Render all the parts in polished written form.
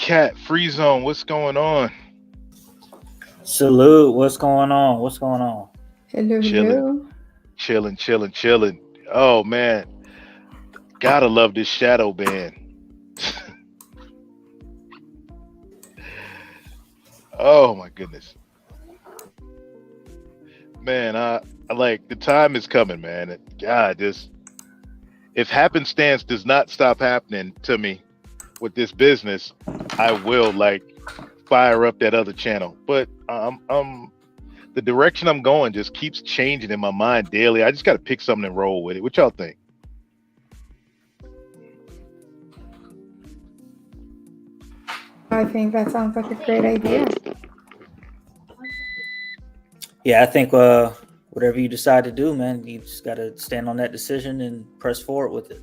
Cat, Free Zone, what's going on? Salute. What's going on? What's going on? Hello, Chilling, hello. chilling, chilling, chilling. Oh man, gotta love this shadow band. Oh my goodness, man. I like the time is coming, man. God, this if happenstance does not stop happening to me with this business, I will like fire up that other channel. But the direction I'm going just keeps changing in my mind daily. I just got to pick something and roll with it. What y'all think? I think that sounds like a great idea. Yeah, I think whatever you decide to do, man, you just gotta stand on that decision and press forward with it.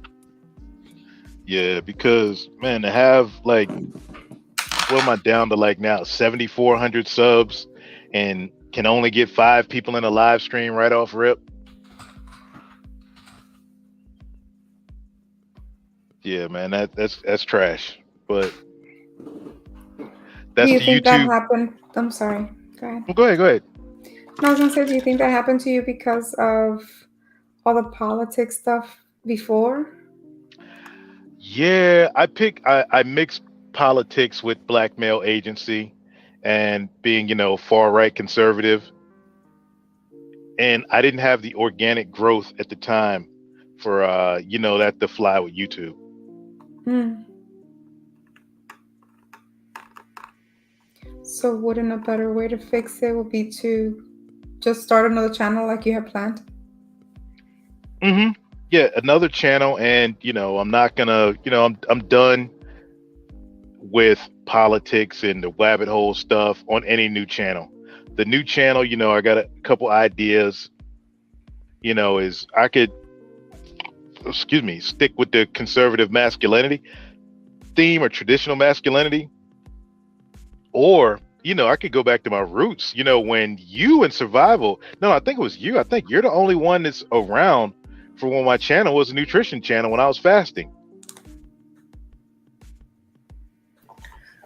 Yeah, because man, to have like, what am I down to like now? 7,400 subs, and can only get 5 people in a live stream right off rip. Yeah, man, that's trash. But Do that's you the think that YouTube. happened? I'm sorry. Go ahead. Well, go ahead, go ahead. No, I was gonna say, do you think that happened to you because of all the politics stuff before? Yeah, I mix politics with blackmail agency and being, far right conservative. And I didn't have the organic growth at the time for that to fly with YouTube. Hmm. So wouldn't a better way to fix it would be to just start another channel like you had planned? Hmm. Yeah, another channel, and I'm not gonna, I'm done with politics and the rabbit hole stuff on any new channel. The new channel, I got a couple ideas. Is I could, excuse me, stick with the conservative masculinity theme or traditional masculinity, or I could go back to my roots. When you in survival, no, I think it was you. I think you're the only one that's around for when my channel was a nutrition channel when I was fasting.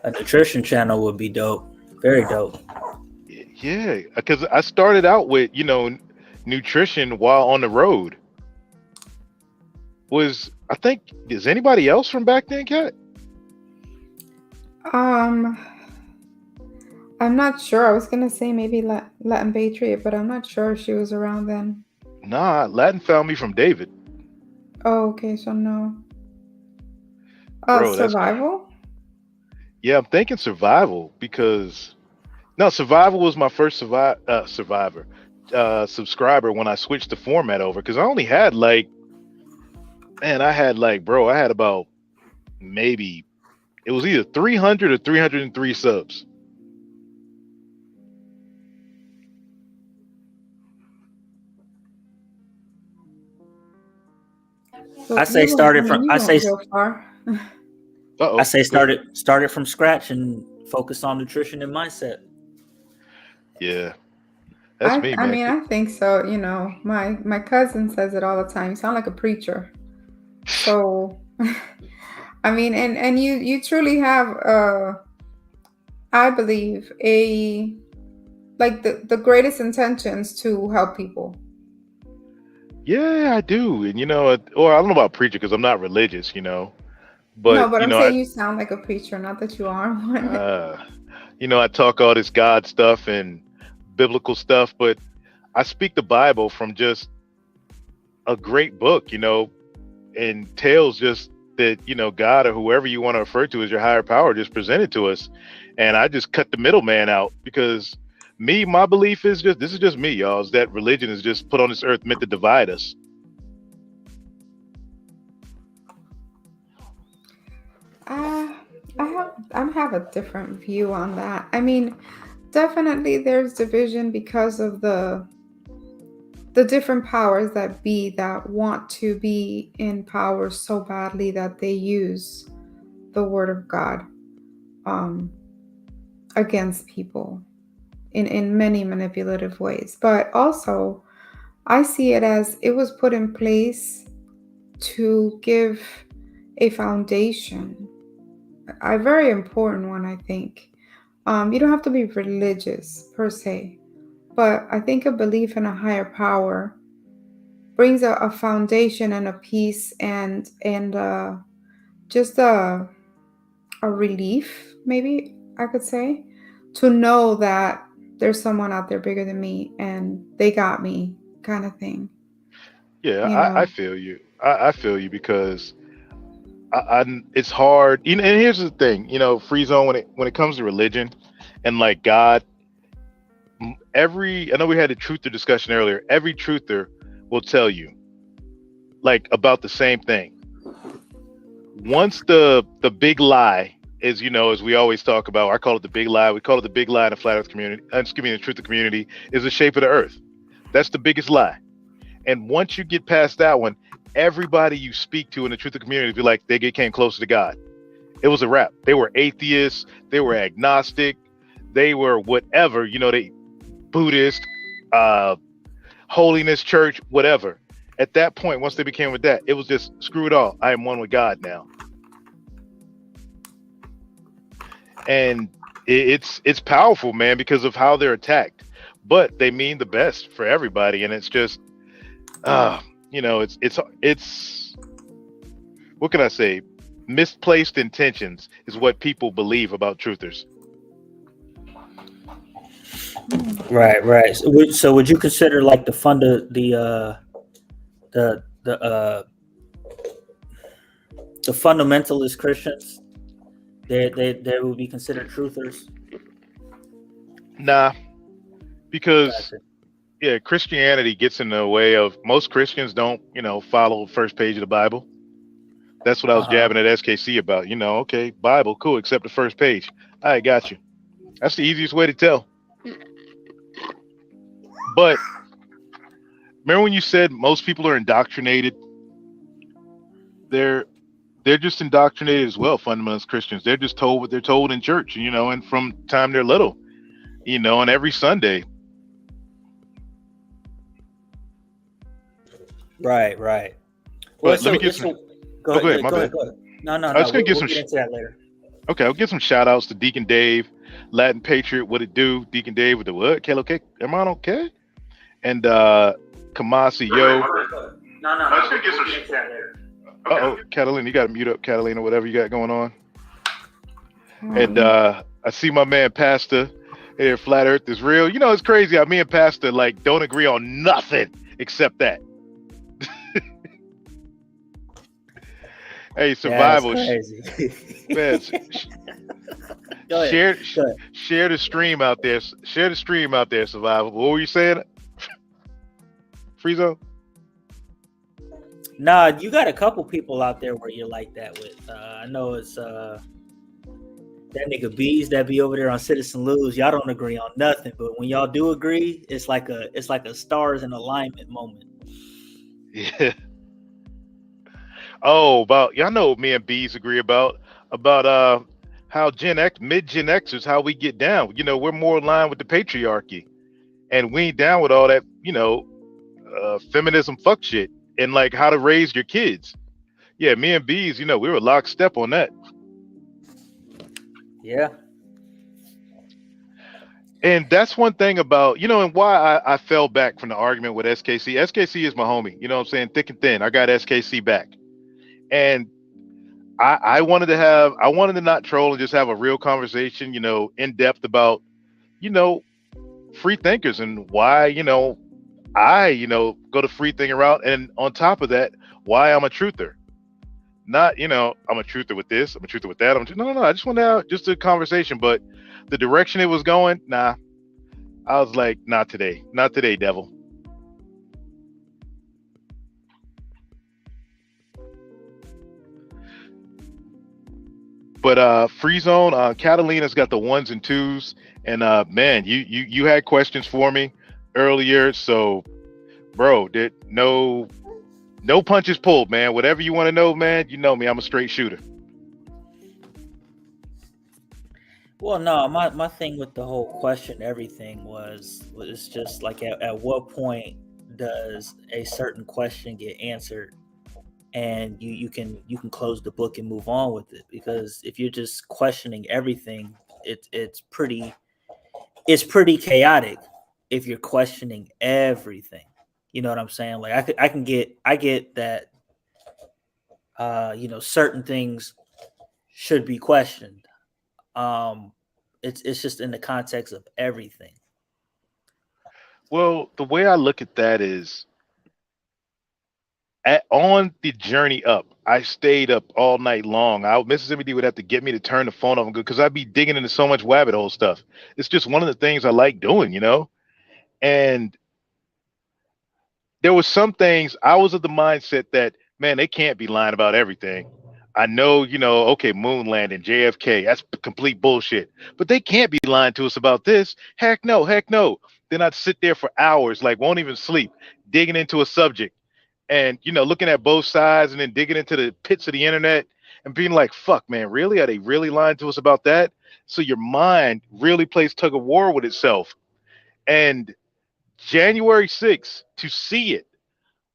A nutrition channel would be dope. Very dope. Yeah, because I started out with nutrition while on the road. Was I think is anybody else from back then, Kat? Um, I'm not sure. I was gonna say maybe Latin Patriot, but I'm not sure if she was around then. Nah, Latin found me from David. Oh, okay, so no. Bro, that's Survival? yeah. I'm thinking survival because no, survival was my first subscriber when I switched the format over because I only had like, man, bro, I had about maybe it was either 300 or 303 subs. So I say started from. you I say won't go far. Uh I oh, say go ahead. started from scratch and focus on nutrition and mindset. Yeah, that's I me, I man. mean I think so, my cousin says it all the time. You sound like a preacher. So I mean and you truly have I believe a like the greatest intentions to help people. Yeah, I do, and or I don't know about preacher because I'm not religious, No, but but I'm saying you sound like a preacher, not that you are one. uh, I talk all this God stuff and biblical stuff, but I speak the Bible from just a great book, and tells just that, God or whoever you want to refer to as your higher power just presented to us. And I just cut the middleman out because my belief is just, this is just me, y'all, is that religion is just put on this earth meant to divide us. Uh, I have a different view on that. I mean, definitely there's division because of the different powers that be that want to be in power so badly that they use the word of God um, against people in many manipulative ways. But also, I see it as it was put in place to give a foundation a very important one, I think. You don't have to be religious per se, but I think a belief in a higher power brings a foundation and a peace and just a relief, maybe I could say, to know that there's someone out there bigger than me and they got me, kind of thing. Yeah, You I know. feel you. I feel you because it's hard. You know, and here's the thing, free zone when it comes to religion and like God. I know we had a truther discussion earlier. Every truther will tell you like about the same thing. Once the big lie is, as we always talk about, I call it the big lie. We call it the big lie in the flat Earth community. Excuse me, in the truther community is the shape of the Earth. That's the biggest lie. And once you get past that one, everybody you speak to in the truther community be like came closer to God. It was a wrap. They were atheists. They were agnostic. They were whatever. They Buddhist, uh, holiness church, whatever. At that point, once they became with that, it was just screw it all. I am one with God now, and it's powerful, man, because of how they're attacked. But they mean the best for everybody, and it's just, it's what can I say? Misplaced intentions is what people believe about truthers. Right. So would you consider like the fundamentalist Christians? They would be considered truthers. Nah, because Gotcha. yeah, Christianity gets in the way of most Christians don't, follow the first page of the Bible. That's what I was Uh-huh. jabbing at SKC about. Okay, Bible, cool, except the first page. I got you. That's the easiest way to tell. But remember when you said most people are indoctrinated? They're they're just indoctrinated as well, fundamentalist Christians. They're just told what they're told in church, and from time they're little, and every Sunday. Right. Well, But let so me get some. go Oh, ahead. go ahead. My Go bad. ahead. Go ahead. No. I was gonna get We'll some. get into that later. Okay, I'll get some shout outs to Deacon Dave, Latin Patriot, what it do? Deacon Dave with the what? Okay, am I okay? And Kamasi, yo. No. I was gonna get We'll some. get into that later. Oh, Catalina, you got to mute up, Catalina, whatever you got going on. And Um, I see my man Pastor here. Flat Earth is real. It's crazy how me and Pastor like don't agree on nothing except that. Hey, That's survival, crazy. man. Go ahead. Share, Go ahead. share the stream out there. Share the stream out there, survival. What were you saying, Friezo? Nah, you got a couple people out there where you're like that with. I know it's that nigga Bees that be over there on Citizen Lou's. Y'all don't agree on nothing, but when y'all do agree, it's like a stars in alignment moment. Yeah. Oh, about y'all know what me and Bees agree about how mid Gen Xers, how we get down. We're more in line with the patriarchy, and we ain't down with all that, feminism fuck shit and like how to raise your kids. Yeah, me and Bees, we were lockstep on that. Yeah. And that's one thing about, and why I fell back from the argument with SKC. SKC is my homie, you know what I'm saying? Thick and thin. I got SKC back. And I wanted to not troll and just have a real conversation, in depth about, you know, free thinkers and why, I, go the free thinking route. And on top of that, why I'm a truther. Not, I'm a truther with this, I'm a truther with that. No. I just want to have just a conversation, but the direction it was going, nah. I was like, not today, devil. But free zone, Catalina's got the ones and twos, and man, you had questions for me earlier, so bro, did no punches pulled, man. Whatever you want to know, man, you know me, I'm a straight shooter. Well, no, my thing with the whole question, everything was just like at what point does a certain question get answered and you can close the book and move on with it. Because if you're just questioning everything, it's pretty chaotic if you're questioning everything. You know what I'm saying? Like I get that certain things should be questioned. Um it's just in the context of everything. Well, the way I look at that is on the journey up, I stayed up all night long. Mississippi D would have to get me to turn the phone off and go because I'd be digging into so much rabbit hole stuff. It's just one of the things I like doing, you know? And there was some things I was of the mindset that, man, they can't be lying about everything. I know, okay, moon landing, JFK, that's complete bullshit. But they can't be lying to us about this. Heck no, heck no. Then I'd sit there for hours, like won't even sleep, digging into a subject and looking at both sides and then digging into the pits of the internet and being like, fuck, man, really? Are they really lying to us about that? So your mind really plays tug of war with itself. And January 6th, to see it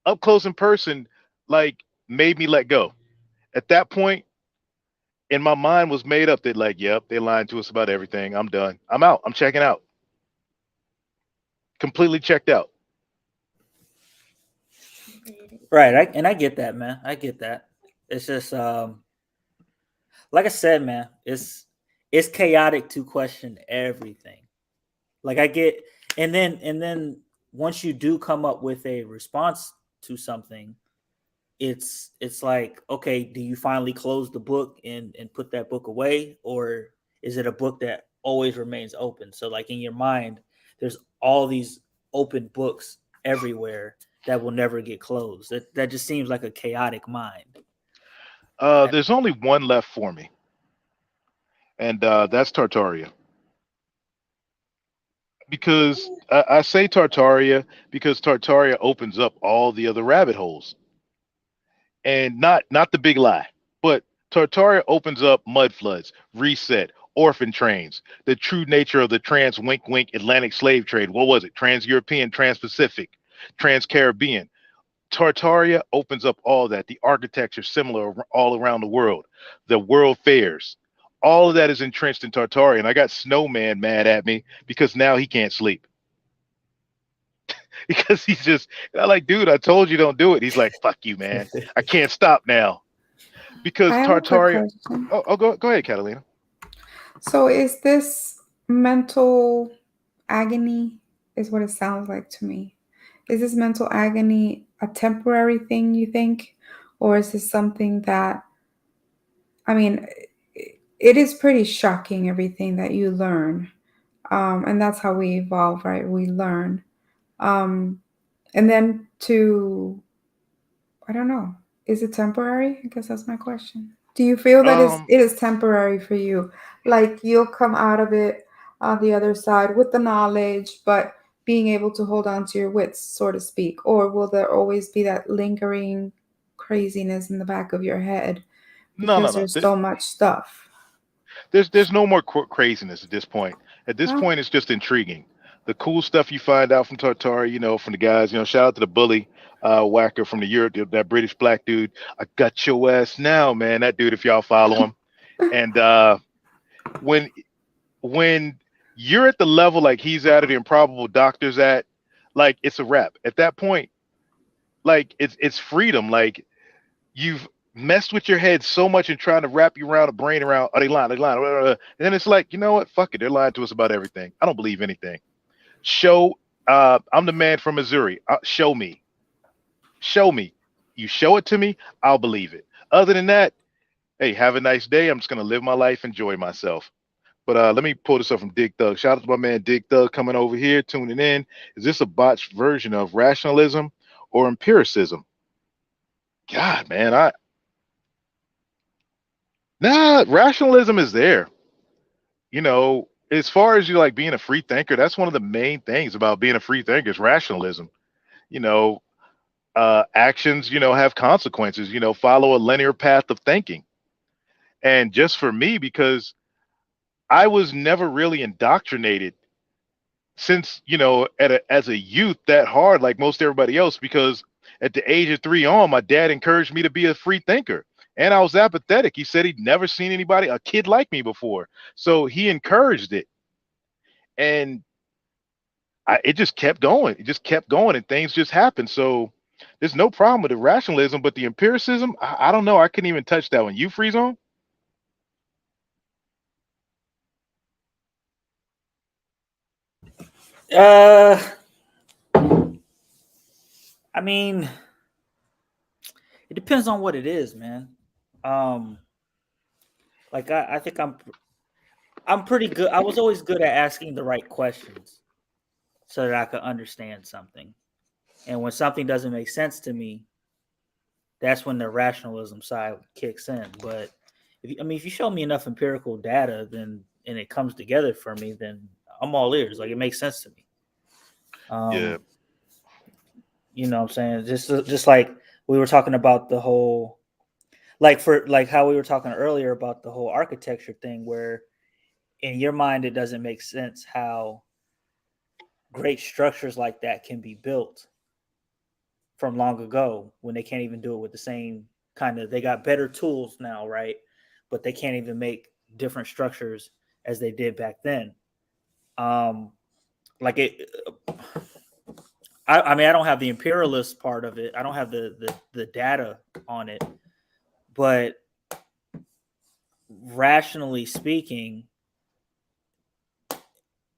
up close in person, like, made me let go. At that point, and my mind was made up that, like, yep, they lying to us about everything. I'm done. I'm out. I'm checking out. Completely checked out. Right. And I get that, man. I get that. It's just like I said, man, it's chaotic to question everything. Like I get, and then once you do come up with a response to something, it's like, okay, do you finally close the book and put that book away, or is it a book that always remains open? So like in your mind, there's all these open books everywhere that will never get closed. That just seems like a chaotic mind. And There's only one left for me, and that's Tartaria. Because I say Tartaria because Tartaria opens up all the other rabbit holes, and not the big lie, but Tartaria opens up mud floods, reset, orphan trains, the true nature of the trans wink wink Atlantic slave trade. What was it? Trans European, Trans Pacific, Trans Caribbean. Tartaria opens up all that. The architecture similar all around the world, the world fairs. All of that is entrenched in Tartaria. And I got Snowman mad at me because now he can't sleep. Because he's just, I'm like, dude, I told you don't do it. He's like, fuck you, man. I can't stop now. I Because have a quick Tartaria. question. Oh, go ahead, Catalina. So is this mental agony is what it sounds like to me. Is this mental agony a temporary thing, you think? Or is this something that, I mean, it is pretty shocking everything that you learn. And that's how we evolve, right? We learn. Um, and then to, I don't know, is it temporary? I guess that's my question. Do you feel that Um, it is temporary for you? Like you'll come out of it on the other side with the knowledge, but being able to hold on to your wits, so to speak? Or will there always be that lingering craziness in the back of your head no, no, because no. there's so much stuff? There's no more craziness at this point. At this Huh? point, it's just intriguing. The cool stuff you find out from Tartar, from the guys, shout out to the bully whacker from the Europe, that British black dude. I got your ass now, man. That dude, if y'all follow him. And when when you're at the level like he's at, or the improbable doctor's at, like it's a wrap. At that point, like it's freedom. Like you've messed with your head so much in trying to wrap you around a brain around, are they lying? Are they lying? And then it's like, you know what? Fuck it. They're lying to us about everything. I don't believe anything. Show, I'm the man from Missouri. Show me. Show me. You show it to me, I'll believe it. Other than that, hey, have a nice day. I'm just going to live my life, enjoy myself. But let me pull this up from Dig Thug. Shout out to my man Dig Thug coming over here, tuning in. Is this a botched version of rationalism or empiricism? God, man, rationalism is there. As far as you like being a free thinker, that's one of the main things about being a free thinker is rationalism. You know, actions, have consequences, follow a linear path of thinking. And just for me, because I was never really indoctrinated since, as a youth that hard, like most everybody else, because At the age of 3 on, my dad encouraged me to be a free thinker. And I was apathetic. He said he'd never seen anybody, a kid like me before. So he encouraged it. And it just kept going. It just kept going and things just happened. So there's no problem with the rationalism, but the empiricism, I don't know. I couldn't even touch that one. You freeze on? I mean, it depends on what it is, man. Like I think I'm pretty good. I was always good at asking the right questions so that I could understand something. And when something doesn't make sense to me, that's when the rationalism side kicks in. But if you show me enough empirical data, then and it comes together for me, then I'm all ears. Like it makes sense to me. Yeah. You know what I'm saying? Just like we were talking about the whole, like how we were talking earlier about the whole architecture thing, where in your mind it doesn't make sense how great structures like that can be built from long ago when they can't even do it with the same kind of, they got better tools now, right? But they can't even make different structures as they did back then. Like it, I mean, I don't have the imperialist part of it. I don't have the data on it, but rationally speaking,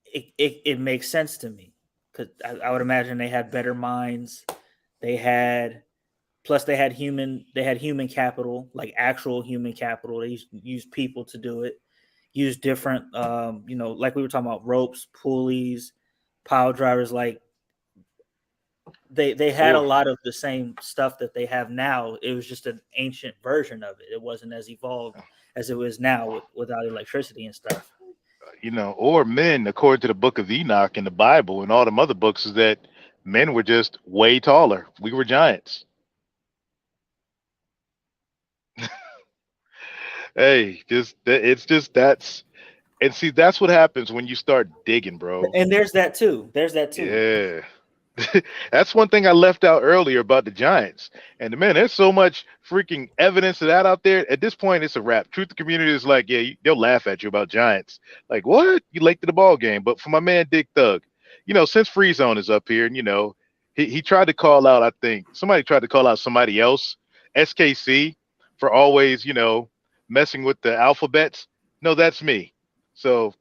it makes sense to me because I would imagine they had better minds. They had human capital, like actual human capital. They used people to do it. Use different, like we were talking about ropes, pulleys, pile drivers. Like they had a lot of the same stuff that they have now. It was just an ancient version of it. It wasn't as evolved as it is now without electricity and stuff. Or men, according to the book of Enoch in the Bible and all them other books, is that men were just way taller. We were giants. Hey, it's just that's and see that's what happens when you start digging, bro. And there's that too. Yeah. That's one thing I left out earlier about the Giants. And man, there's so much freaking evidence of that out there. At this point, it's a wrap. Truth the community is like, yeah, they'll laugh at you about Giants. Like, what? You late to the ball game. But for my man Dick Thug, since Free Zone is up here, and he tried to call out, I think somebody tried to call out somebody else, SKC, for always, messing with the alphabets. No, that's me. So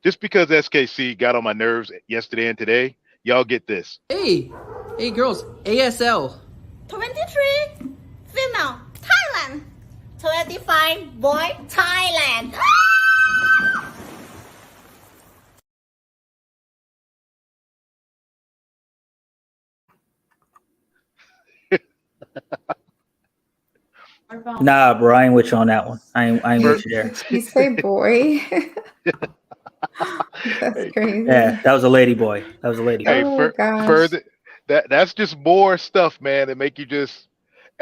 just because SKC got on my nerves yesterday and today, y'all get this. Hey girls, ASL. 23, female, Thailand. 25, boy, Thailand. Nah, bro, I ain't with you on that one. I ain't with you there. Did he say boy? That's crazy. Yeah, that was a lady boy. Hey, Oh gosh. further that's just more stuff, man, that make you just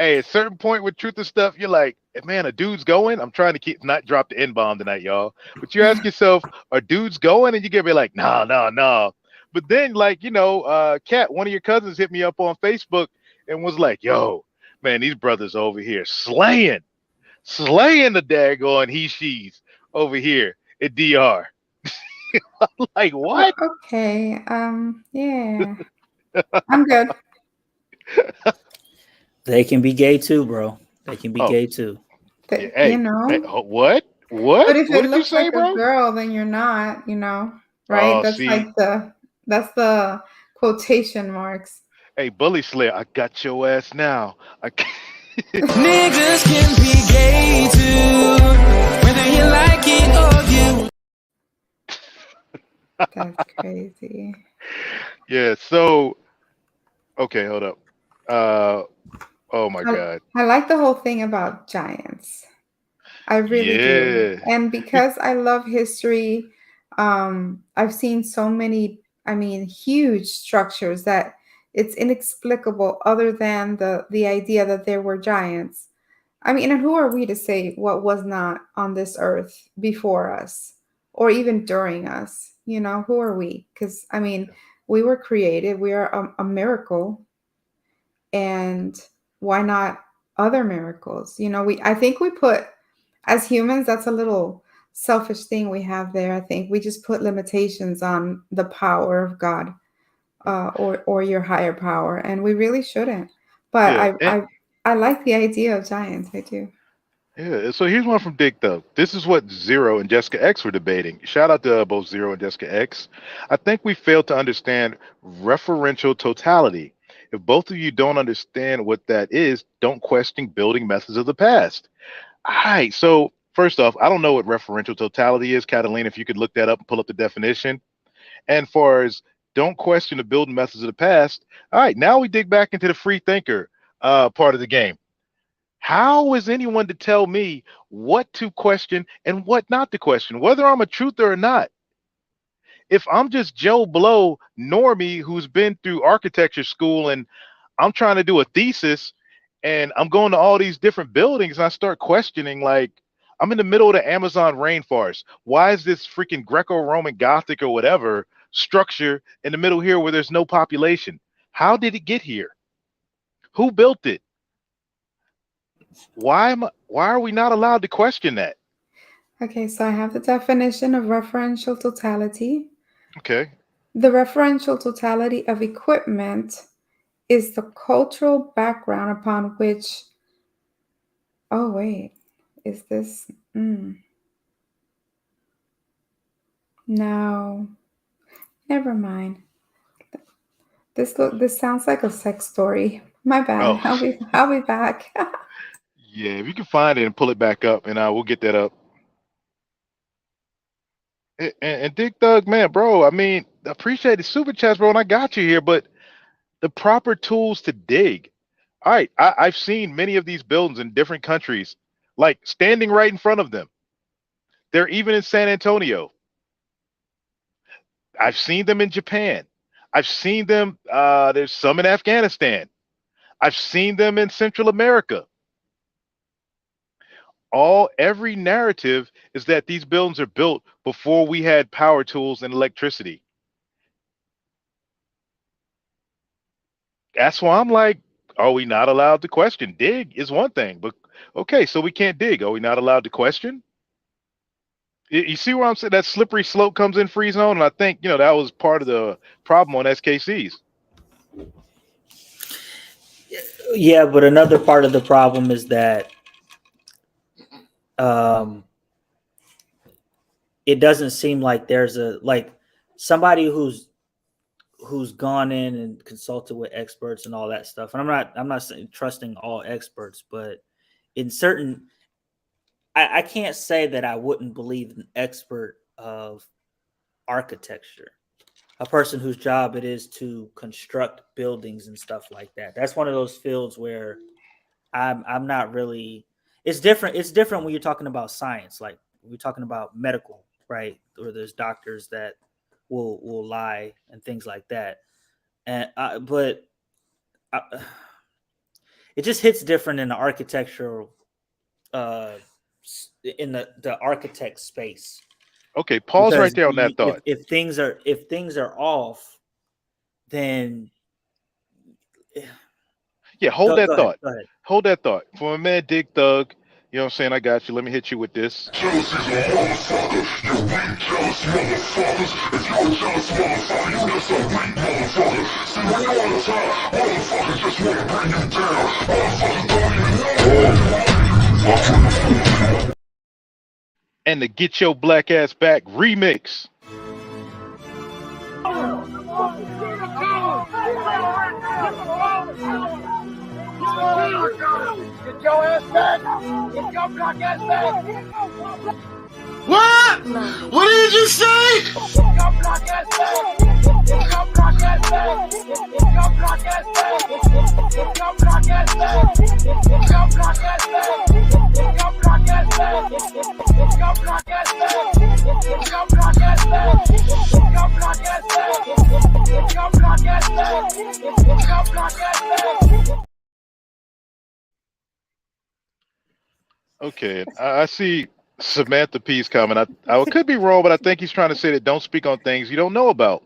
hey, at a certain point with truth and stuff, you're like, man, a dude's going. I'm trying to keep not drop the N-bomb tonight, y'all. But you ask yourself, are dudes going? And you get me like, no, no, no. But then, like, Kat, one of your cousins hit me up on Facebook and was like, yo, man, these brothers over here slaying the daggone he-she's over here at DR. I'm like, what? Okay. Yeah. I'm good. They can be gay too, bro. They can be gay too. But, Hey, what? But if What it did you looks say, like bro? a girl, then you're not, right? Oh, That's see, like that's the quotation marks. hey, Bully Slayer, I got your ass now. Niggas can be gay too, whether you like it or you. That's crazy. Yeah, so okay, hold up. Oh my God. I like the whole thing about giants. I really do. Yeah. And because I love history, I've seen so many, huge structures that it's inexplicable other than the idea that there were giants. And who are we to say what was not on this earth before us or even during us? Who are we? Because, we were created. We are a miracle. And why not other miracles? I think we put, as humans, that's a little selfish thing we have there. I think we just put limitations on the power of God, or your higher power, and we really shouldn't. But Yeah, I like the idea of giants. I do. yeah. So here's one from Dick though. This is what Zero and Jessica X were debating. Shout out to both Zero and Jessica X. I think we fail to understand referential totality. If both of you don't understand what that is, don't question building methods of the past. All right. So first off, I don't know what referential totality is. Catalina, if you could look that up and pull up the definition. And far as don't question the building methods of the past. All right. Now we dig back into the free thinker part of the game. How is anyone to tell me what to question and what not to question, whether I'm a truther or not? If I'm just Joe Blow normie who's been through architecture school and I'm trying to do a thesis and I'm going to all these different buildings and I start questioning, like, I'm in the middle of the Amazon rainforest. Why is this freaking Greco-Roman Gothic or whatever structure in the middle here where there's no population? How did it get here? Who built it? Why are we not allowed to question that? Okay, so I have the definition of referential totality. Okay. The referential totality of equipment is the cultural background upon which. Oh, wait. Is this. No. Never mind. This sounds like a sex story. My bad. Oh, I'll be back. yeah. If you can find it and pull it back up, and we'll get that up. And Dick Thug, man, bro. I mean, appreciate the super chats, bro. And I got you here, but the proper tools to dig. All right, I've seen many of these buildings in different countries, like standing right in front of them. They're even in San Antonio. I've seen them in Japan. I've seen them. There's some in Afghanistan. I've seen them in Central America. Every narrative is that these buildings are built before we had power tools and electricity. That's why I'm like, are we not allowed to question? Dig is one thing, but okay, so we can't dig. Are we not allowed to question? You see where I'm saying that slippery slope comes in free zone, and I think that was part of the problem on SKCs. Yeah, but another part of the problem is that it doesn't seem like there's somebody who's gone in and consulted with experts and all that stuff. And I'm not saying trusting all experts, but in certain, I can't say that I wouldn't believe an expert of architecture, a person whose job it is to construct buildings and stuff like that. That's one of those fields where I'm not really. It's different. It's different when you're talking about science, like we're talking about medical, right? Or there's doctors that will lie and things like that. And it just hits different in the architectural, in the architect space. Okay, pause Because right there on that thought. if things are off, then Yeah, hold that thought. Go ahead. Hold that thought. For a man, Dick Thug, you know what I'm saying? I got you. Let me hit you with this. Jealousy's a motherfucker. You weak, jealous motherfuckers. If you're a jealous motherfucker, you just a weak motherfucker. See, when you're on top, motherfuckers just wanna bring you down. Motherfuckers don't even know. And the Get Your Black Ass Back remix. Get your ass back! Get your black ass back! What? What did you say? Get your black ass back! Get your black ass back! Get your black ass back! Get your black ass back! Get your black ass back! Get your black ass back! Get your black ass back! Get your black ass back! Get your black ass back! Get your black ass back! Get your black ass back! Okay, I see Samantha P's comment. I could be wrong, but I think he's trying to say that don't speak on things you don't know about.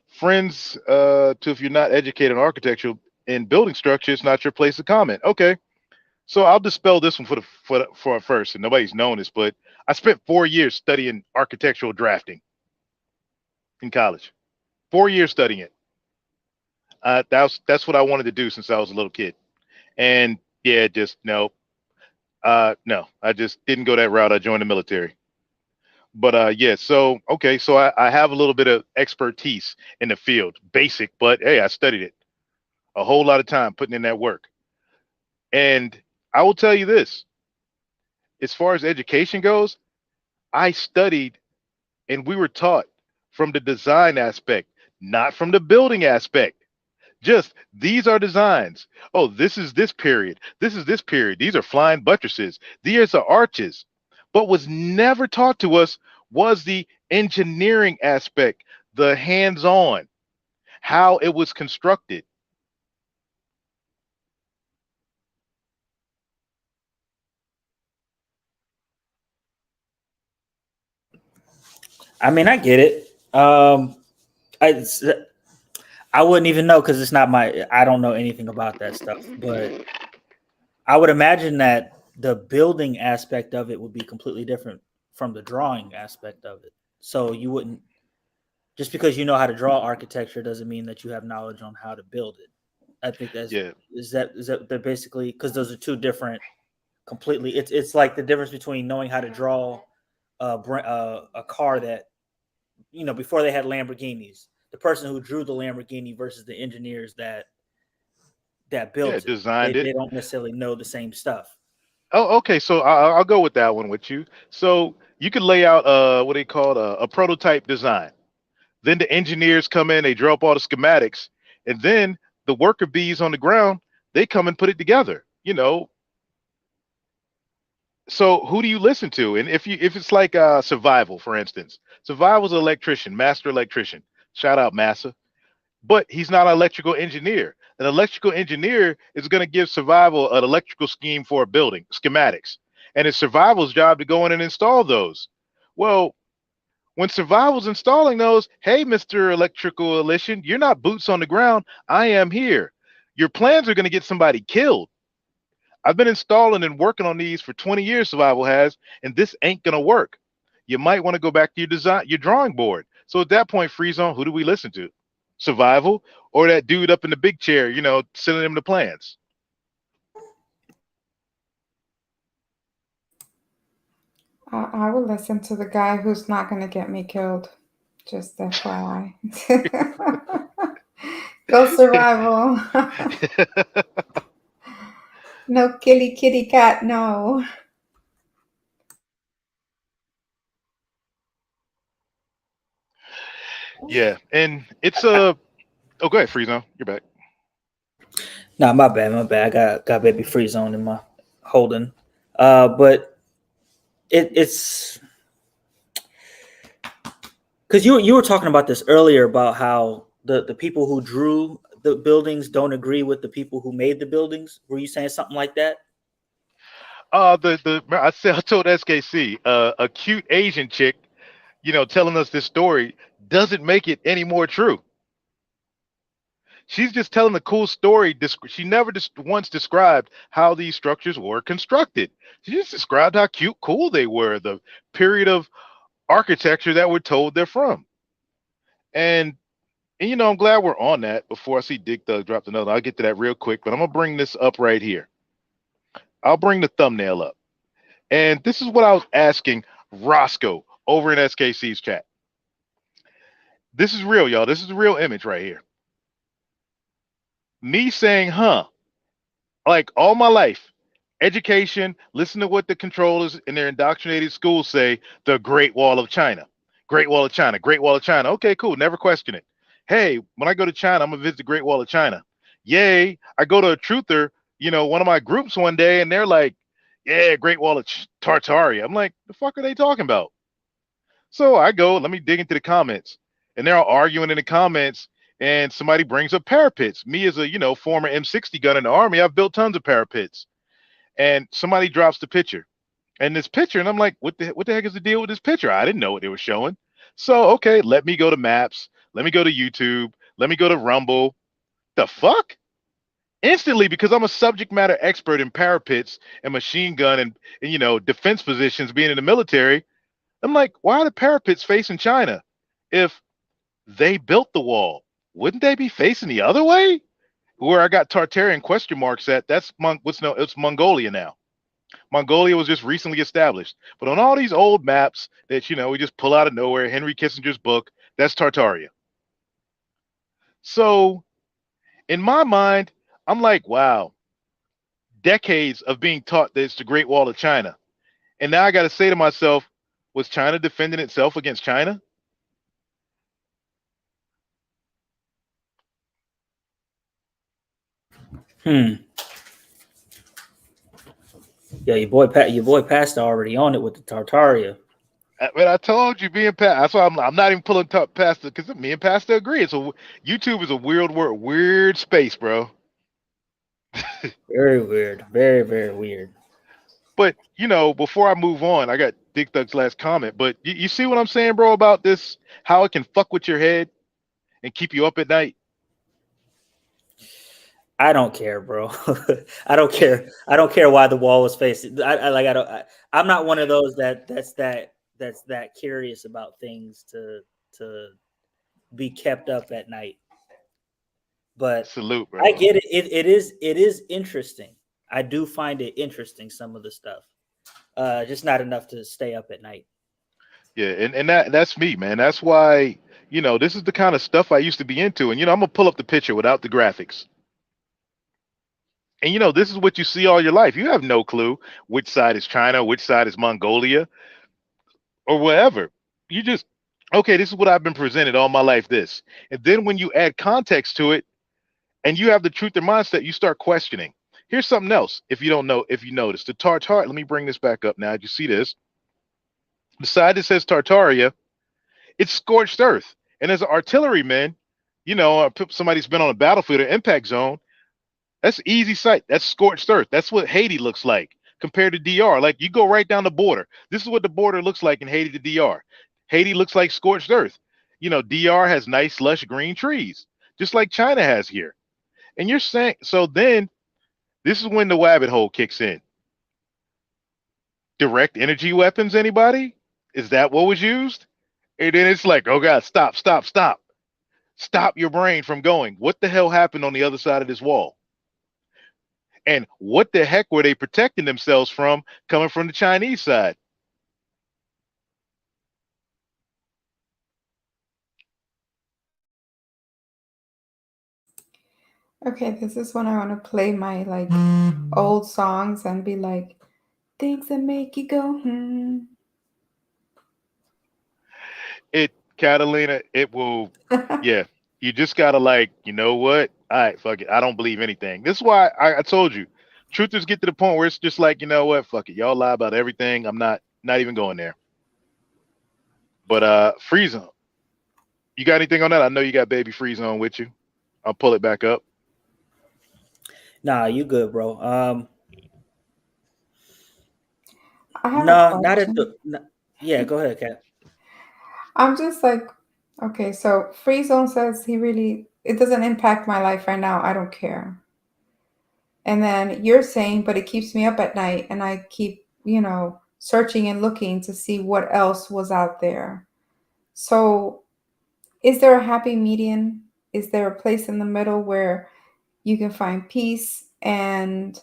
Friends, to if you're not educated in architecture, in building structure, it's not your place to comment. Okay, so I'll dispel this one for first, and nobody's known this, but I spent 4 years studying architectural drafting in college. 4 years studying it. That's what I wanted to do since I was a little kid, and yeah, just no, no, I just didn't go that route. I joined the military. But yeah, so okay, so I have a little bit of expertise in the field, basic, but hey, I studied it a whole lot of time putting in that work. And I will tell you this, as far as education goes, I studied and we were taught from the design aspect, not from the building aspect. Just these are designs. Oh, this is this period. This is this period. These are flying buttresses. These are arches. But was never taught to us was the engineering aspect, the hands-on, how it was constructed. I mean, I get it. I I wouldn't even know because it's not my. I don't know anything about that stuff. But I would imagine that the building aspect of it would be completely different from the drawing aspect of it. So you wouldn't just because you know how to draw architecture doesn't mean that you have knowledge on how to build it. I think that's Yeah, is that they're basically because those are two different completely. It's like the difference between knowing how to draw a car that before they had Lamborghinis. The person who drew the Lamborghini versus the engineers that yeah, built it. They designed it. they don't necessarily know the same stuff. Oh, okay. So I'll go with that one with you. So you could lay out what they call a prototype design. Then the engineers come in, they draw up all the schematics, and then the worker bees on the ground, they come and put it together. So who do you listen to? And if it's like survival, for instance, survival's an electrician, master electrician. Shout out Massa. But he's not an electrical engineer. An electrical engineer is going to give survival an electrical scheme for a building, schematics, and it's survival's job to go in and install those. Well, when survival's installing those, hey, Mr. Electrical Electrician, you're not boots on the ground. I am here. Your plans are going to get somebody killed. I've been installing and working on these for 20 years, survival has, and this ain't going to work. You might want to go back to your drawing board. So at that point, freeze on, who do we listen to? Survival or that dude up in the big chair, sending him the plans? I will listen to the guy who's not going to get me killed. Just FYI. Go survival. No killy kitty cat, no. Yeah, and it's a. Oh, go ahead, freeze on. You're back. Nah, my bad, my bad. I got baby free zone in my holding. But it's because you were talking about this earlier about how the people who drew the buildings don't agree with the people who made the buildings. Were you saying something like that? I told SKC, a cute Asian chick, telling us this story doesn't make it any more true. She's just telling a cool story. She never once described how these structures were constructed. She just described how cute, cool they were, the period of architecture that we're told they're from. And I'm glad we're on that before I see Dick Thug drop another. I'll get to that real quick, but I'm gonna bring this up right here. I'll bring the thumbnail up. And this is what I was asking Roscoe over in SKC's chat. This is real, y'all. This is a real image right here. Me saying, huh, like all my life, education, listen to what the controllers in their indoctrinated schools say, the Great Wall of China. Great Wall of China, Great Wall of China. Okay, cool. Never question it. Hey, when I go to China, I'm going to visit the Great Wall of China. Yay. I go to a truther, one of my groups one day, and they're like, yeah, Great Wall of Tartaria. I'm like, the fuck are they talking about? So I go, let me dig into the comments. And they're all arguing in the comments, and somebody brings up parapets. Me as a, former M60 gun in the Army, I've built tons of parapets. And somebody drops the picture. And this picture, and I'm like, what the heck is the deal with this picture? I didn't know what they were showing. So, okay, let me go to Maps. Let me go to YouTube. Let me go to Rumble. The fuck? instantly because I'm a subject matter expert in parapets and machine gun and defense positions being in the military. I'm like, why are the parapets facing China? If they built the wall, wouldn't they be facing the other way? Where I got Tartarian question marks at, that's it's Mongolia now. Mongolia was just recently established. But on all these old maps that we just pull out of nowhere, Henry Kissinger's book, that's Tartaria. So in my mind, I'm like, wow, decades of being taught that it's the Great Wall of China. And now I got to say to myself, was China defending itself against China? Hmm. Yeah, your boy Pastor already on it with the Tartaria. I told you, me and Pat. That's why I'm not even pulling Pastor because me and Pastor agree. So YouTube is a weird space, bro. Very weird. Very, very weird. But before I move on, I got Dick Thug's last comment. But you see what I'm saying, bro, about this? How it can fuck with your head and keep you up at night. I don't care, bro. I don't care. I don't care why the wall was facing. I'm not one of those that's that curious about things to be kept up at night. But Salute, bro. I get it. It is interesting. I do find it interesting, some of the stuff. Just not enough to stay up at night. Yeah, and that's me, man. That's why this is the kind of stuff I used to be into. And I'm gonna pull up the picture without the graphics. And this is what you see all your life. You have no clue which side is China, which side is Mongolia, or whatever. You just, okay, this is what I've been presented all my life. This, and then when you add context to it, and you have the truth or mindset, you start questioning. Here's something else. If you don't know, if you notice the Tartar, let me bring this back up now. You see this? The side that says Tartaria, it's scorched earth. And as an artilleryman, somebody's been on a battlefield or impact zone, that's easy sight. That's scorched earth. That's what Haiti looks like compared to DR. Like you go right down the border. This is what the border looks like in Haiti to DR. Haiti looks like scorched earth. DR has nice, lush green trees, just like China has here. And you're saying, so then this is when the rabbit hole kicks in. Direct energy weapons, anybody? Is that what was used? And then it's like, oh God, stop, stop, stop. Stop your brain from going. What the hell happened on the other side of this wall? And what the heck were they protecting themselves from coming from the Chinese side? Okay, this is when I want to play my like old songs and be like, things that make you go, Catalina, it will, yeah. You just gotta like, you know what? All right, fuck it. I don't believe anything. This is why I told you, truthers get to the point where it's just like, you know what? Fuck it. Y'all lie about everything. I'm not even going there. But Freeze on. You got anything on that? I know you got Baby Freeze on with you. I'll pull it back up. Nah, you good, bro. I have a No, not at question. the. No, yeah, go ahead, Kat. I'm just like, okay, so Free Zone says it doesn't impact my life right now. I don't care. And then you're saying, but it keeps me up at night and I keep, searching and looking to see what else was out there. So is there a happy median? Is there a place in the middle where you can find peace and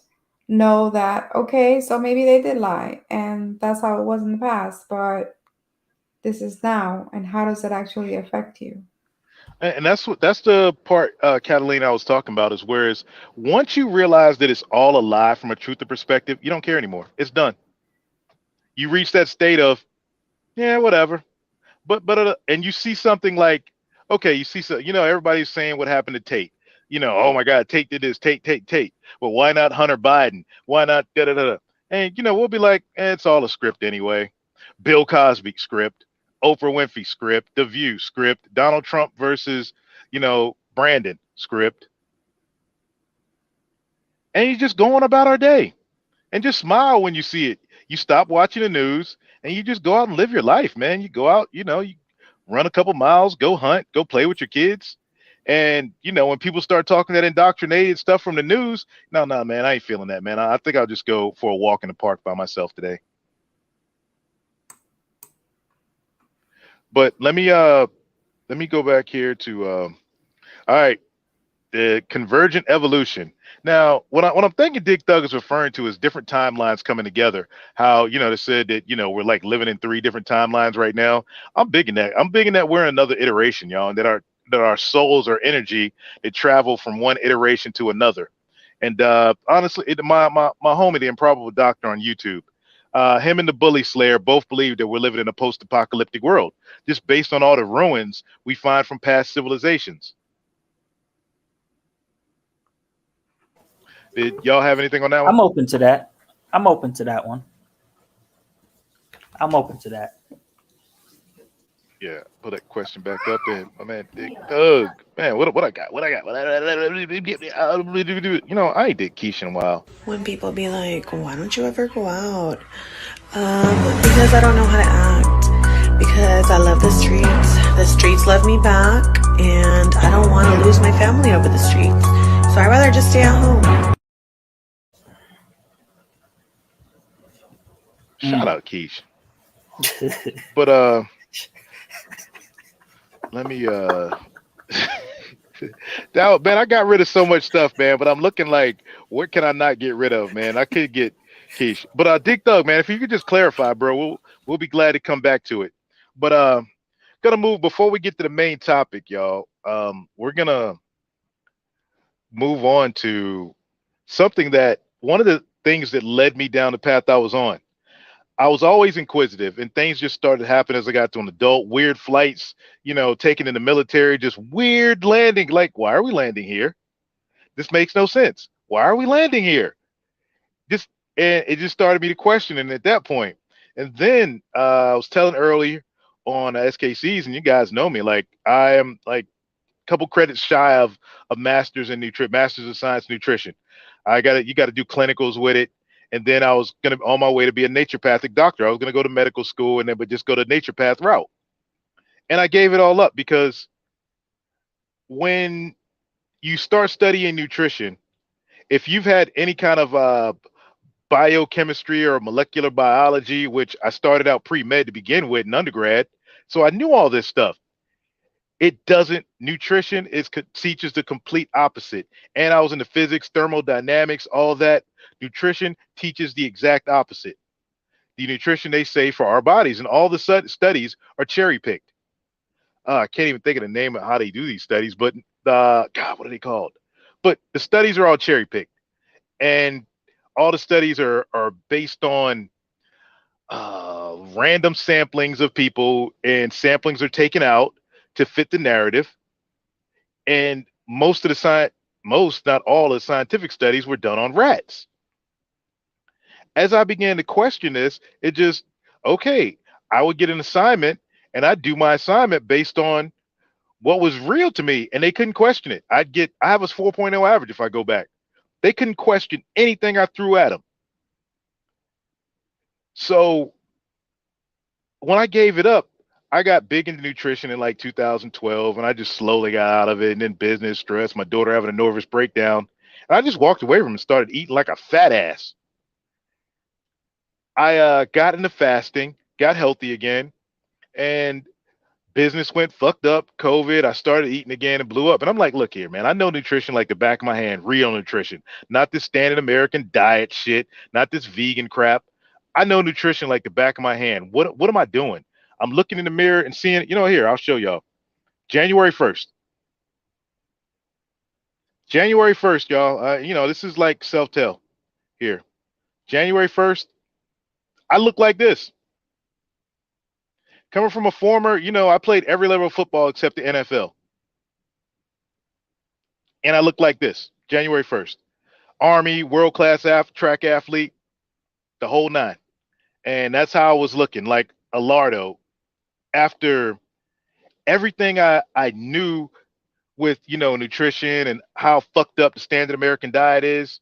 know that, okay, so maybe they did lie and that's how it was in the past, but this is now, and how does it actually affect you? And that's the part, Catalina, I was talking about is whereas once you realize that it's all a lie from a truther perspective, you don't care anymore. It's done. You reach that state of, yeah, whatever. But and you see something like, okay, you see, so everybody's saying what happened to Tate. Oh my God, Tate did this, Tate. Well, why not Hunter Biden? Why not da da da? And we'll be like, it's all a script anyway. Bill Cosby script, Oprah Winfrey script, The View script, Donald Trump versus Brandon script, and you just go on about our day and just smile when you see it. You stop watching the news and you just go out and live your life, man. You go out, you run a couple miles, go hunt, go play with your kids. And when people start talking that indoctrinated stuff from the news, no, no, man, I ain't feeling that, man. I think I'll just go for a walk in the park by myself today. But let me go back here to all right, the convergent evolution. Now, what I'm thinking Dick Thug is referring to is different timelines coming together. How they said that we're like living in three different timelines right now. I'm big in that. I'm big in that we're in another iteration, y'all, and that our souls or energy they travel from one iteration to another. And honestly, my homie, the Improbable Doctor on YouTube, him and the Bully Slayer both believe that we're living in a post-apocalyptic world, just based on all the ruins we find from past civilizations. Did y'all have anything on that one? I'm open to that. I'm open to that one. I'm open to that. Yeah, put that question back up there. My man, Dick Thug. Man, what I got? What I got? I ain't did Keisha in a while. When people be like, why don't you ever go out? Because I don't know how to act. Because I love the streets. The streets love me back. And I don't want to lose my family over the streets. So I'd rather just stay at home. Shout out Keish. But let me that man, I got rid of so much stuff, man. But I'm looking like, what can I not get rid of, man? I could get Keish, but Dick Thug, man. If you could just clarify, bro, we'll be glad to come back to it. But gonna move before we get to the main topic, y'all. We're gonna move on to something that one of the things that led me down the path I was on. I was always inquisitive, and things just started to happen as I got to an adult. Weird flights, taken in the military, just weird landing. Like, why are we landing here? This makes no sense. Why are we landing here? Just and it just started me to question, and at that point, and then I was telling earlier on SKCs, and you guys know me, like I am like a couple credits shy of a master's in nutrition, master's of science nutrition. You got to do clinicals with it. And then I was gonna on my way to be a naturopathic doctor. I was gonna go to medical school and then but just go the naturopath route. And I gave it all up because when you start studying nutrition, if you've had any kind of biochemistry or molecular biology, which I started out pre-med to begin with in undergrad, so I knew all this stuff. It doesn't. Nutrition teaches the complete opposite. And I was into physics, thermodynamics, all that. Nutrition teaches the exact opposite. The nutrition they say for our bodies, and all the studies are cherry picked. I can't even think of the name of how they do these studies, but God, what are they called? But the studies are all cherry picked, and all the studies are based on random samplings of people, and samplings are taken out to fit the narrative. And most of the most, not all, of the scientific studies were done on rats. As I began to question this, it just okay. I would get an assignment, and I'd do my assignment based on what was real to me, and they couldn't question it. I have a 4.0 average if I go back. They couldn't question anything I threw at them. So when I gave it up, I got big into nutrition in like 2012, and I just slowly got out of it. And then business stress, my daughter having a nervous breakdown, and I just walked away from it and started eating like a fat ass. I got into fasting, got healthy again, and business went fucked up. COVID, I started eating again and blew up. And I'm like, look here, man, I know nutrition like the back of my hand, real nutrition, not this standard American diet shit, not this vegan crap. I know nutrition like the back of my hand. What am I doing? I'm looking in the mirror and seeing, here, I'll show y'all. January 1st. January 1st, y'all. This is like self-tell here. January 1st, I look like this. Coming from a former, I played every level of football except the NFL. And I look like this, January 1st. Army, world-class track athlete, the whole nine. And that's how I was looking, like a lardo. After everything I knew with, nutrition and how fucked up the standard American diet is,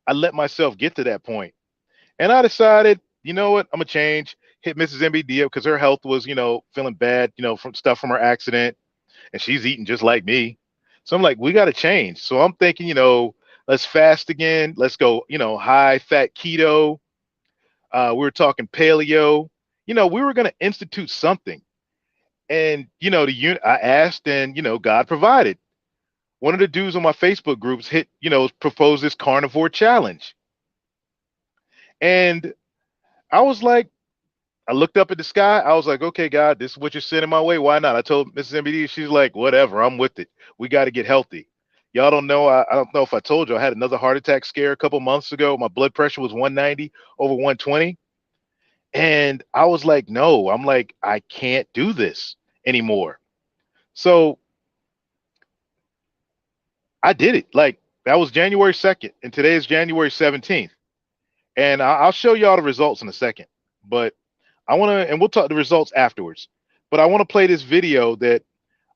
I let myself get to that point. And I decided, you know what, I'm going to change. Hit Mrs. MBD up because her health was, feeling bad, from stuff from her accident. And she's eating just like me. So I'm like, we got to change. So I'm thinking, let's fast again. Let's go, high fat keto. We were talking paleo. We were going to institute something. And, I asked and, God provided. One of the dudes on my Facebook groups proposed this carnivore challenge. And I was like, I looked up at the sky. I was like, okay, God, this is what you're sending my way. Why not? I told Mrs. MBD, she's like, whatever, I'm with it. We got to get healthy. Y'all don't know. I don't know if I told you, I had another heart attack scare a couple months ago. My blood pressure was 190 over 120. And I was like, no, I'm like, I can't do this anymore. So I did it. Like, that was January 2nd, and today is January 17th. And I'll show y'all the results in a second. But I want to, and we'll talk the results afterwards. But I want to play this video that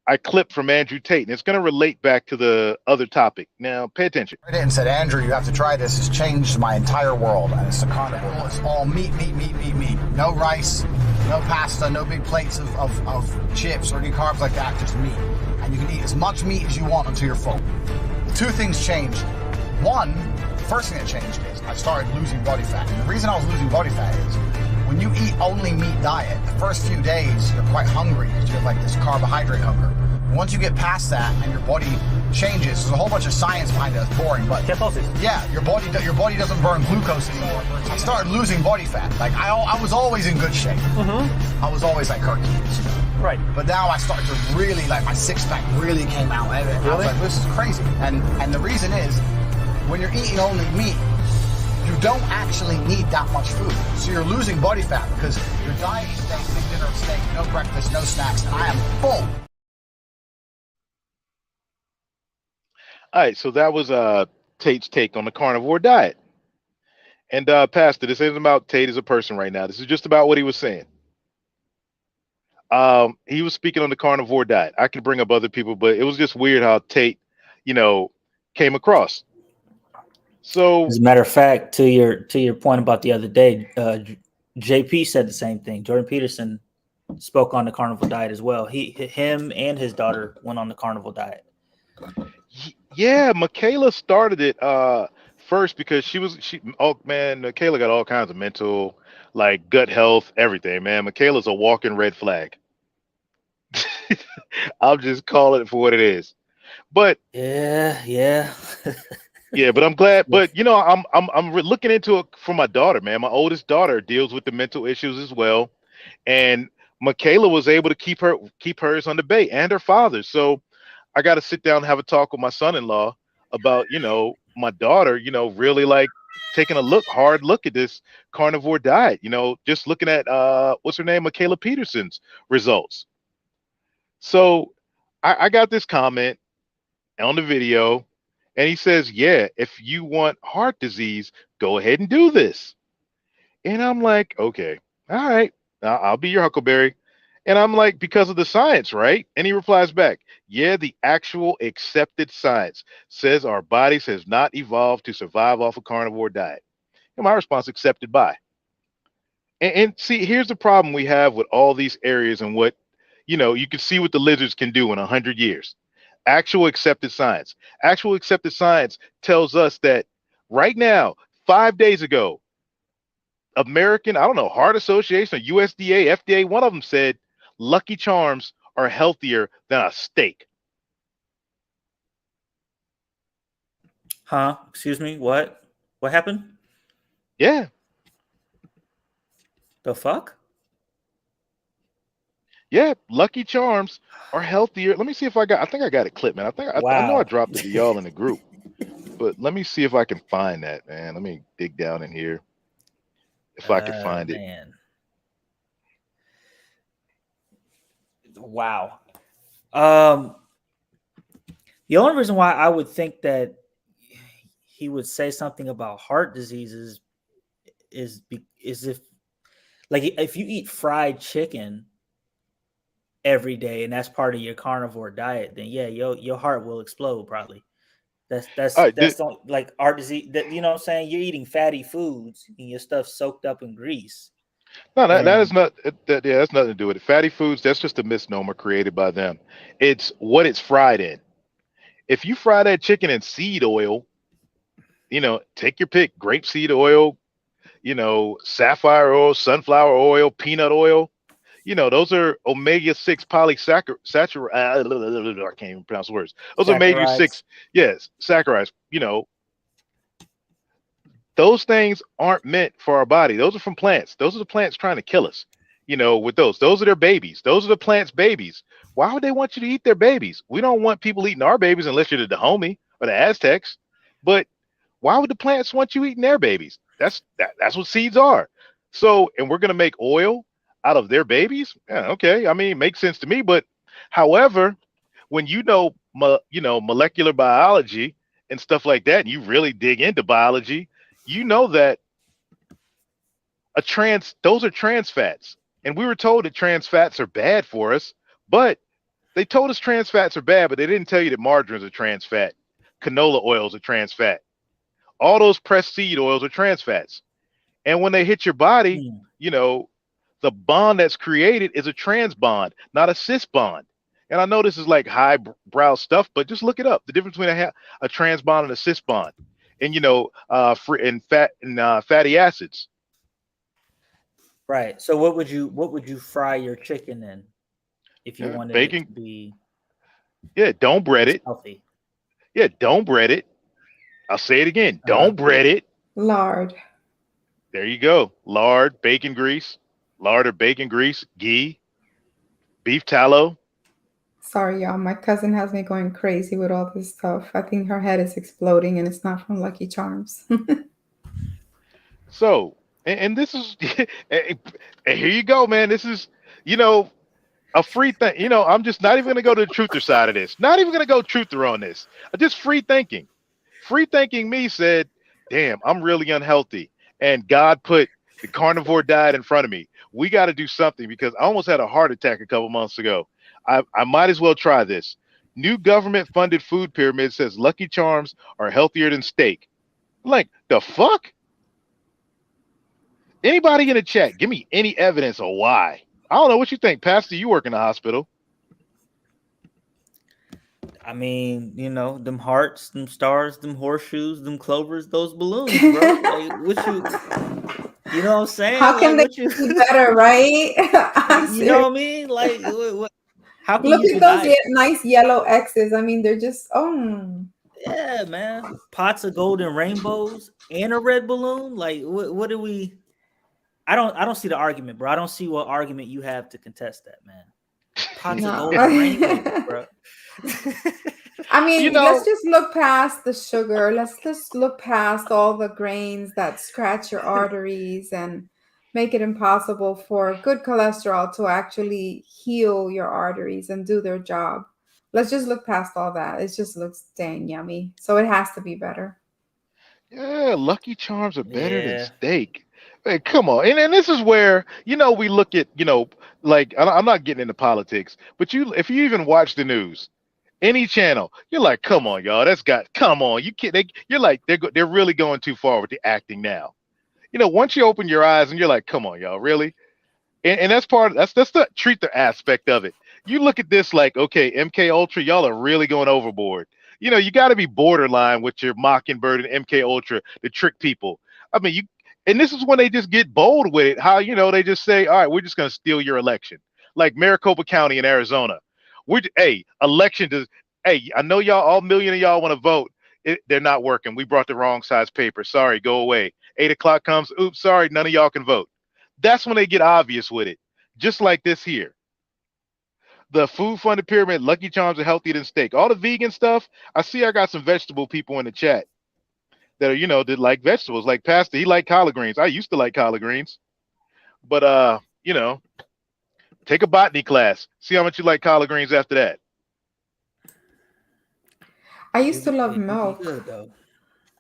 I clipped from Andrew Tate, and it's going to relate back to the other topic. Now, pay attention. And said, Andrew, you have to try this. It's changed my entire world. And it's a carnivore. It's all meat. No rice, no pasta, no big plates of chips or any carbs like that, just meat. And you can eat as much meat as you want until you're full. Two things changed. One, first thing that changed is I started losing body fat. And the reason I was losing body fat is when you eat only meat diet, the first few days you're quite hungry because you have like this carbohydrate hunger. Once you get past that and your body changes, there's a whole bunch of science behind it that's boring, but yeah, your body doesn't burn glucose anymore. I started losing body fat. Like I was always in good shape. I was always like Hercules. Right. But now I started to really, like, my six-pack really came out. And I was like, this is crazy. And the reason is, when you're eating only meat, you don't actually need that much food. So you're losing body fat because your diet is steak, big dinner of steak, no breakfast, no snacks, and I am full. All right, so that was Tate's take on the carnivore diet. And Pastor, this isn't about Tate as a person right now. This is just about what he was saying. He was speaking on the carnivore diet. I can bring up other people, but it was just weird how Tate, came across. So, as a matter of fact, to your point about the other day, JP said the same thing. Jordan Peterson spoke on the carnivore diet as well. Him and his daughter went on the carnivore diet. Yeah, Michaela started it first because Michaela got all kinds of mental, like gut health, everything, man. Michaela's a walking red flag. I'll just call it for what it is. But yeah. Yeah, but I'm glad. But I'm looking into it for my daughter, man. My oldest daughter deals with the mental issues as well, and Michaela was able to keep hers on the bay and her father. So I got to sit down and have a talk with my son-in-law about my daughter, really like taking a hard look at this carnivore diet. Just looking at what's her name, Michaela Peterson's results. So I got this comment on the video. And he says, yeah, if you want heart disease, go ahead and do this. And I'm like, okay, all right, I'll be your Huckleberry. And I'm like, because of the science, right? And he replies back, yeah, the actual accepted science says our bodies has not evolved to survive off a carnivore diet. And my response, accepted by. And see, here's the problem we have with all these areas and what, you can see what the lizards can do in 100 years. Actual accepted science. Actual accepted science tells us that right now, 5 days ago, American, Heart Association or USDA, FDA, one of them said Lucky Charms are healthier than a steak. Huh? Excuse me? What? What happened? Yeah. The fuck? Yeah, Lucky Charms are healthier. Let me see if I think I got it clipped, man. I know I dropped it to y'all in the group, but let me see if I can find that, man. Let me dig down in here if I can find it. Wow. The only reason why I would think that he would say something about heart diseases is if you eat fried chicken every day and that's part of your carnivore diet, then yeah, your heart will explode probably. That's like heart disease. That, you know what I'm saying? You're eating fatty foods and your stuff soaked up in grease. No, that is not. That's nothing to do with it. Fatty foods, that's just a misnomer created by them. It's what it's fried in. If you fry that chicken in seed oil, take your pick, grapeseed oil, sapphire oil, sunflower oil, peanut oil. Those are omega-6 polysaccharide. I can't even pronounce the words. Those are omega Saccharides. 6, yes, saccharides. Those things aren't meant for our body. Those are from plants. Those are the plants trying to kill us. With those are their babies. Those are the plants' babies. Why would they want you to eat their babies? We don't want people eating our babies unless you're the Dahomey or the Aztecs. But why would the plants want you eating their babies? That's what seeds are. So, and we're gonna make oil out of their babies? Yeah, okay. I mean, it makes sense to me. But however, when molecular biology and stuff like that, and you really dig into biology, you know that those are trans fats. And we were told that trans fats are bad for us, but they told us trans fats are bad, but they didn't tell you that margarine is a trans fat. Canola oil is a trans fat. All those pressed seed oils are trans fats. And when they hit your body, the bond that's created is a trans bond, not a cis bond. And I know this is like highbrow stuff, but just look it up. The difference between a trans bond and a cis bond, and fatty acids. Right. So what would you fry your chicken in if you wanted bacon, it to be? Yeah, don't bread it. Healthy. Yeah, don't bread it. I'll say it again. Don't bread it. Lard. There you go. Lard, bacon grease, lard or bacon grease, ghee, beef tallow. Sorry, y'all. My cousin has me going crazy with all this stuff. I think her head is exploding, and it's not from Lucky Charms. So, and this is, and here you go, man. This is, a free thing. I'm just not even going to go to the truther side of this. Not even going to go truther on this. Just free thinking. Free thinking me said, damn, I'm really unhealthy. And God put the carnivore diet in front of me. We got to do something because I almost had a heart attack a couple months ago. I might as well try this. New government funded food pyramid says Lucky Charms are healthier than steak. Like, the fuck? Anybody in the chat, give me any evidence of why. I don't know what you think. Pastor, you work in the hospital. I mean, them hearts, them stars, them horseshoes, them clovers, those balloons, bro. Like, you know what I'm saying? How can they be better, right? You know what I mean? Like, how can look you at those nice yellow X's? I mean, they're just yeah, man. Pots of golden rainbows and a red balloon. Like, what do we? I don't see the argument, bro. I don't see what argument you have to contest that, man. Pots of golden rainbows, bro. I mean, let's just look past the sugar. Let's just look past all the grains that scratch your arteries and make it impossible for good cholesterol to actually heal your arteries and do their job. Let's just look past all that. It just looks dang yummy. So it has to be better. Yeah, Lucky Charms are better than steak. Hey, come on. And this is where, we look at, like, I'm not getting into politics, but if you even watch the news, any channel, you're like, come on, y'all, come on. You're like, they're really going too far with the acting now. Once you open your eyes and you're like, come on, y'all, really? And that's that's the treat the aspect of it. You look at this like, okay, MK Ultra, y'all are really going overboard. You got to be borderline with your Mockingbird and MK Ultra to trick people. I mean, and this is when they just get bold with it. How, they just say, all right, we're just going to steal your election. Like Maricopa County in Arizona. Election does. Hey, I know y'all, all million of y'all want to vote. They're not working. We brought the wrong size paper. Sorry, go away. 8 o'clock comes. Oops, sorry, none of y'all can vote. That's when they get obvious with it. Just like this here. The food funded pyramid, Lucky Charms are healthier than steak. All the vegan stuff. I got some vegetable people in the chat that are, that like vegetables. Like Pastor, he like collard greens. I used to like collard greens. But take a botany class. See how much you like collard greens after that. I used to love milk.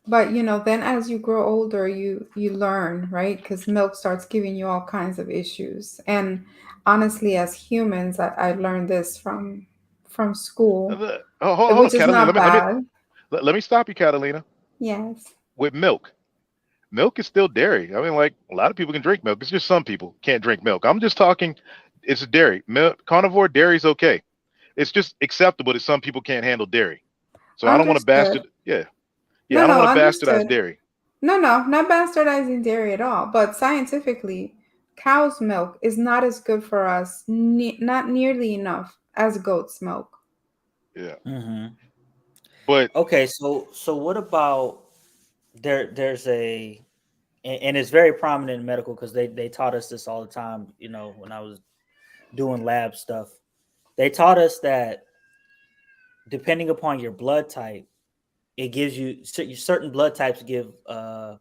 But then as you grow older, you learn, right? Because milk starts giving you all kinds of issues. And honestly, as humans, I learned this from school, which is not bad. Let me stop you, Catalina. Yes. With milk is still dairy. I mean, like, a lot of people can drink milk. It's just some people can't drink milk. I'm just talking, it's a dairy. Milk, carnivore dairy is okay. It's just acceptable that some people can't handle dairy. So I don't want to Understood. bastard. Yeah, yeah. No, I don't no, want to bastardize understood. dairy. No, no, not bastardizing dairy at all. But scientifically, cow's milk is not as good for us, not nearly enough as goat's milk. Yeah, Mm-hmm. but Okay, so what about there's a and it's very prominent in medical because they taught us this all the time, when I was doing lab stuff. They taught us that depending upon your blood type, it gives you certain blood types give uh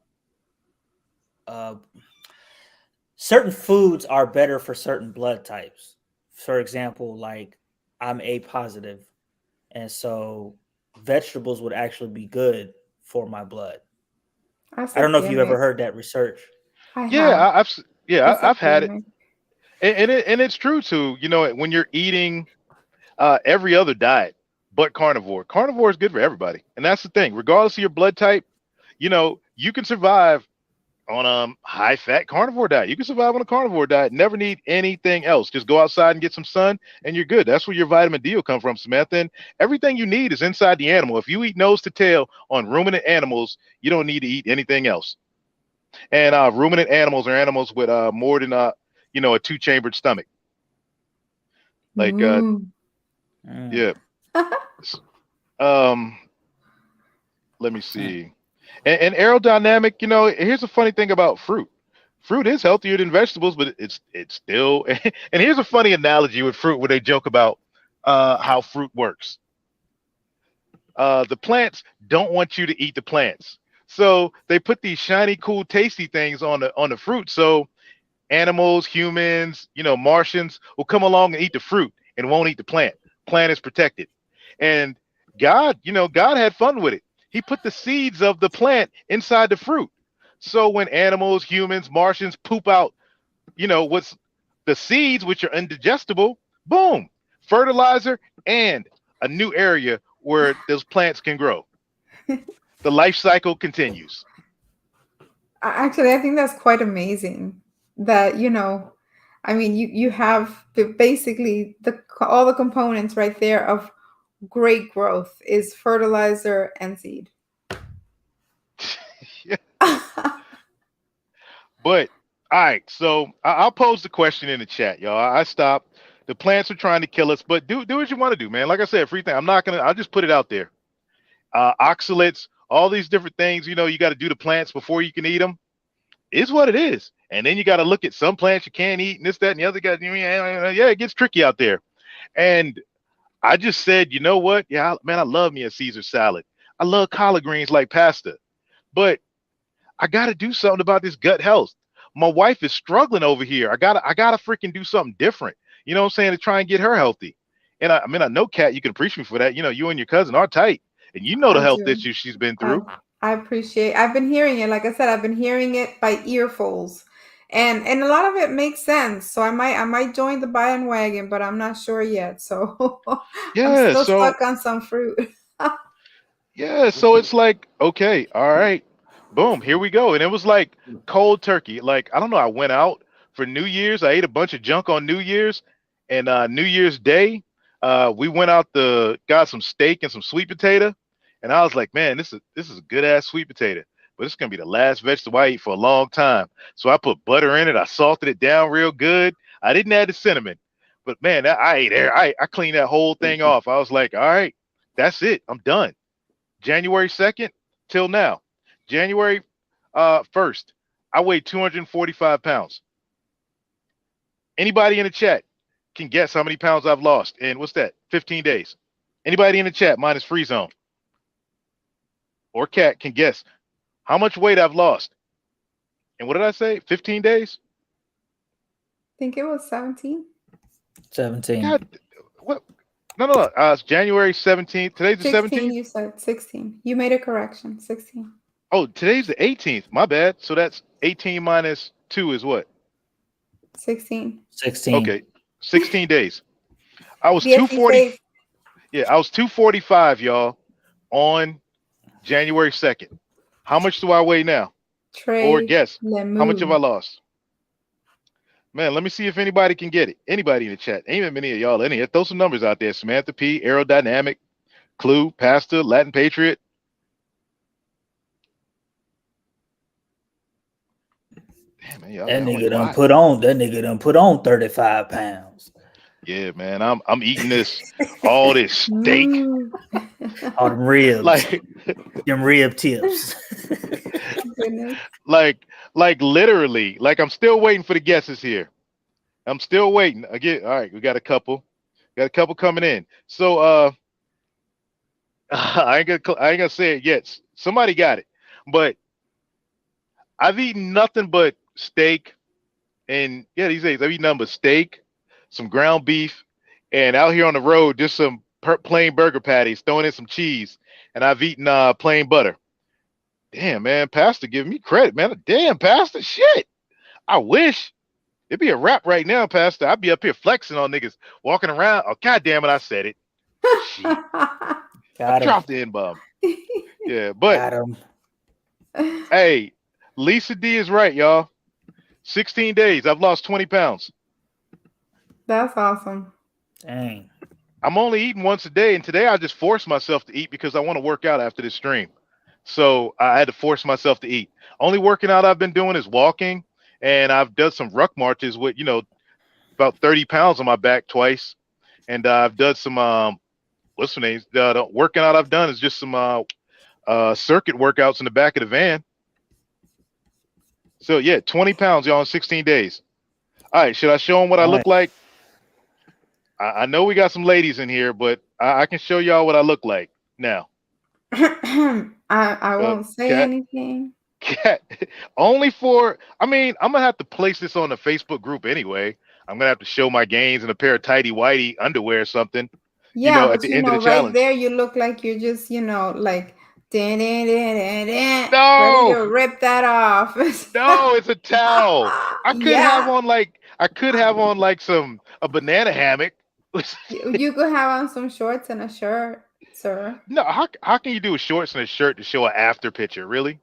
certain foods are better for certain blood types. For example, like I'm A positive, and so vegetables would actually be good for my blood. That's I a don't know if you ever gimmick. heard that research. I yeah, have. yeah, It's a I've had it, gimmick. and it's true too. When you're eating every other diet but carnivore, carnivore is good for everybody, and that's the thing. Regardless of your blood type, you can survive on a high fat carnivore diet. You can survive on a carnivore diet, never need anything else. Just go outside and get some sun and you're good. That's where your vitamin D will come from, Samantha. And everything you need is inside the animal. If you eat nose to tail on ruminant animals, you don't need to eat anything else. And ruminant animals are animals with more than a two-chambered stomach. Like Ooh. Mm. yeah. Um let me Mm. see. And aerodynamic, here's a funny thing about fruit. Fruit is healthier than vegetables, but it's still. And here's a funny analogy with fruit where they joke about how fruit works. The plants don't want you to eat the plants, so they put these shiny, cool, tasty things on the fruit. So animals, humans, Martians will come along and eat the fruit and won't eat the plant. Plant is protected. And God had fun with it. He put the seeds of the plant inside the fruit. So when animals, humans, Martians poop out, what's the seeds, which are indigestible, boom, fertilizer and a new area where those plants can grow. The life cycle continues. Actually, I think that's quite amazing that, I mean, you have basically all the components right there of great growth is fertilizer and seed. But all right, so I'll pose the question in the chat, y'all. I stopped. The plants are trying to kill us, but do what you want to do, man. Like I said, free thing. I'll just put it out there. Oxalates, all these different things. You got to do the plants before you can eat them. Is what it is. And then you got to look at some plants you can't eat, and this, that, and the other guy. Yeah, it gets tricky out there. And I just said, you know what? Yeah, man, I love me a Caesar salad. I love collard greens like pasta, but I got to do something about this gut health. My wife is struggling over here. I gotta freaking do something different. You know what I'm saying? To try and get her healthy. And I mean, I know, Kat, you can appreciate me for that. You and your cousin are tight, and you know the I health do. issues she's been I, through. I appreciate. I've been hearing it. Like I said, I've been hearing it by earfuls, and a lot of it makes sense. So I might join the bandwagon, but I'm not sure yet. So I'm Yeah. still So stuck on some fruit. yeah. So it's like, okay, all right, boom, here we go. And it was like cold turkey. Like I don't know. I went out for New Year's. I ate a bunch of junk on New Year's, and New Year's Day, we went out got some steak and some sweet potato. And I was like, man, this is a good ass sweet potato, but it's gonna be the last vegetable I eat for a long time. So I put butter in it. I salted it down real good. I didn't add the cinnamon, but man, I ate there. I cleaned that whole thing off. I was like, all right, that's it. I'm done. January 2nd till now. January 1st, I weighed 245 pounds. Anybody in the chat can guess how many pounds I've lost in what's that? 15 days. Anybody in the chat minus free zone or cat can guess how much weight I've lost. And what did I say? 15 days? I think it was 17. 17. God, what? No. It's January 17th. Today's the 16, 17th. you said 16. You made a correction. 16. Oh, today's the 18th. My bad. So that's 18 minus 2 is what? 16. 16. Okay. 16 days. I was 240. 16. Yeah, I was 245, y'all, on January 2nd. How much do I weigh now? Or Trey guess, how much have I Lemu. lost? Man, let me see if anybody can get it. Anybody in the chat. Ain't many of y'all in here. Throw some numbers out there. Samantha P, aerodynamic, Clue, Pastor, Latin Patriot. Damn man, y'all, That y'all went nigga done quiet. put on. That nigga done put on 35 pounds. Yeah, man, I'm eating all this steak. Mm. All them ribs, Like them rib tips. Goodness. like literally, like I'm still waiting for the guesses here. I'm still waiting. Again, all right, we got a couple. Got a couple coming in. So I ain't gonna say it yet. Somebody got it. But I've eaten nothing but steak and yeah, these days I've eaten nothing but steak, some ground beef, and out here on the road, just some plain burger patties, throwing in some cheese, and I've eaten plain butter. Damn, man, Pastor giving me credit, man. Damn, Pastor, shit. I wish it'd be a wrap right now, Pastor. I'd be up here flexing on niggas walking around. Oh, god damn it, I said it. Shit. I Got him. dropped the N-bomb. Yeah, but Got him. hey, Lisa D is right, y'all. 16 days. I've lost 20 pounds. That's awesome. Dang. I'm only eating once a day, and today I just forced myself to eat because I want to work out after this stream. So I had to force myself to eat. Only working out I've been doing is walking, and I've done some ruck marches with, about 30 pounds on my back twice. And I've done some, what's the name? The working out I've done is just some circuit workouts in the back of the van. So yeah, 20 pounds, y'all, in 16 days. All right, should I show them what I look like? I know we got some ladies in here, but I can show y'all what I look like now. I won't say Cat, anything. Cat, only for, I'm going to have to place this on the Facebook group anyway. I'm going to have to show my gains in a pair of tighty whitey underwear or something. Yeah, At but the end of the right challenge. there, you look like you're just, like, ready No, to rip that off. no, it's a towel. I could have Yeah, on like a banana hammock. you could have on some shorts and a shirt, sir. No, how can you do a shorts and a shirt to show an after picture? Really?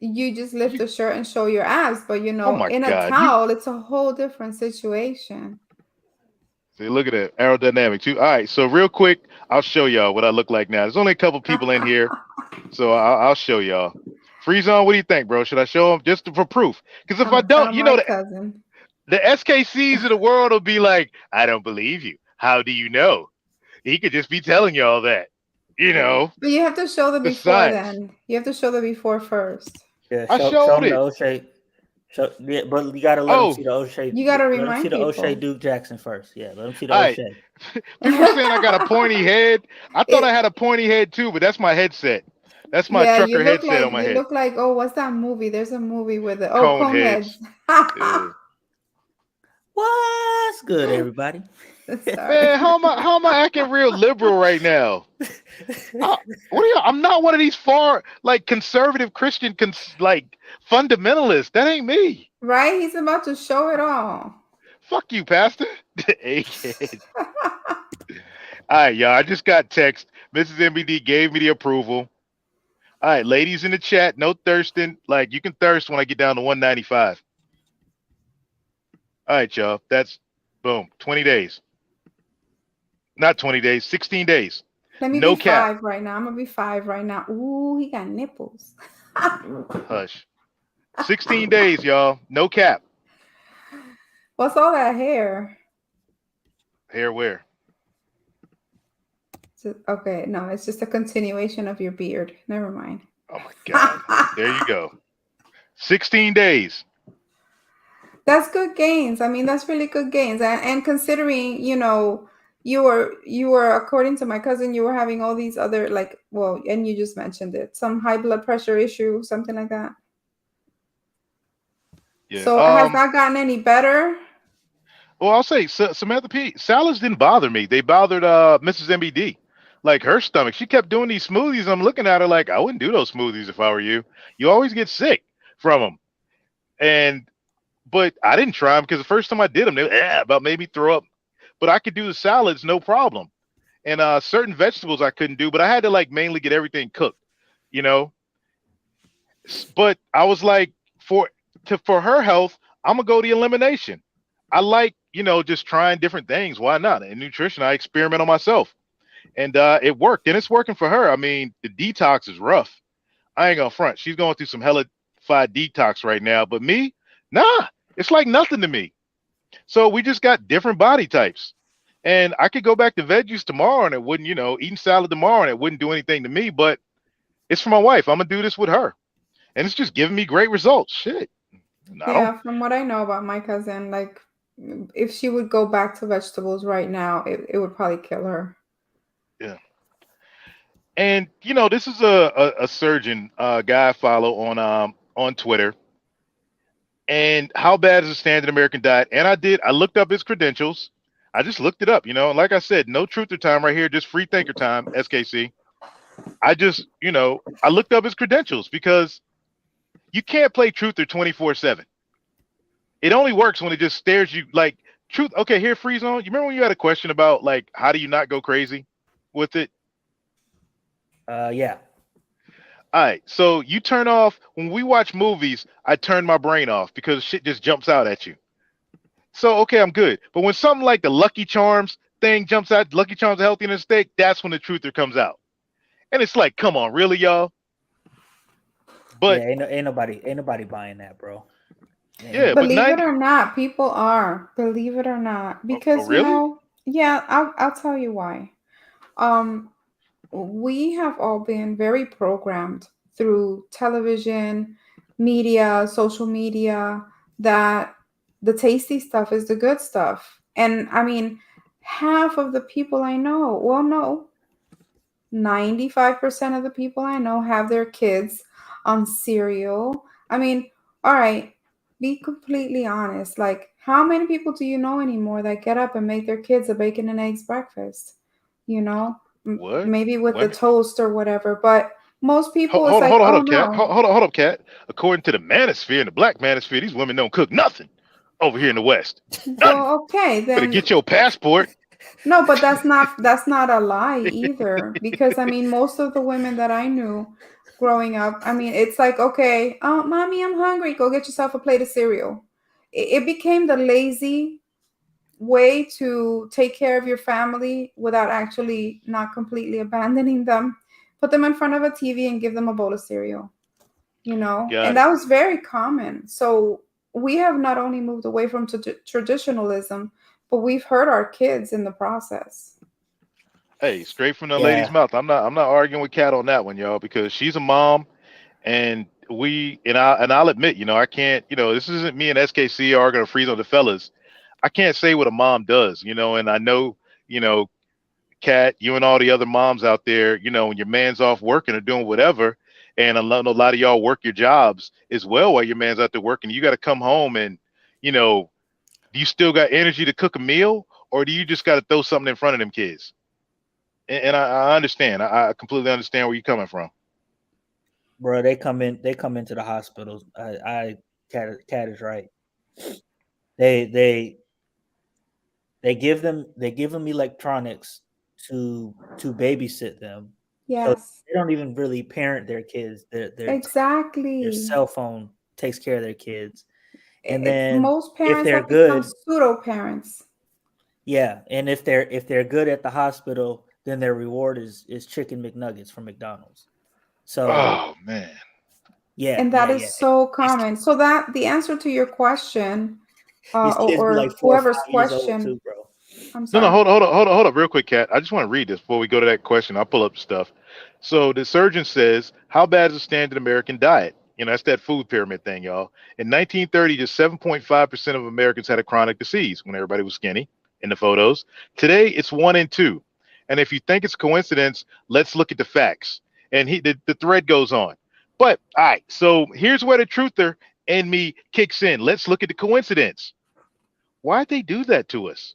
You just lift the shirt and show your abs, but Oh my in a God! towel, it's a whole different situation. See, look at that aerodynamic too. All right, so real quick, I'll show y'all what I look like now. There's only a couple people in here, so I'll show y'all. Freeze on. What do you think, bro? Should I show them just for proof? Because if I'm I gonna tell don't, my cousin. the SKCs of the world will be like, I don't believe you. How do you know? He could just be telling y'all that. But you have to show the The before science. then. You have to show the before first. Yeah, I show showed them the it. O'Shea. Yeah, but you gotta let them Oh, see the O'Shea. You gotta Let them see remind the O'Shea people. Duke Jackson first. Yeah, let them see the all right. O'Shea. People saying I got a pointy head. I thought I It, had a pointy head too, but that's my headset. That's my yeah, trucker headset on my you head. look like, oh, what's that movie? There's a movie with the Cone Coneheads. heads. Yeah. What's good, everybody? Sorry. Man, how am I acting real liberal right now? I'm not one of these conservative Christian fundamentalists. That ain't me. Right? He's about to show it all. Fuck you, Pastor. Egghead. All right, y'all. I just got text. Mrs. MBD gave me the approval. All right, ladies in the chat, no thirsting. Like, you can thirst when I get down to 195. All right, y'all. That's boom. 20 days. Not 20 days, 16 days. Let me No be cap. 5 right now. I'm gonna be 5 right now. Ooh, he got nipples. Hush. 16 days, y'all. No cap. What's all that hair? Hair where? Okay, no, it's just a continuation of your beard. Never mind. Oh my God. There you go. 16 days. That's good gains. I mean, that's really good gains. And considering, you were according to my cousin, you were having all these other and you just mentioned it, some high blood pressure issue, something like that. Yeah. So has that gotten any better? Well, I'll say Samantha P. Salads didn't bother me. They bothered Mrs. MBD. Like her stomach. She kept doing these smoothies. I'm looking at her like, I wouldn't do those smoothies if I were you. You always get sick from them. But I didn't try them because the first time I did them, they about made me throw up. But I could do the salads, no problem. And certain vegetables I couldn't do, but I had to mainly get everything cooked, But I was like, for her health, I'm gonna go the elimination. I like, just trying different things. Why not? In nutrition, I experiment on myself. and it worked, and it's working for her. I mean, the detox is rough. I ain't gonna front. She's going through some hellified detox right now, but me, nah, it's like nothing to me. So we just got different body types. And I could go back to veggies tomorrow and it wouldn't, eating salad tomorrow and it wouldn't do anything to me, but it's for my wife. I'm gonna do this with her. And it's just giving me great results. Shit. I don't. Yeah, from what I know about my cousin, like if she would go back to vegetables right now, it would probably kill her. Yeah. And this is a surgeon guy I follow on Twitter. And how bad is the standard American diet? And I looked up his credentials. I just looked it up, and like I said, no truther time right here, just free thinker time, SKC. I just, I looked up his credentials because you can't play truther 24/7. It only works when it just stares you like truth. Okay, here, free zone. You remember when you had a question about like how do you not go crazy with it? Yeah. All right, so you turn off when we watch movies. I turn my brain off because shit just jumps out at you. So okay, I'm good. But when something like the Lucky Charms thing jumps out, Lucky Charms are healthy in a steak, that's when the truther comes out. And it's like, come on, really, y'all? But yeah, ain't nobody buying that, bro. Yeah, but Believe it or not, people are. Believe it or not, because really? yeah, I'll tell you why. We have all been very programmed through television, media, social media, that the tasty stuff is the good stuff. And I mean, half of the people I know, well, no, 95% of the people I know have their kids on cereal. I mean, all right, be completely honest. Like, how many people do you know anymore that get up and make their kids a bacon and eggs breakfast? You know, What? maybe with the When? toast or whatever. But most people, it's Hold on, like, hold on, hold oh up, cat. no. Hold up, cat. According to the manosphere and the black manosphere, these women don't cook nothing over here in the West. Nothing. Well, okay, Better then get your passport. no, but that's not a lie either, because I mean most of the women that I knew growing up, I mean it's like, okay, mommy, I'm hungry, go get yourself a plate of cereal. It became the lazy way to take care of your family without actually not completely abandoning them. Put them in front of a TV and give them a bowl of cereal, Got and it. that was very common. So we have not only moved away from traditionalism, but we've hurt our kids in the process. Hey, straight from the lady's Yeah. mouth. I'm not arguing with Cat on that one, y'all, because she's a mom, and I'll admit, I can't, this isn't me and SKC arguing or freeze on the fellas. I can't say what a mom does, and I know, you know, Cat, you and all the other moms out there, when your man's off working or doing whatever, and a lot of y'all work your jobs as well while your man's out there working. You got to come home and, do you still got energy to cook a meal, or do you just got to throw something in front of them kids? And I understand. I completely understand where you're coming from. Bro, they come into the hospitals. Cat is right. They give them electronics to babysit them. So Yes, they don't even really parent their kids. Their exactly. cell phone takes care of their kids. And then Most if parents they're have become good, pseudo parents. yeah, and if they're good at the hospital, then their reward is chicken McNuggets from McDonald's. So Oh man. yeah, And that yeah, is yeah. so common. So that the answer to your question, These kids be like or 4 or 5 whoever's years old question, too, bro. I'm No, sorry. hold up, real quick, Cat. I just want to read this before we go to that question. I'll pull up the stuff. So the surgeon says, "How bad is the standard American diet?" That's that food pyramid thing, y'all. In 1930, just 7.5% of Americans had a chronic disease when everybody was skinny in the photos. Today, it's 1 in 2. And if you think it's coincidence, let's look at the facts. And the thread goes on. But all right, so here's where the truther in me kicks in. Let's look at the coincidence. Why'd they do that to us?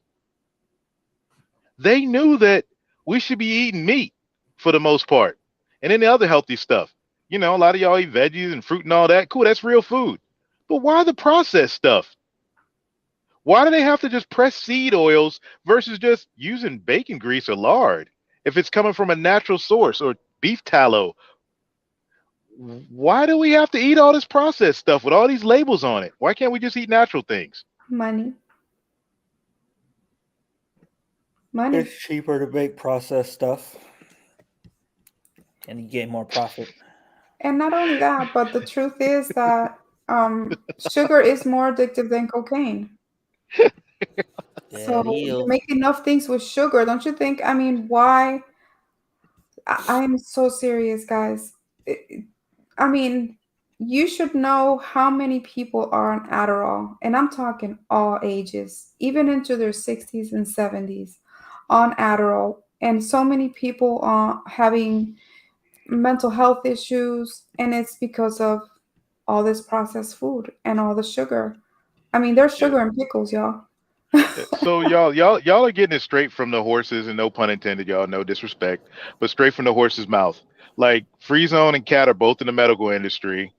They knew that we should be eating meat for the most part. And then the other healthy stuff. A lot of y'all eat veggies and fruit and all that. Cool, that's real food. But why the processed stuff? Why do they have to just press seed oils versus just using bacon grease or lard if it's coming from a natural source, or beef tallow? Why do we have to eat all this processed stuff with all these labels on it? Why can't we just eat natural things? Money. Money. It's cheaper to make processed stuff, and you get more profit. And not only that, but the truth is that sugar is more addictive than cocaine. So That you is. make enough things with sugar, don't you think? I mean, why? I am so serious, guys. I mean, you should know how many people are on Adderall, and I'm talking all ages, even into their 60s and 70s on Adderall. And so many people are having mental health issues, and it's because of all this processed food and all the sugar. I mean, there's Yeah. sugar in pickles, y'all. So y'all are getting it straight from the horses, and no pun intended, y'all. No disrespect, but straight from the horse's mouth. Like Free Zone and Cat are both in the medical industry,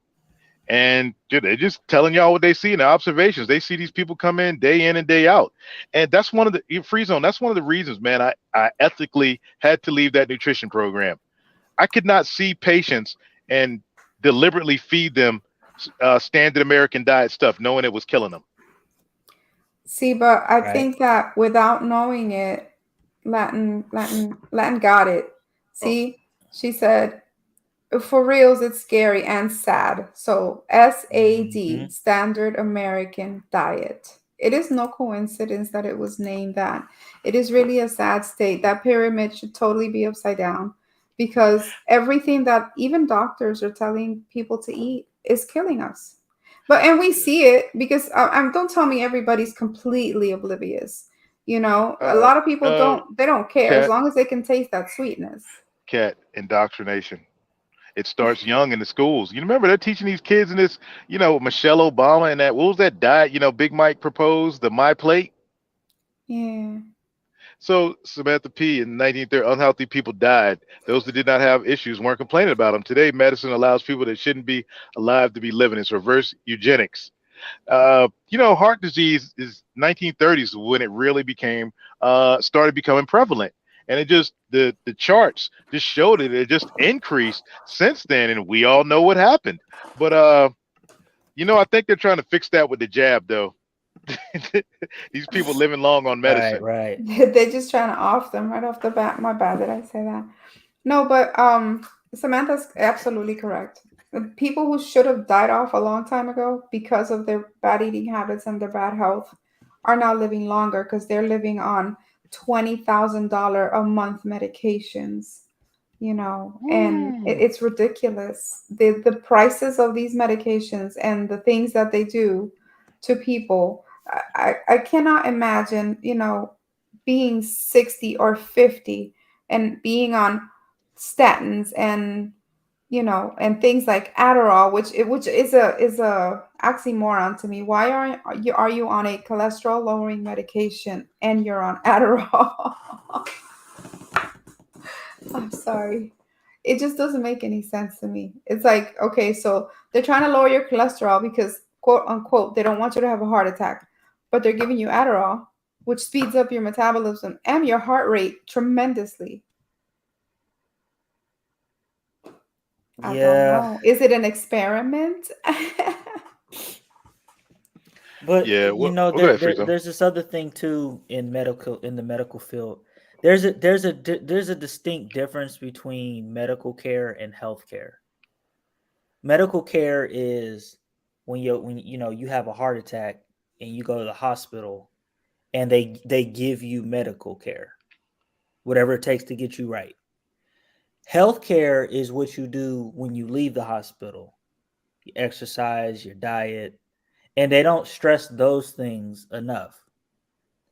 and dude, they're just telling y'all what they see in the observations. They see these people come in and day out, and that's one of the Free Zone. That's one of the reasons, man. I ethically had to leave that nutrition program. I could not see patients and deliberately feed them standard American diet stuff, knowing it was killing them. See, but I Right. think that without knowing it, Latin got it. Oh, See, she said, for reals, it's scary and sad. So SAD, Hmm. Standard American Diet. It is no coincidence that it was named that. It is really a sad state. That pyramid should totally be upside down because everything that even doctors are telling people to eat is killing us. But and we see it because don't tell me everybody's completely oblivious. You know, a uh, lot of people uh, they don't care as cat, long as they can taste that sweetness. cat indoctrination. It starts young in the schools. You remember they're teaching these kids in this, Michelle Obama and that, what was that diet, Big Mike proposed, the My Plate? Yeah. So Samantha P. in 1930, unhealthy people died. Those that did not have issues weren't complaining about them. Today, medicine allows people that shouldn't be alive to be living. It's reverse eugenics. Heart disease is 1930s when it really became started becoming prevalent, and it just the charts just showed it. It just increased since then, and we all know what happened. But I think they're trying to fix that with the jab, though. These people living long on Right. medicine. Right. They're just trying to off them right off the bat. My bad, did I say that? No, but Samantha's absolutely correct. The people who should have died off a long time ago because of their bad eating habits and their bad health are now living longer because they're living on $20,000 a month medications, and Woo. it's ridiculous. The prices of these medications and the things that they do to people. I cannot imagine, being 60 or 50 and being on statins and and things like Adderall, which is a oxymoron to me. Why are you on a cholesterol lowering medication and you're on Adderall? I'm sorry. It just doesn't make any sense to me. It's like, okay, so they're trying to lower your cholesterol because, quote unquote, they don't want you to have a heart attack, but they're giving you Adderall, which speeds up your metabolism and your heart rate tremendously. I don't Yeah. know. Is it an experiment? But Yeah. Well, go ahead, Frieza. there's this other thing too in the medical field. There's a distinct difference between medical care and health care. Medical care is when you have a heart attack and you go to the hospital and they give you medical care, whatever it takes to get you right. Health care is what you do when you leave the hospital. You exercise, your diet, and they don't stress those things enough.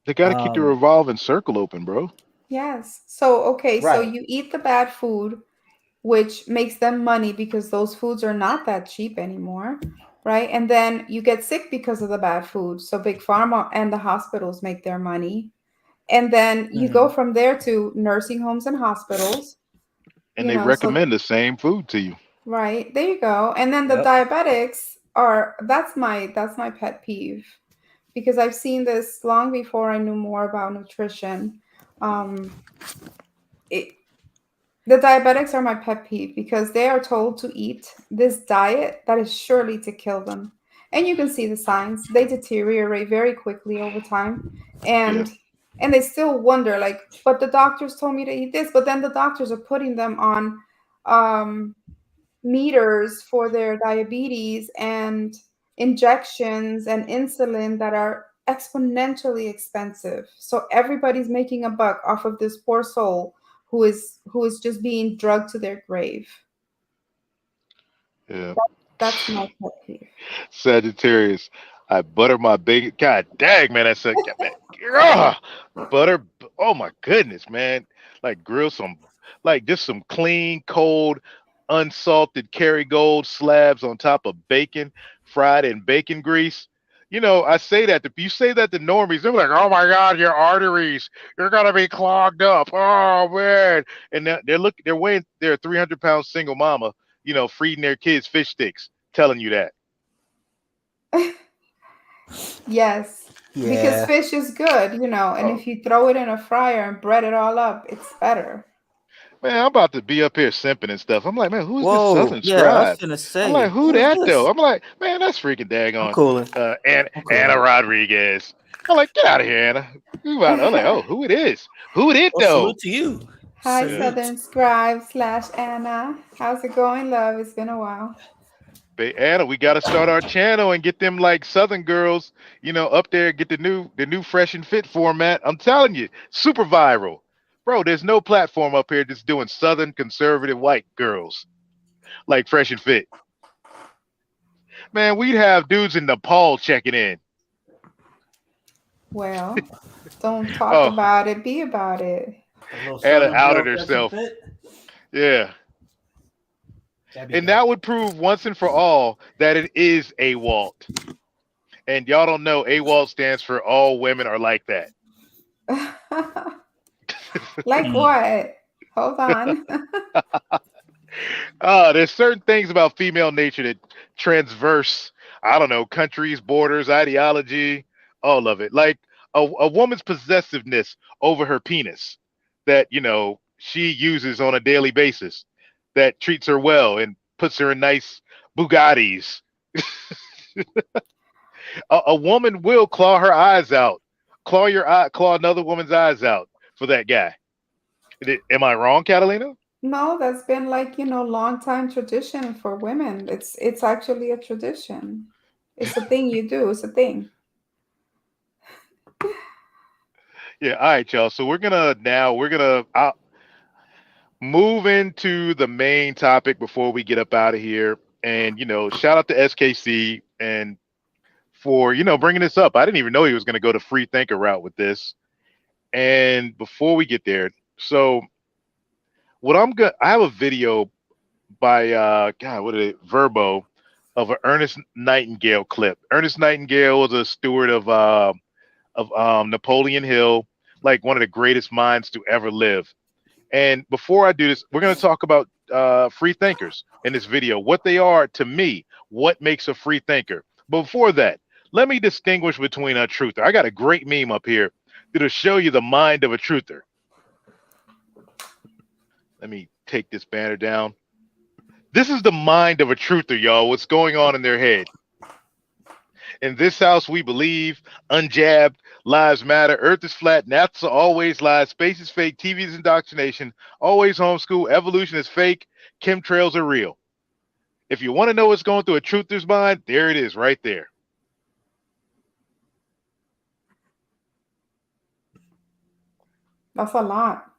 They got to keep the Um, revolving circle open, bro. Yes. So, okay, so right. you eat the bad food, which makes them money because those foods are not that cheap anymore, right? And then you get sick because of the bad food. So Big Pharma and the hospitals make their money. And then you go Mhm. from there to nursing homes and hospitals, And they so recommend the same food to you. right, there you go. And then the Yep. diabetics are that's my pet peeve because I've seen this long before I knew more about nutrition. Um, it, The diabetics are my pet peeve because they are told to eat this diet that is surely to kill them. And you can see the signs. They deteriorate very quickly over time. Yeah. And and they still wonder, like, but the doctors told me to eat this, but then the doctors are putting them on um, meters for their diabetes and injections and insulin that are exponentially expensive. So everybody's making a buck off of this poor soul who is just being drugged to their grave. Yeah. That's my pet peeve. Sagittarius. I butter my bacon. God dang, man, that's a man. Ugh. Butter. Oh my goodness, man. Like grill some, like just some clean, cold, unsalted Kerrygold slabs on top of bacon, fried in bacon grease. I say that you say that to normies, they're like, "Oh my God, your arteries, you're gonna be clogged up." Oh man, and they're weighing their 300-pound single mama, feeding their kids fish sticks, telling you that. Yes, because Yeah. fish is good, and Oh if you throw it in a fryer and bread it all up, it's better. man, I'm about to be up here simping and stuff. I'm like, man, who is this Whoa. Southern Yeah, I was scribe? gonna I'm like, say, who who is that though? this? I'm like, man, that's freaking I'm daggone cooling. I'm Anna cooling. Rodriguez. I'm like, get out of here, Anna. I'm like, oh, who it is? Who it is Well, though? salute to you. Hi, Yeah. Salute. Southern Scribe / Anna. How's it going, love? It's been a while. Anna, we got to start our channel and get them like Southern girls, up there. Get the new Fresh and Fit format. I'm telling you, super viral, bro. There's no platform up here that's doing Southern conservative white girls like Fresh and Fit. Man, we'd have dudes in Nepal checking in. Well, don't talk Oh, about it, be about it. A little Anna Southern outed Belle Fresh and herself. Fit. Yeah. That'd be And dope. that would prove once and for all that it is AWALT. And y'all don't know AWALT stands for all women are like that. Like Mm. what? Hold on. There's certain things about female nature that transverse, I don't know, countries, borders, ideology, all of it. Like a woman's possessiveness over her penis that, she uses on a daily basis that treats her well and puts her in nice Bugattis. A woman will claw her eyes out, claw another woman's eyes out for that guy. Am I wrong, Catalina? No, that's been like, long time tradition for women. It's actually a tradition. It's a thing you do. It's a thing. Yeah. All right, y'all. So we're gonna move into the main topic before we get up out of here. And shout out to SKC and for bringing this up. I didn't even know he was going to go the free thinker route with this. And before we get there, so I have a video by God, what is it, Verbo, of an Ernest Nightingale clip. Ernest Nightingale was a steward of Napoleon Hill, like one of the greatest minds to ever live. And before I do this, we're going to talk about free thinkers in this video, what they are to me, what makes a free thinker. But before that, let me distinguish between a truther. I got a great meme up here that'll show you the mind of a truther. Let me take this banner down. This is the mind of a truther, y'all. What's going on in their head? In this house, we believe, unjabbed, lives matter, earth is flat, NASA always lies, space is fake, TV is indoctrination, always homeschool, evolution is fake, chemtrails are real. If you want to know what's going through a truther's mind, there it is right there. That's a lot.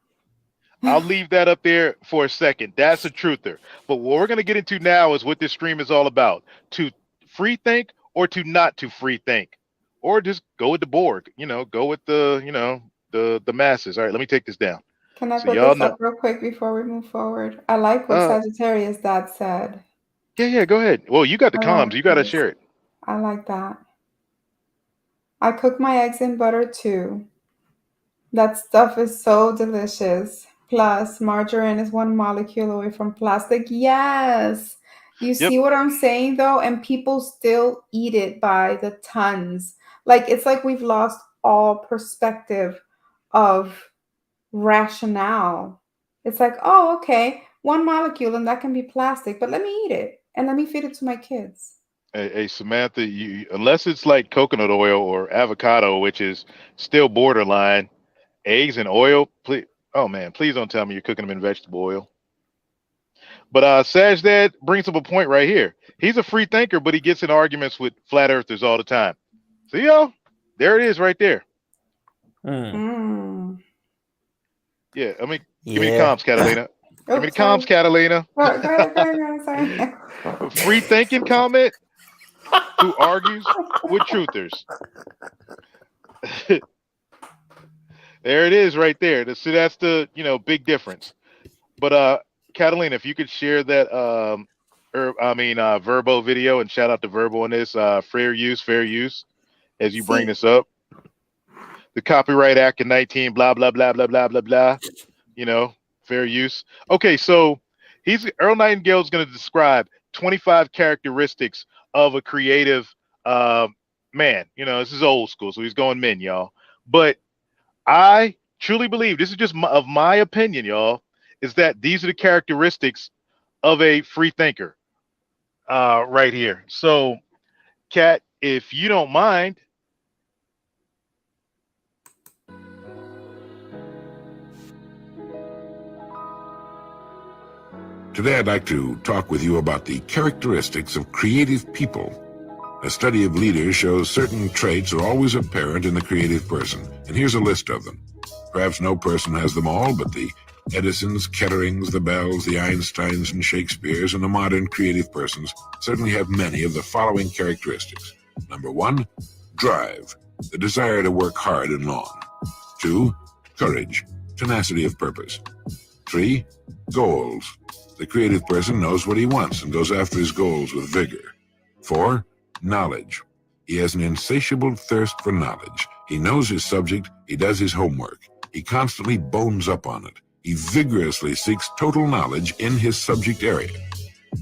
I'll leave that up there for a second. That's a truther. But what we're going to get into now is what this stream is all about. To free think or to not to free think. Or just go with the Borg, go with the masses. All right, let me take this down. Can I So put y'all this know. up real quick before we move forward? I like what Uh Sagittarius dad said. yeah, go ahead. Well, you got the I comms. like You got to this. share it. I like that. I cook my eggs in butter too. That stuff is so delicious. Plus, margarine is one molecule away from plastic. Yes. You Yep. see what I'm saying though? And people still eat it by the tons. Like, it's like we've lost all perspective of rationale. It's like, oh, okay, one molecule and that can be plastic, but let me eat it and let me feed it to my kids. Hey, Samantha, unless it's like coconut oil or avocado, which is still borderline, Eggs and oil, please. Oh man, please don't tell me you're cooking them in vegetable oil. But Saj Dad brings up a point right here. He's a free thinker, but he gets in arguments with flat earthers all the time. So there it is right there. Yeah, I mean, give me the comms, Catalina. Give me the comms, Catalina. Free thinking comment who argues with truthers. There it is right there. So that's the big difference. But Catalina, if you could share that Verbo video, and shout out to Verbo on this, fair use, as you bring this up. The Copyright Act of 19, blah, blah, blah, blah, blah, blah, blah. Fair use. Okay, so Earl Nightingale is going to describe 25 characteristics of a creative man. This is old school, so he's going men, y'all. But I truly believe, this is just of my opinion, y'all, is that these are the characteristics of a free thinker right here. So, Kat, if you don't mind. Today I'd like to talk with you about the characteristics of creative people. A study of leaders shows certain traits are always apparent in the creative person, and here's a list of them. Perhaps no person has them all, but the Edisons, Ketterings, the Bells, the Einsteins, and Shakespeares, and the modern creative persons certainly have many of the following characteristics. Number 1, drive, the desire to work hard and long. 2, courage, tenacity of purpose. 3, goals. The creative person knows what he wants and goes after his goals with vigor. 4, knowledge. He has an insatiable thirst for knowledge. He knows his subject, he does his homework. He constantly bones up on it. He vigorously seeks total knowledge in his subject area.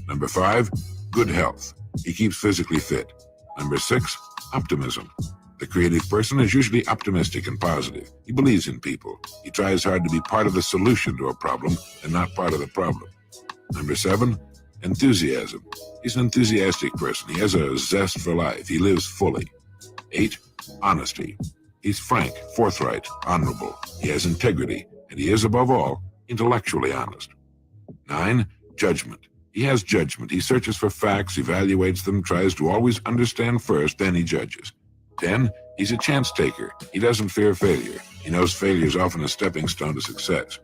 Number 5, good health. He keeps physically fit. Number 6, optimism. The creative person is usually optimistic and positive. He believes in people. He tries hard to be part of the solution to a problem and not part of the problem. Number 7, enthusiasm. He's an enthusiastic person. He has a zest for life. He lives fully. 8, honesty. He's frank, forthright, honorable. He has integrity, and he is, above all, intellectually honest. 9, judgment. He has judgment. He searches for facts, evaluates them, tries to always understand first, then he judges. 10, he's a chance taker. He doesn't fear failure. He knows failure is often a stepping stone to success.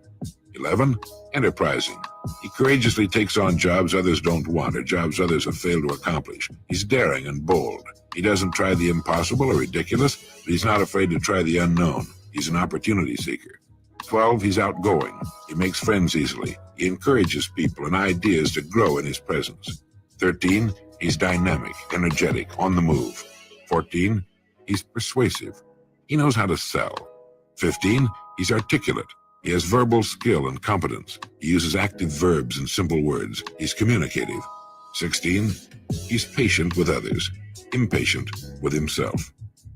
11, enterprising. He courageously takes on jobs others don't want or jobs others have failed to accomplish. He's daring and bold. He doesn't try the impossible or ridiculous, but he's not afraid to try the unknown. He's an opportunity seeker. 12, he's outgoing. He makes friends easily. He encourages people and ideas to grow in his presence. 13, he's dynamic, energetic, on the move. 14, he's persuasive. He knows how to sell. 15, he's articulate. He has verbal skill and competence. He uses active verbs and simple words. He's communicative. 16, he's patient with others, impatient with himself.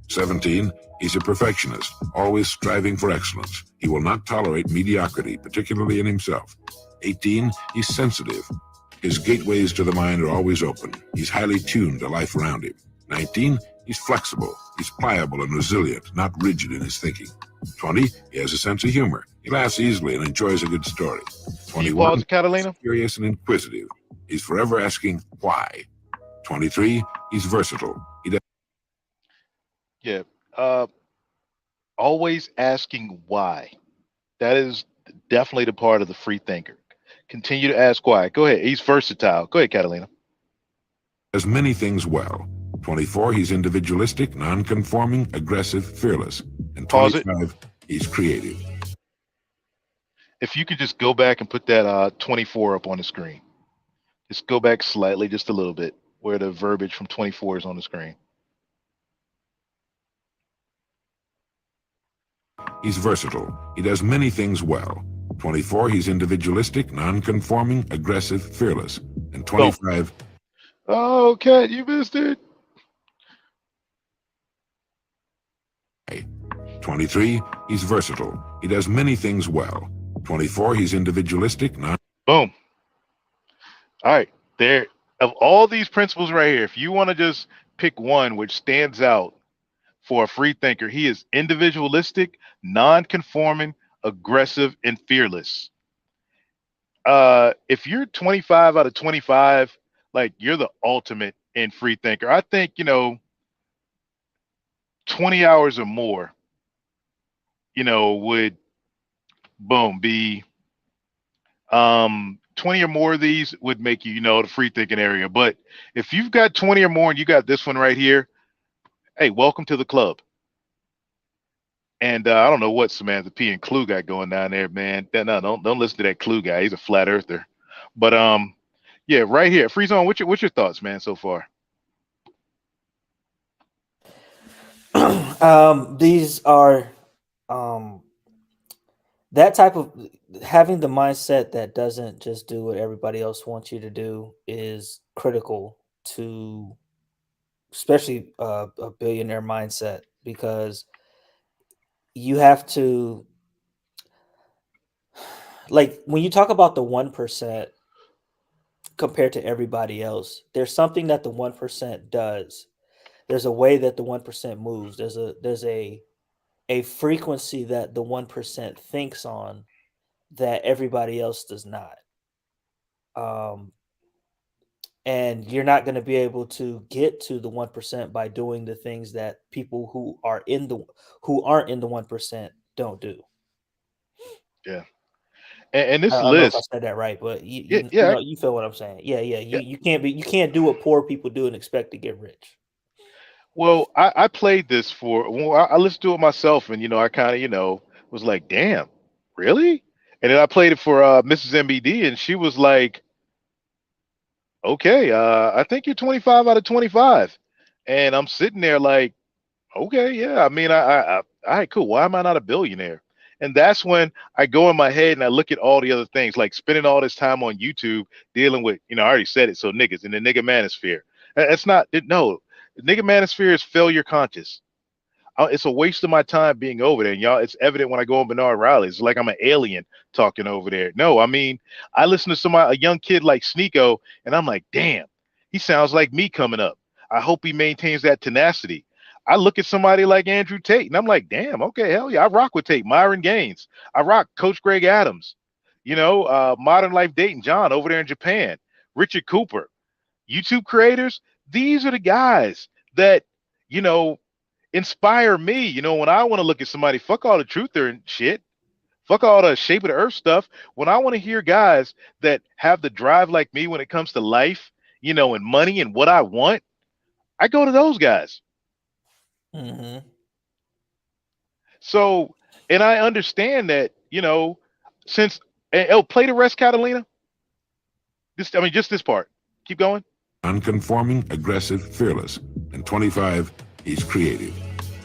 17, he's a perfectionist, always striving for excellence. He will not tolerate mediocrity, particularly in himself. 18, he's sensitive. His gateways to the mind are always open. He's highly tuned to life around him. 19, he's flexible. He's pliable and resilient, not rigid in his thinking. 20, he has a sense of humor. He laughs easily and enjoys a good story. 21, Catalina? Curious and inquisitive. He's forever asking why. 23, he's versatile. He does. Yeah. Always asking why. That is definitely the part of the free thinker. Continue to ask why. Go ahead. He's versatile. Go ahead, Catalina. Does many things well. 24, he's individualistic, non-conforming, aggressive, fearless. And 25, he's creative. If you could just go back and put that 24 up on the screen. Just go back slightly, just a little bit, where the verbiage from 24 is on the screen. He's versatile. He does many things well. 24, he's individualistic, non-conforming, aggressive, fearless. And 25... Oh, Kat, you missed it. 23, he's versatile. He does many things well. 24, he's individualistic, Boom. All right. There, of all these principles right here, if you want to just pick one which stands out for a free thinker. He is individualistic, non-conforming, aggressive, and fearless. If you're 25 out of 25, like you're the ultimate in free thinker. I think, 20 hours or more, would boom be 20 or more of these would make you, the free thinking area. But if you've got 20 or more and you got this one right here, hey, welcome to the club. And I don't know what Samantha P and Clue got going down there, man. No, don't listen to that Clue guy. He's a flat earther. But yeah, right here, Free Zone. What's your thoughts, man, so far? These are that type of having the mindset that doesn't just do what everybody else wants you to do is critical to, especially a billionaire mindset, because you have to, like, when you talk about the 1% compared to everybody else, there's something that the 1% does. There's a way that the 1% moves. There's a frequency that the 1% thinks on that everybody else does not. And you're not going to be able to get to the 1% by doing the things that people who aren't in the 1% don't do. Yeah. And this I don't know if I list, said that right, but yeah, you yeah, know, you feel what I'm saying. Yeah. yeah. You can't do what poor people do and expect to get rich. Well, I played this I listened to it myself, and I kind of was like, damn, really? And then I played it for Mrs. MBD, and she was like, okay, I think you're 25 out of 25. And I'm sitting there like, okay, yeah. I mean, all right, cool. Why am I not a billionaire? And that's when I go in my head and I look at all the other things, like spending all this time on YouTube dealing with, I already said it. So niggas in the nigga manosphere. That's not no. The nigga manosphere is failure conscious. It's a waste of my time being over there. And y'all, it's evident when I go on Bernard rallies. It's like I'm an alien talking over there. No, I mean, I listen to a young kid like Sneeko, and I'm like, damn, he sounds like me coming up. I hope he maintains that tenacity. I look at somebody like Andrew Tate, and I'm like, damn, okay, hell yeah, I rock with Tate. Myron Gaines, I rock Coach Greg Adams. Modern Life Dayton John over there in Japan, Richard Cooper, YouTube creators. These are the guys that you know inspire me. When I want to look at somebody, fuck all the truther and shit, fuck all the shape of the earth stuff. When I want to hear guys that have the drive like me when it comes to life, and money and what I want, I go to those guys. Mm-hmm. So, and I understand that, since, play the rest, Catalina. Just this part. Keep going. Unconforming, aggressive, fearless. And 25, he's creative.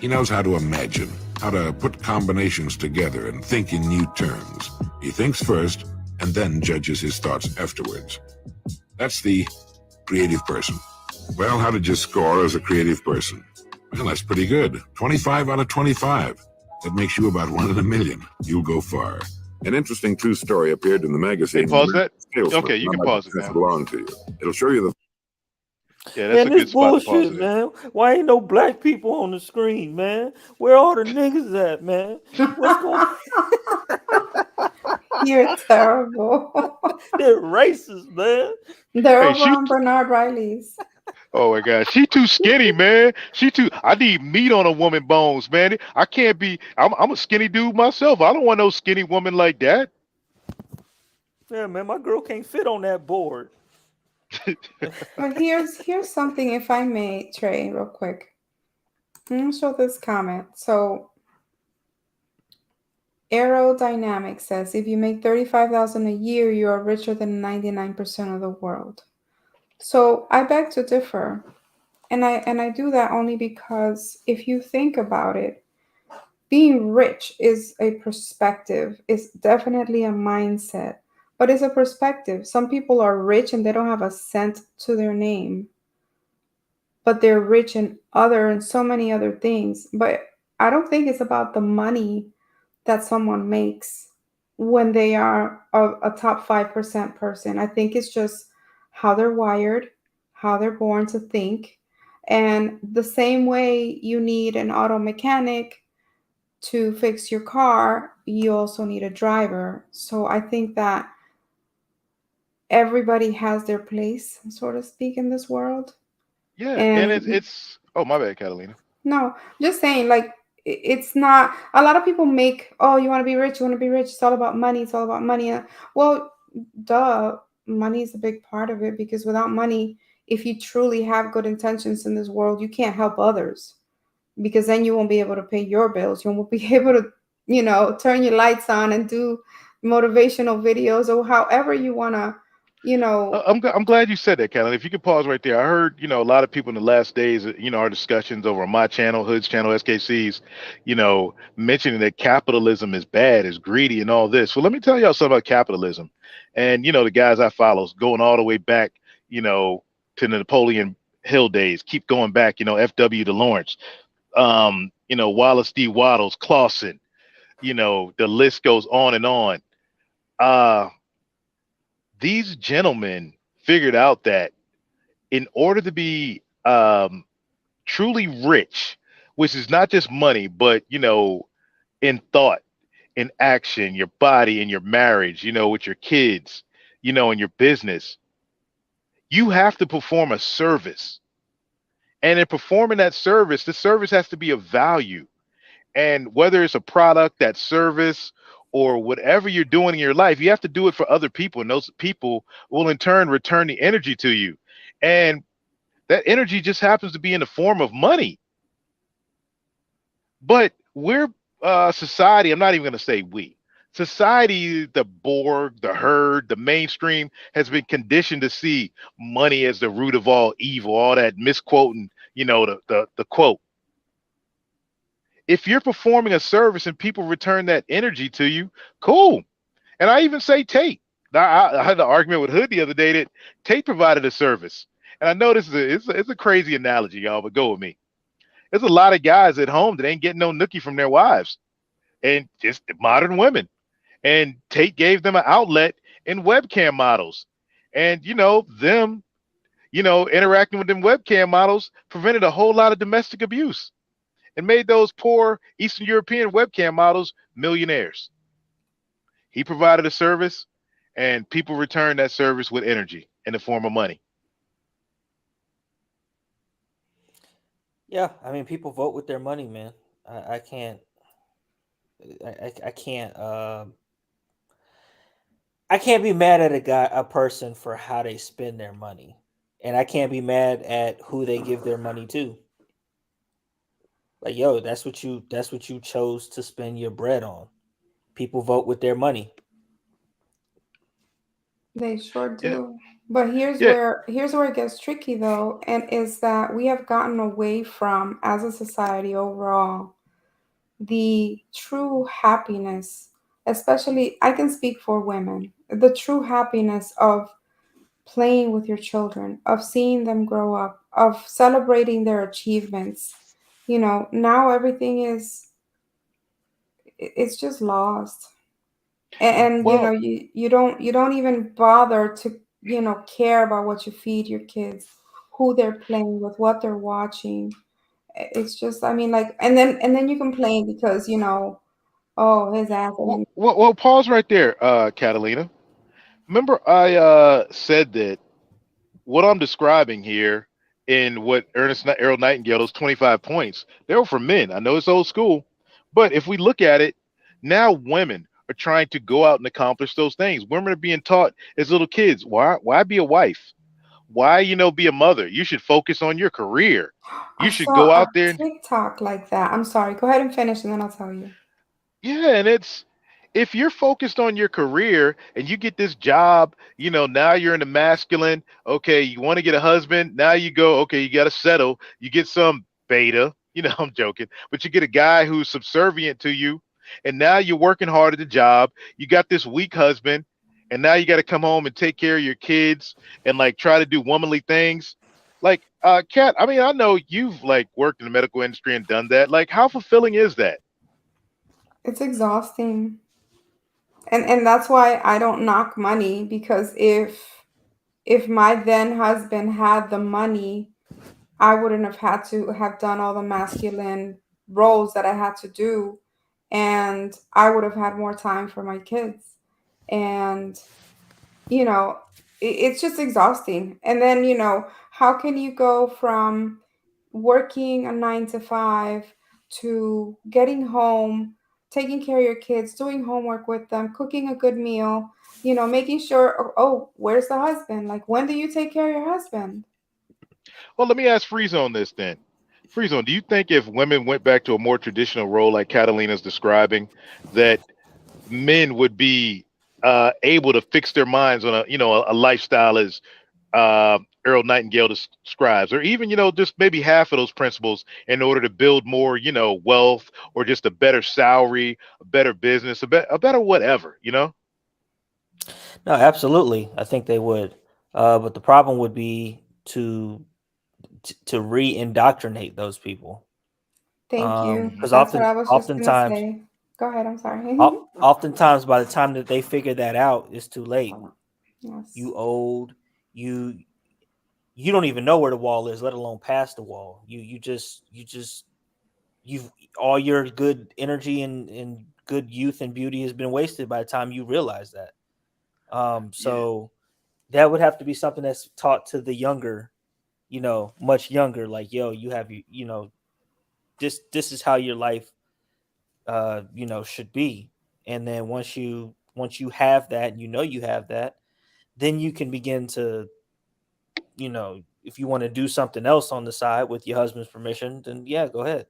He knows how to imagine, how to put combinations together and think in new terms. He thinks first and then judges his thoughts afterwards. That's the creative person. Well, how did you score as a creative person? Well, that's pretty good. 25 out of 25. That makes you about 1 in a million. You'll go far. An interesting true story appeared in the magazine. Hey, pause that. Okay, you can pause it now. It along to you. It'll show you the. Yeah, that's a good spot to pause bullshit, it. man. Why ain't no black people on the screen, man? Where all the niggas at, man? What's going on? You're terrible. They're racist, man. They're Hey, over on Bernard Riley's. Oh my God, she too skinny, man. I need meat on a woman bones, man. I can't be. I'm a skinny dude myself. I don't want no skinny woman like that. Yeah, man, my girl can't fit on that board. But here's something, if I may, Trey, real quick. I'm gonna show this comment. So Aerodynamics says if you make $35,000 a year, you are richer than 99% of the world. So I beg to differ. And I do that only because if you think about it, being rich is a perspective. It's definitely a mindset, but it's a perspective. Some people are rich and they don't have a cent to their name, but they're rich in so many other things. But I don't think it's about the money that someone makes when they are a top 5% person. I think it's just how they're wired, how they're born to think. And the same way you need an auto mechanic to fix your car, you also need a driver. So I think that everybody has their place, so to speak, in this world. Yeah, and it's And it's. Oh, my bad, Catalina. no, just saying, like, it's not a lot of people make, oh, you want to be rich, you want to be rich. It's all about money. It's all about money. Well, duh, money is a big part of it because without money, if you truly have good intentions in this world, you can't help others because then you won't be able to pay your bills. You won't be able to, turn your lights on and do motivational videos or however you want to, you know, I'm glad you said that, Catalina. If you could pause right there. I heard a lot of people in the last days, our discussions over on my channel, Hood's channel, SKC's, mentioning that capitalism is bad, is greedy, and all this. Well, let me tell y'all something about capitalism. And the guys I follow, going all the way back, to the Napoleon Hill days, keep going back, FW to Lawrence, Wallace D. Waddles, Clausen, the list goes on and on. Uh, these gentlemen figured out that in order to be truly rich, which is not just money, but in thought, in action, your body, in your marriage, with your kids, in your business, you have to perform a service. And in performing that service, the service has to be of value. And whether it's a product, that service, or whatever you're doing in your life, you have to do it for other people. And those people will in turn return the energy to you. And that energy just happens to be in the form of money. But we're society, I'm not even going to say we. Society, the Borg, the herd, the mainstream has been conditioned to see money as the root of all evil, all that misquoting, the quote. If you're performing a service and people return that energy to you, cool. And I even say Tate. I had an argument with Hood the other day that Tate provided a service. And I know this is it's a crazy analogy, y'all, but go with me. There's a lot of guys at home that ain't getting no nookie from their wives and just modern women. And Tate gave them an outlet in webcam models. And, them, interacting with them webcam models prevented a whole lot of domestic abuse and made those poor Eastern European webcam models millionaires. He provided a service and people returned that service with energy in the form of money. Yeah, I mean, people vote with their money, man. I can't, I can't, I can't be mad at a person for how they spend their money, and I can't be mad at who they give their money to. Like, yo, that's what you chose to spend your bread on. People vote with their money. they sure Yeah. do. But Yeah. here's where it gets tricky though, and is that we have gotten away from, as a society overall, the true happiness, especially I can speak for women, the true happiness of playing with your children, of seeing them grow up, of celebrating their achievements. Now everything it's just lost. And Well, you don't even bother to care about what you feed your kids, who they're playing with, what they're watching. It's just, I mean, like, and then you complain because oh, his ass. pause right there, Catalina. Remember I said that what I'm describing here in what Earl Nightingale, those 25 points, they were for men. I know it's old school, but if we look at it, now women are trying to go out and accomplish those things. Women are being taught as little kids, why be a wife? Why, be a mother? You should focus on your career. I You should saw go a out there and TikTok like that. I'm sorry. Go ahead and finish, and then I'll tell you. yeah, and it's if you're focused on your career and you get this job, now you're in the masculine. Okay, you want to get a husband. Now you go, okay, you got to settle. You get some beta, I'm joking, but you get a guy who's subservient to you. And now you're working hard at the job. You got this weak husband. And now you got to come home and take care of your kids and like try to do womanly things. Like, Kat, I mean, I know you've like worked in the medical industry and done that. Like, how fulfilling is that? It's exhausting. And that's why I don't knock money, because if my then husband had the money I wouldn't have had to have done all the masculine roles that I had to do, and I would have had more time for my kids. And you know, it's just exhausting. And then, how can you go from working a 9 to 5 to getting home, taking care of your kids, doing homework with them, cooking a good meal, making sure, oh, where's the husband? Like, when do you take care of your husband? Well, let me ask Frieza on this then. Frieza, do you think if women went back to a more traditional role like Catalina's describing, that men would be able to fix their minds on a lifestyle as Earl Nightingale describes, or even just maybe half of those principles in order to build more wealth or just a better salary, a better business, a better whatever. No, absolutely. I think they would. But the problem would be to re-indoctrinate those people. Thank you. Because That's what I was just gonna oftentimes, say. Go ahead. I'm sorry. oftentimes by the time that they figure that out, it's too late. Yes. You old, you you don't even know where the wall is, let alone past the wall. You've all your good energy and good youth and beauty has been wasted by the time you realize that. Yeah, So that would have to be something that's taught to the younger, much younger. Like, yo, you have this is how your life, should be. And then once you have that, you have that, then you can begin to, if you want to do something else on the side with your husband's permission, then yeah, go ahead.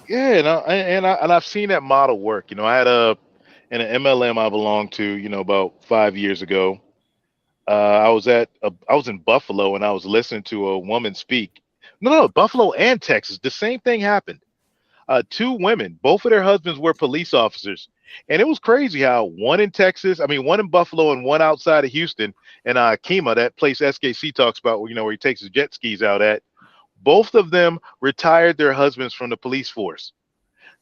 yeah, and I've seen that model work. I had in an MLM I belonged to, about 5 years ago. I was in Buffalo and I was listening to a woman speak. No, Buffalo and Texas. The same thing happened. Two women, both of their husbands were police officers, and it was crazy how one in Texas, I mean, one in Buffalo and one outside of Houston, and Kima, that place SKC talks about, where he takes his jet skis out at. Both of them retired their husbands from the police force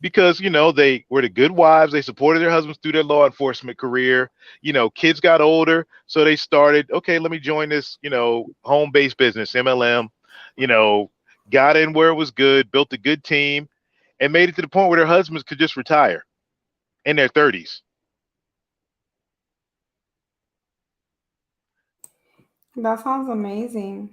because they were the good wives. They supported their husbands through their law enforcement career. Kids got older, so they started, okay, let me join this home-based business, MLM. you know got in where it was good, built a good team, and made it to the point where their husbands could just retire in their 30s. That sounds amazing.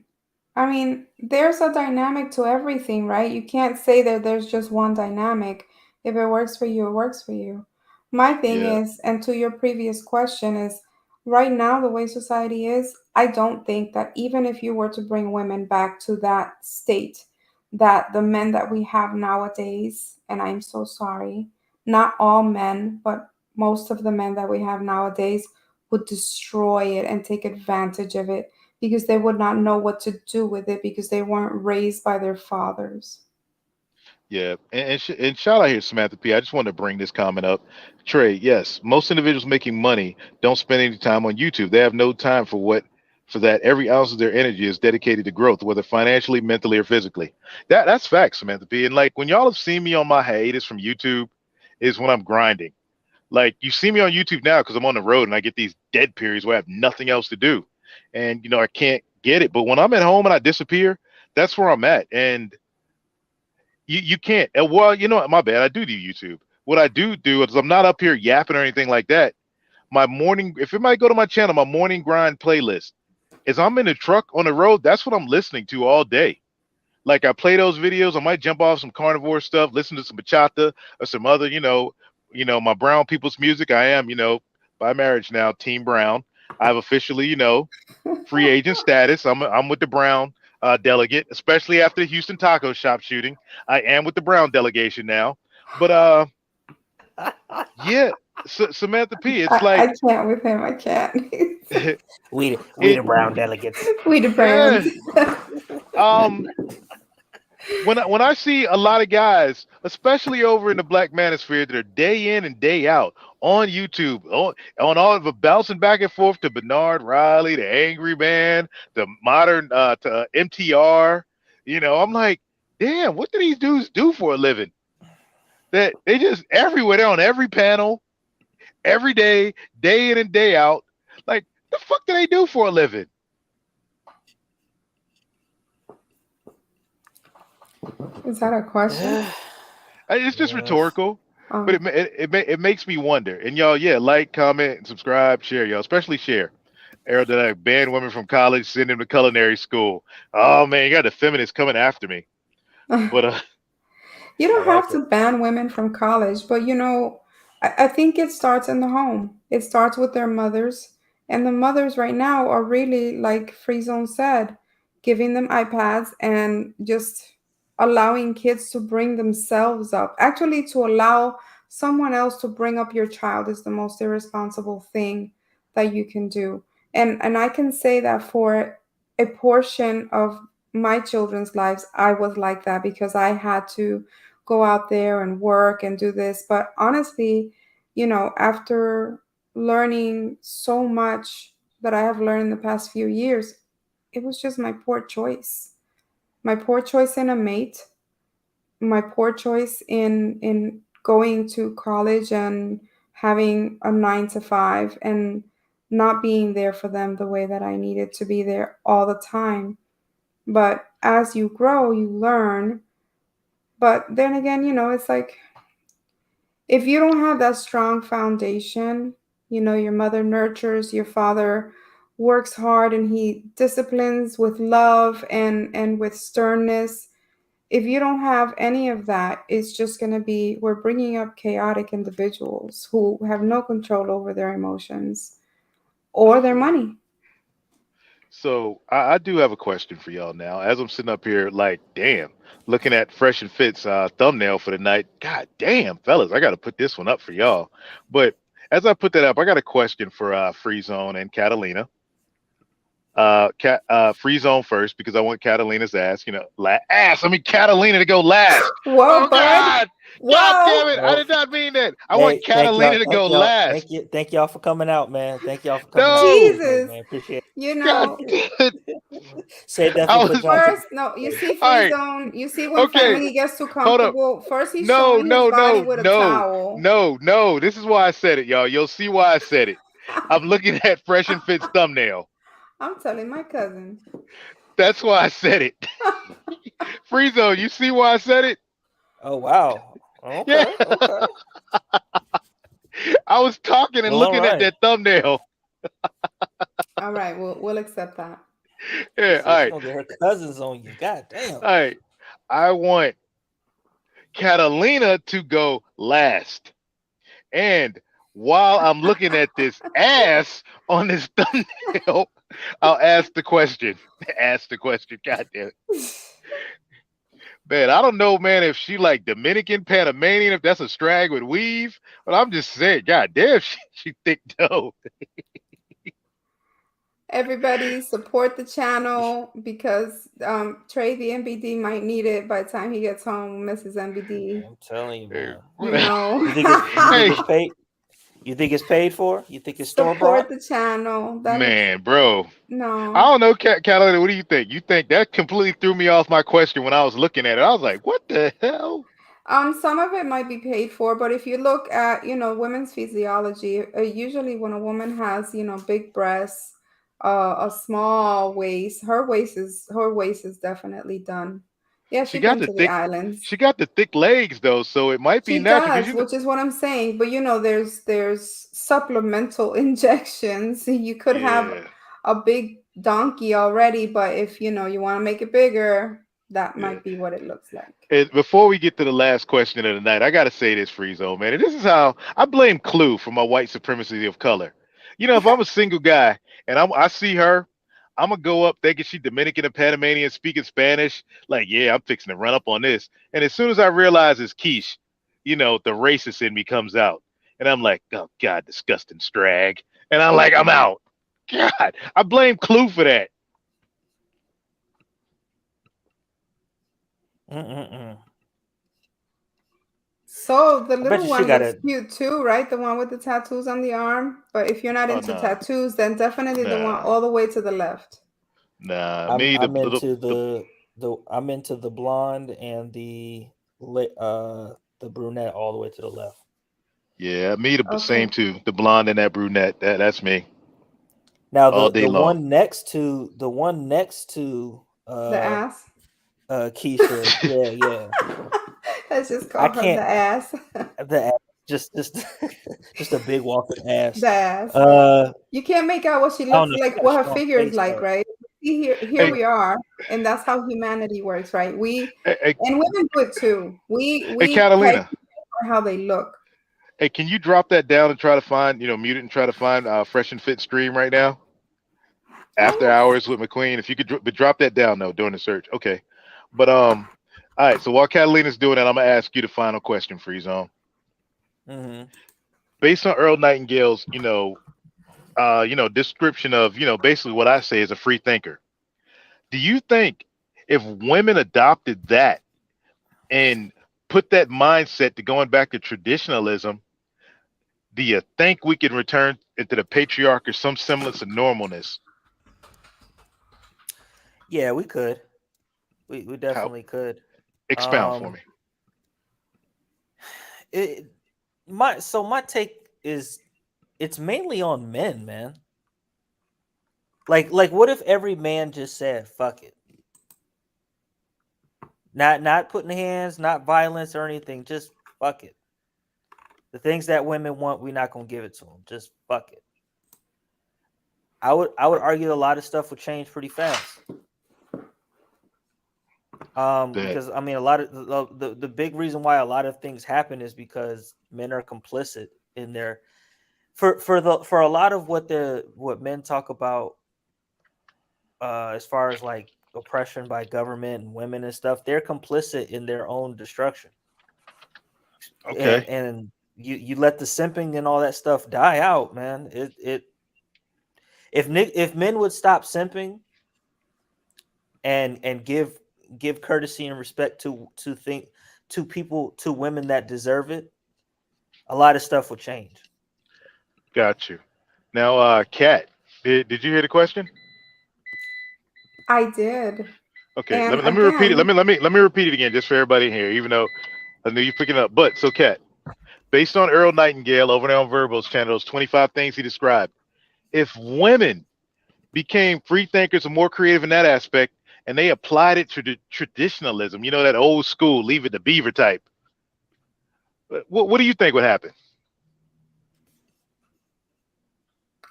I mean, there's a dynamic to everything, right? You can't say that there's just one dynamic. If it works for you, it works for you. My thing Yeah. is, and to your previous question, is right now, the way society is, I don't think that even if you were to bring women back to that state, that the men that we have nowadays, and I'm so sorry, not all men, but most of the men that we have nowadays would destroy it and take advantage of it because they would not know what to do with it because they weren't raised by their fathers. Yeah, and shout out here, Samantha P. I just wanted to bring this comment up. Trey, yes, most individuals making money don't spend any time on YouTube. They have no time for that. Every ounce of their energy is dedicated to growth, whether financially, mentally, or physically. That's facts, Samantha P. And like when y'all have seen me on my hiatus from YouTube, is when I'm grinding. Like you see me on YouTube now because I'm on the road and I get these dead periods where I have nothing else to do, and I can't get it. But when I'm at home and I disappear, that's where I'm at, and you can't. Well, my bad. I do YouTube. What I do is I'm not up here yapping or anything like that. My morning, if it might go to my channel, my morning grind playlist is I'm in the truck on the road. That's what I'm listening to all day. Like I play those videos. I might jump off some carnivore stuff, listen to some bachata or some other, my brown people's music. I am, by marriage now, Team Brown. I've officially, free agent status. I'm with the Brown delegate, especially after the Houston taco shop shooting. I am with the Brown delegation now. But yeah, Samantha P. It's I like can't with him. I can't. We it. the brown delegates. We the Yeah. Browns. Um. When I see a lot of guys, especially over in the Black Manosphere, that are day in and day out on YouTube, on all of it, bouncing back and forth to Bernard Riley, the Angry Man, the modern to MTR, I'm like, damn, what do these dudes do for a living? That they just everywhere, they're on every panel, every day in and day out. Like, the fuck do they do for a living? Is that a question? It's just Yes. rhetorical, but Oh. it makes me wonder. And y'all, yeah, like, comment, and subscribe, share, y'all, especially share. Aerodynamic banned women from college, send them to culinary school. Oh man, you got the feminists coming after me. But You I don't like have it. to ban women from college, but I think it starts in the home. It starts with their mothers. And the mothers right now are really, like Free Zone said, giving them iPads and just allowing kids to bring themselves up. Actually, to allow someone else to bring up your child is the most irresponsible thing that you can do. And I can say that for a portion of my children's lives, I was like that because I had to go out there and work and do this. But honestly, after learning so much that I have learned in the past few years, it was just my poor choice. My poor choice in a mate, my poor choice in going to college and having a 9 to 5 and not being there for them the way that I needed to be there all the time. But as you grow, you learn. But then again, it's like if you don't have that strong foundation, your mother nurtures, your father works hard and he disciplines with love and with sternness. If you don't have any of that, it's just going to be we're bringing up chaotic individuals who have no control over their emotions or their money. so I do have a question for y'all now. As I'm sitting up here, like, damn, looking at Fresh and Fit's thumbnail for the night. God damn, fellas, I got to put this one up for y'all. But as I put that up, I got a question for Free Zone and Catalina. Free Zone first because I want Catalina's ass. Ass. I mean Catalina to go last. Whoa, Oh bud. God, God damn Whoa. it! I Well, did not mean that. I want hey, thank y'all, Catalina to thank go y'all, last. thank y'all for coming out, man. Thank y'all for coming out No, tonight, Jesus. man. Appreciate You God know, damn it. it. Save that I for was Pajama First, no, you Tuesday. see all Free right. Zone, you see when Okay, family gets too hold up. comfortable. First, he's No, showing his no, body no, with a no, towel. no, no. This is why I said it, y'all. You'll see why I said it. I'm looking at Fresh and Fit's thumbnail. I'm telling my cousin. That's why I said it. Free Zone. You see why I said it? Oh wow. Yeah. Okay, okay. I was talking and Well, all looking at right. that thumbnail. All right, we'll accept that. She Yeah, all said she right, gonna get her cousins on you. God damn. all right. I want Catalina to go last. And while I'm looking at this ass on this thumbnail, I'll ask the question. Ask the question. God damn it. Man, I don't know, man, if she like Dominican, Panamanian, if that's a strag with weave. But I'm just saying, god damn, she thick dough. Everybody support the channel because Trey the MBD might need it by the time he gets home, Mrs. MBD. I'm telling you, Hey, man. You know. You think hey, it's paid? You think it's paid for? You think it's store Support bought? the channel. That looks man, bro. I no. don't know, Catalina. What do you think? You think that completely threw me off my question when I was looking at it? I was like, "What the hell?" Some of it might be paid for, but if you look at, women's physiology, usually when a woman has, big breasts, a small waist, her waist is definitely done. Yeah, She she's got been the to the thick, islands. she got the thick legs though, so it might be She natural because does, which is what I'm saying. But there's supplemental injections. You could have yeah, a big donkey already, but if you want to make it bigger, that yeah. might be what it looks like. And before we get to the last question of the night, I gotta say this, Free Zone, man. And this is how I blame Clue for my white supremacy of color. If I'm a single guy and I see her, I'm gonna go up thinking she Dominican and Panamanian, speaking Spanish. Like, yeah, I'm fixing to run up on this. And as soon as I realize it's quiche, the racist in me comes out, and I'm like, oh God, disgusting strag. And I'm out. God, I blame Clue for that. Mm-mm-mm. So the I bet little you she one got looks a cute too, right? The one with the tattoos on the arm. But if you're not Oh into no, tattoos, then definitely the one nah, all the way to the left. nah. I'm Me the I'm little into the I'm into the blonde and the brunette all the way to the left. Yeah, me the same Okay. too. The blonde and that brunette. That's me Now all the day the long. one next to The ass. Keisha. Yeah. Let's just I call her the can't. ass. The ass, just just a big walking ass. The ass. You can't make out what she I don't looks know. She like, got a what her strong figure is face like, though. right? See, here Hey, we are, and that's how humanity works, right? hey, hey, And women do it too. hey, We price Catalina. people for how they look. Hey, can you drop that down and try to find, mute it and try to find Fresh and Fit stream right now? After Oh, hours with McQueen. If you could, but drop that down though during the search. Okay. But all right. So while Catalina's doing that, I'm gonna ask you the final question, Free Zone. Hmm. Based on Earl Nightingale's, description of, basically what I say is a free thinker. Do you think if women adopted that and put that mindset to going back to traditionalism, do you think we can return into the patriarch or some semblance of normalness? Yeah, we could. We How definitely could. expound for Um, me? it my take is it's mainly on men, man. Like what if every man just said fuck it, not putting hands, not violence or anything, just fuck it. The things that women want, we're not gonna give it to them. Just fuck it. I would argue a lot of stuff would change pretty fast. That Because I mean, a lot of the big reason why a lot of things happen is because men are complicit in their for a lot of what men talk about as far as like oppression by government and women and stuff. They're complicit in their own destruction, okay? and you let the simping and all that stuff die out, man. It if men would stop simping and give courtesy and respect to people, to women that deserve it, a lot of stuff will change. Got you. Now, Kat, did you hear the question? I did. Okay, let And me let me repeat it. again, Let me repeat it again, just for everybody here, even though I knew you picking it up. But so, Kat, based on Earl Nightingale over there on Verbo's channel, those 25 things he described. If women became free thinkers and more creative in that aspect, and they applied it to the traditionalism, that old school, leave it to beaver type. What do you think would happen?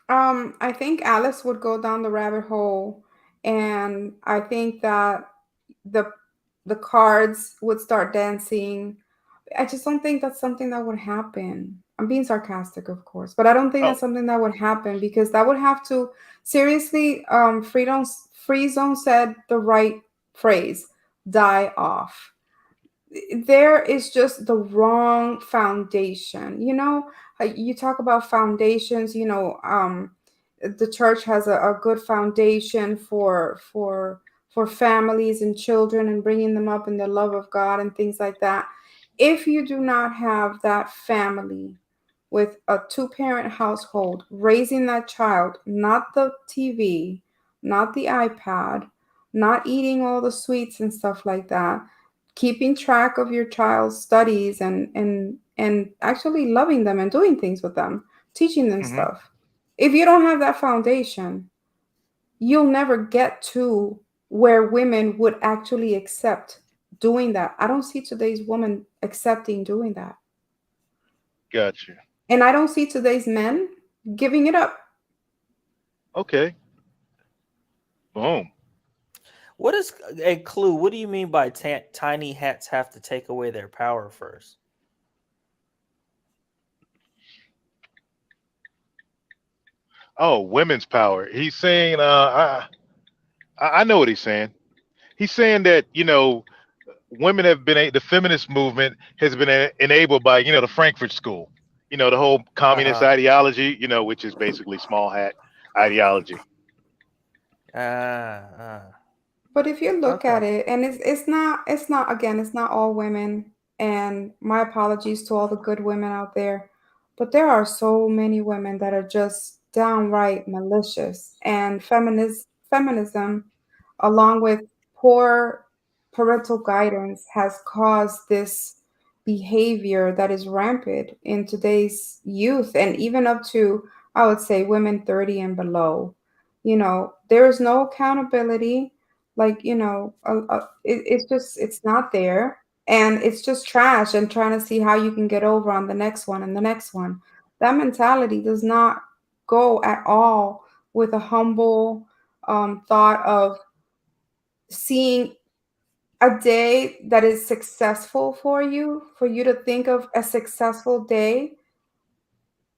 I think Alice would go down the rabbit hole, and I think that the the cards would start dancing. I just don't think that's something that would happen. I'm being sarcastic, of course, but I don't think Oh, that's something that would happen because that would have to seriously. Free Zone said the right phrase: die off. There is just the wrong foundation. You talk about foundations. The church has a good foundation for families and children and bringing them up in the love of God and things like that. If you do not have that family with a two-parent household raising that child, not the TV, not the iPad, not eating all the sweets and stuff like that, keeping track of your child's studies and actually loving them and doing things with them, teaching them hmm stuff. If you don't have that foundation, you'll never get to where women would actually accept doing that. I don't see today's woman accepting doing that. got you. And I don't see today's men giving it up. Okay, boom. What is a clue? What do you mean by tiny hats have to take away their power first? Oh, women's power. He's saying, I know what he's saying. He's saying that women have been the feminist movement has been enabled by the Frankfurt School, the whole Uh communist huh. ideology, which is basically small hat ideology. Ah. But if you look Okay. at it, and it's not again, it's not all women. And my apologies to all the good women out there, but there are so many women that are just downright malicious. And feminism, along with poor parental guidance, has caused this behavior that is rampant in today's youth, and even up to, I would say, women 30 and below. There is no accountability. Like, it's not there, and it's just trash, and trying to see how you can get over on the next one and the next one. That mentality does not go at all with a humble thought of seeing a day that is successful for you to think of a successful day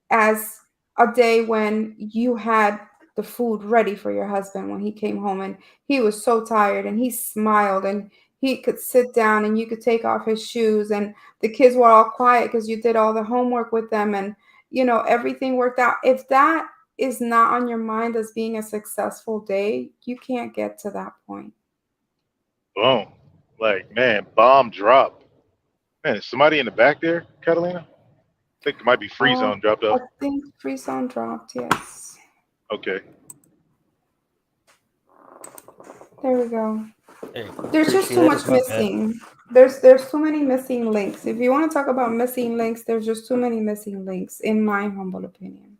as a day when you had the food ready for your husband when he came home and he was so tired and he smiled and he could sit down and you could take off his shoes and the kids were all quiet because you did all the homework with them and everything worked out. If that is not on your mind as being a successful day, you can't get to that point. Boom. Like, man, bomb drop. Man, is somebody in the back there, Catalina? I think it might be Free Zone dropped I off. think Free Zone dropped, yes. Okay. There we go. Hey, There's just too appreciate much it. My bad. missing. There's too many missing links. If you want to talk about missing links, there's just too many missing links, in my humble opinion.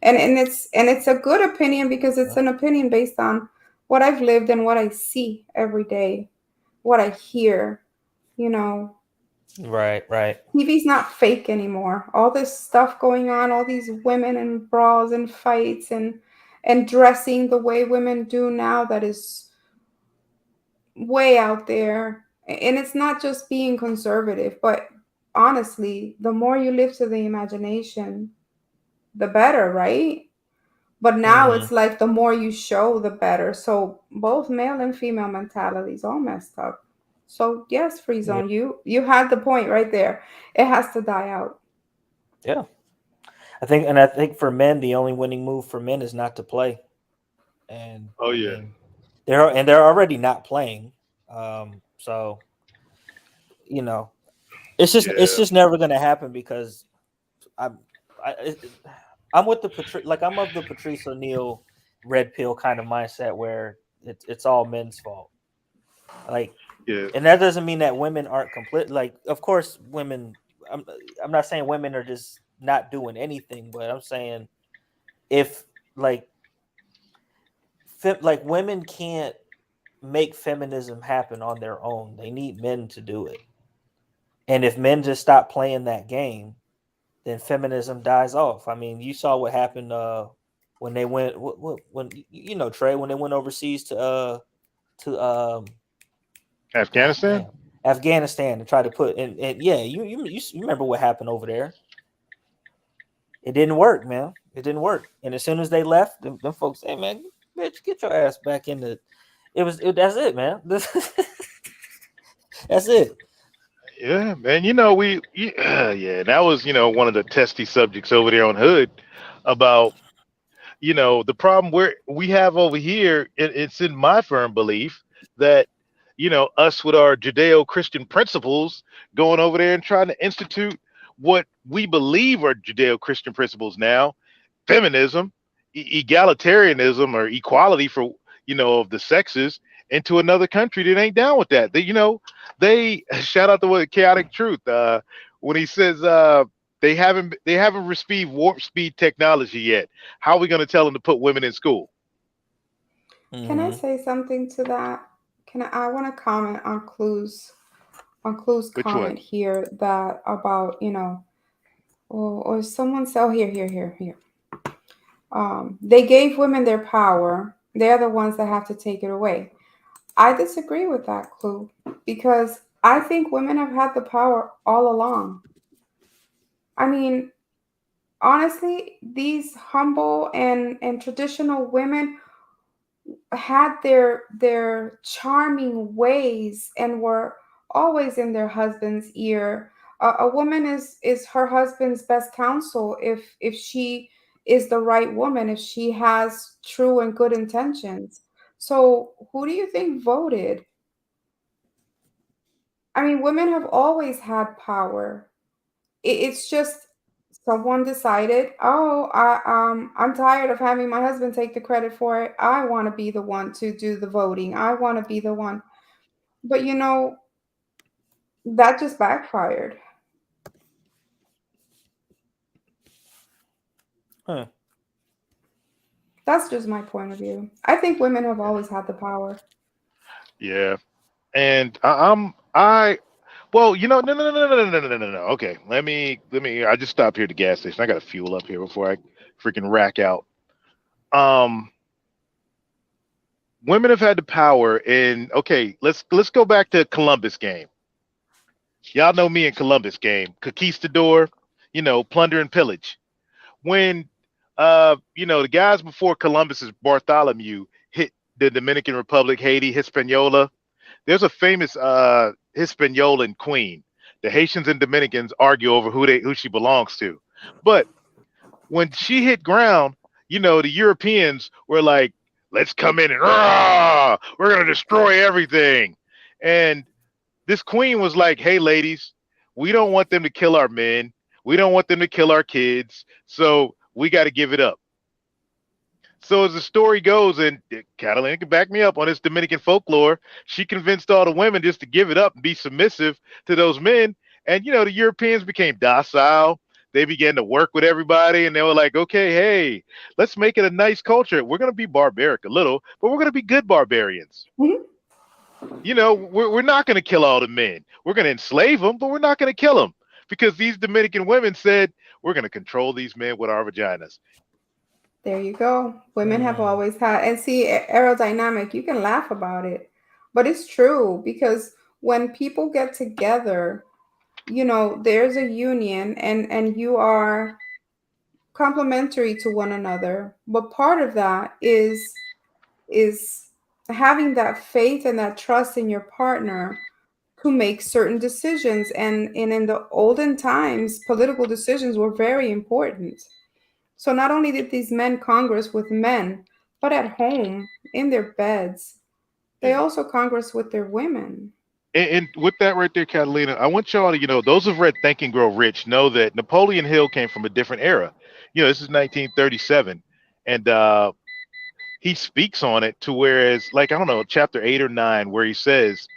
And it's a good opinion because it's an opinion based on what I've lived and what I see every day, what I hear. You know, Right, right. TV's not fake anymore. All this stuff going on, all these women and brawls and fights and dressing the way women do now, that is way out there. And it's not just being conservative, but honestly, the more you live to the imagination, the better, right? But now Mm-hmm. it's like the more you show, the better. So both male and female mentalities all messed up. So yes, Free Yeah, Zone, you had the point right there. It has to die out. yeah. I think for men, the only winning move for men is not to play. And Oh I yeah. mean, they're already not playing. So you know, it's Yeah. just never going to happen because I'm I, it- I'm with I'm of the Patrice O'Neill red pill kind of mindset where it's all men's fault. Like, Yeah. and that doesn't mean that women aren't complete. Like, of course, women. I'm I'm not saying women are just not doing anything, but I'm saying if like like women can't make feminism happen on their own. They need men to do it. And if men just stop playing that game, then feminism dies off. I mean, you saw what happened when they went when Trey, when they went overseas to god Afghanistan? damn Afghanistan and tried to put and yeah, you remember what happened over there. It didn't work, man. It didn't work. And as soon as they left, them folks, hey man, bitch, get your ass back in the that's it, man. That's it. Yeah, man. Yeah, that was, one of the testy subjects over there on Hood about, the problem we have over here. It's in my firm belief that, us with our Judeo-Christian principles going over there and trying to institute what we believe are Judeo-Christian principles now, feminism, egalitarianism, or equality for of the sexes, into another country that ain't down with that. They shout out to what Chaotic Truth when he says they haven't received warp speed technology yet. How are we going to tell them to put women in school? Can I Mm-hmm. say something to that? I want to comment on Clue's Which one? comment here that about, or someone said, oh, here. They gave women their power. They're the ones that have to take it away. I disagree with that, Clue, because I think women have had the power all along. I mean, honestly, these humble and traditional women had their charming ways and were always in their husband's ear. A woman is her husband's best counsel if she is the right woman, if she has true and good intentions. So who do you think voted? I mean, women have always had power. It's just someone decided, oh, I'm tired of having my husband take the credit for it. I want to be the one to do the voting. I want to be the one. But that just backfired. Huh. That's just my point of view. I think women have always had the power. Yeah, and I well, no. Okay, let me. I just stopped here at the gas station. I got to fuel up here before I freaking rack out. Um, Women have had the power in. Okay, let's go back to Columbus game. Y'all know me in Columbus game, conquistador, plunder and pillage. When the guys before Columbus's Bartholomew hit the Dominican Republic, Haiti, Hispaniola. There's a famous Hispaniolan queen. The Haitians and Dominicans argue over who she belongs to. But when she hit ground, the Europeans were like, "Let's come in and rah, we're gonna destroy everything." And this queen was like, "Hey, ladies, we don't want them to kill our men. We don't want them to kill our kids. So we got to give it up." So as the story goes, and Catalina can back me up on this Dominican folklore, she convinced all the women just to give it up and be submissive to those men. And the Europeans became docile. They began to work with everybody, and they were like, "Okay, hey, let's make it a nice culture. We're going to be barbaric a little, but we're going to be good barbarians. Mhm. We're not going to kill all the men. We're going to enslave them, but we're not going to kill them because these Dominican women said we're going to control these men with our vaginas." There you go. Women have Mm. always had, and see, aerodynamic, you can laugh about it, but it's true because when people get together, there's a union and you are complementary to one another. But part of that is having that faith and that trust in your partner to make certain decisions. And in the olden times, political decisions were very important. So not only did these men congress with men, but at home, in their beds, they Yeah. also congress with their women. And with that right there, Catalina, I want y'all to, those who've read Think and Grow Rich know that Napoleon Hill came from a different era. This is 1937. And he speaks on it to whereas, like, I don't know, chapter 8 or 9, where he says,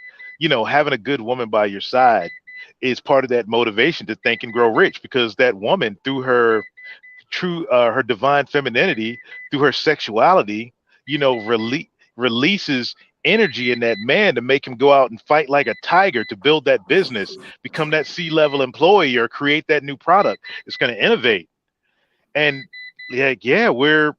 having a good woman by your side is part of that motivation to think and grow rich because that woman, through her divine femininity, through her sexuality, releases energy in that man to make him go out and fight like a tiger to build that business, become that C-level employee, or create that new product that's going to innovate. And like, yeah, we're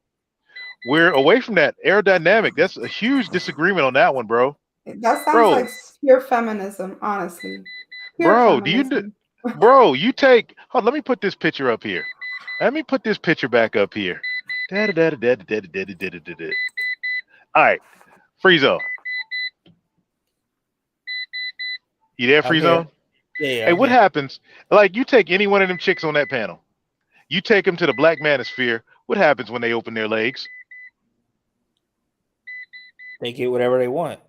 away from that aerodynamic. That's a huge disagreement on that one, bro. That sounds like Bro, pure feminism, honestly. Pure bro, do you do, feminism. bro? You take. Hold, let me put this picture up here. Let me put this picture back up here. Da-da-da-da-da-da-da-da-da-da-da. All right, free zone. You there, I'm free here. zone? Yeah, Hey, I'm what here. happens? Like, you take any one of them chicks on that panel, you take them to the black manosphere. What happens when they open their legs? They get whatever they want.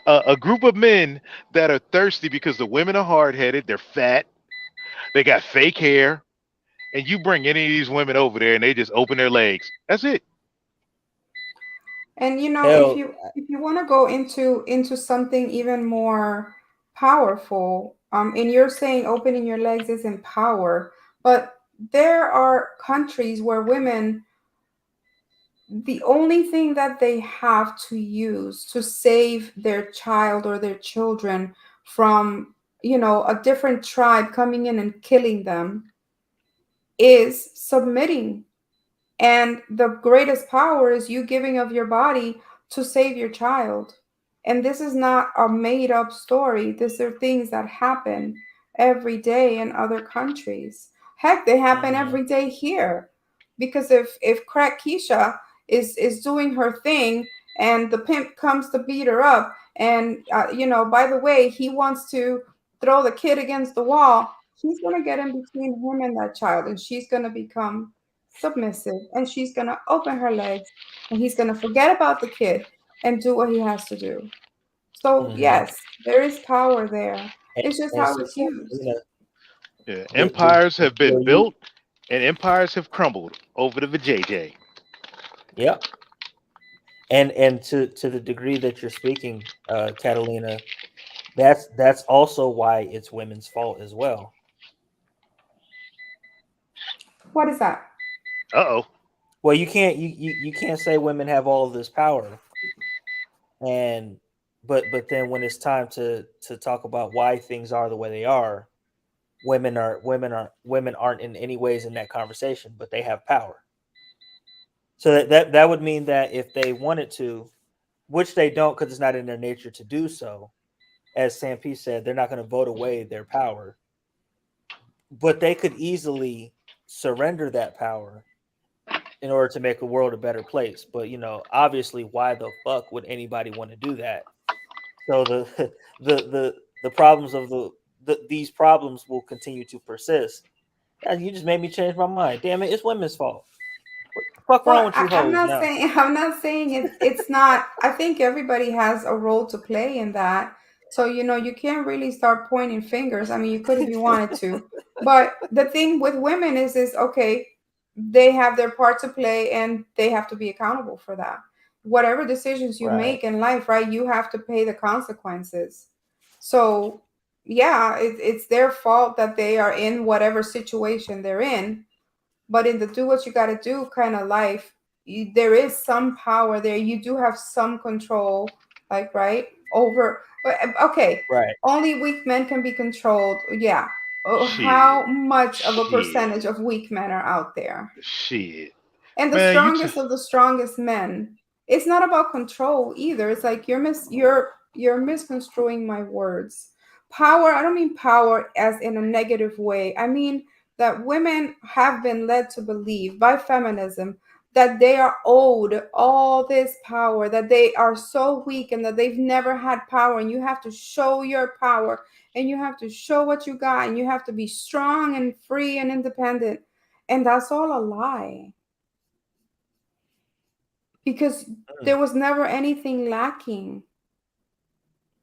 A group of men that are thirsty because the women are hard headed, they're fat, they got fake hair, and you bring any of these women over there and they just open their legs. That's it. And if Hell, you want to go into something even more powerful, and you're saying opening your legs isn't power, but there are countries where women, the only thing that they have to use to save their child or their children from, a different tribe coming in and killing them is submitting. And the greatest power is you giving of your body to save your child. And this is not a made up story. These are things that happen every day in other countries. Heck, they happen mhm. every day here. Because if Crack Keisha is doing her thing and the pimp comes to beat her up, and by the way, he wants to throw the kid against the wall, he's gonna get in between him and that child, and she's gonna become submissive, and she's going to open her legs, and he's going to forget about the kid and do what he has to do. So Mhm. yes, there is power there. And, It's just and how see, it's used. Yeah. the Empires have been where you, built and empires have crumbled over the vajayjay. yeah, and to the degree that you're speaking, Catalina, that's also why it's women's fault as well. What is that? Uh oh. Well, you can't say women have all of this power And but then when it's time to talk about why things are the way they are, women aren't in any ways in that conversation, but they have power. So that would mean that if they wanted to, which they don't because it's not in their nature to do so, as Sam P said, they're not going to vote away their power, but they could easily surrender that power in order to make the world a better place. But obviously, why the fuck would anybody want to do that? So the problems of these problems will continue to persist. Yeah, you just made me change my mind. Damn it, it's women's fault. What the fuck wrong Well, with you I'm hoes not now? saying it's not. I think everybody has a role to play in that. So you can't really start pointing fingers. I mean, you could if you wanted to, but the thing with women is okay, they have their part to play and they have to be accountable for that. Whatever decisions you Right. make in life, right, you have to pay the consequences. So yeah, it's their fault that they are in whatever situation they're in, but in the do what you got to do kind of life, there is some power there. You do have some control, like, right, over. Okay, Right. only weak men can be controlled. Yeah. Oh, how Shit. much of a Shit. percentage of weak men are out there? Shit. And the Man, you strongest of the strongest men, it's not about control either. It's like you're misconstruing my words. Power, I don't mean power as in a negative way. I mean that women have been led to believe by feminism that they are owed all this power, that they are so weak and that they've never had power, and you have to show your power, and you have to show what you got, and you have to be strong and free and independent. And that's all a lie, because Mm. there was never anything lacking.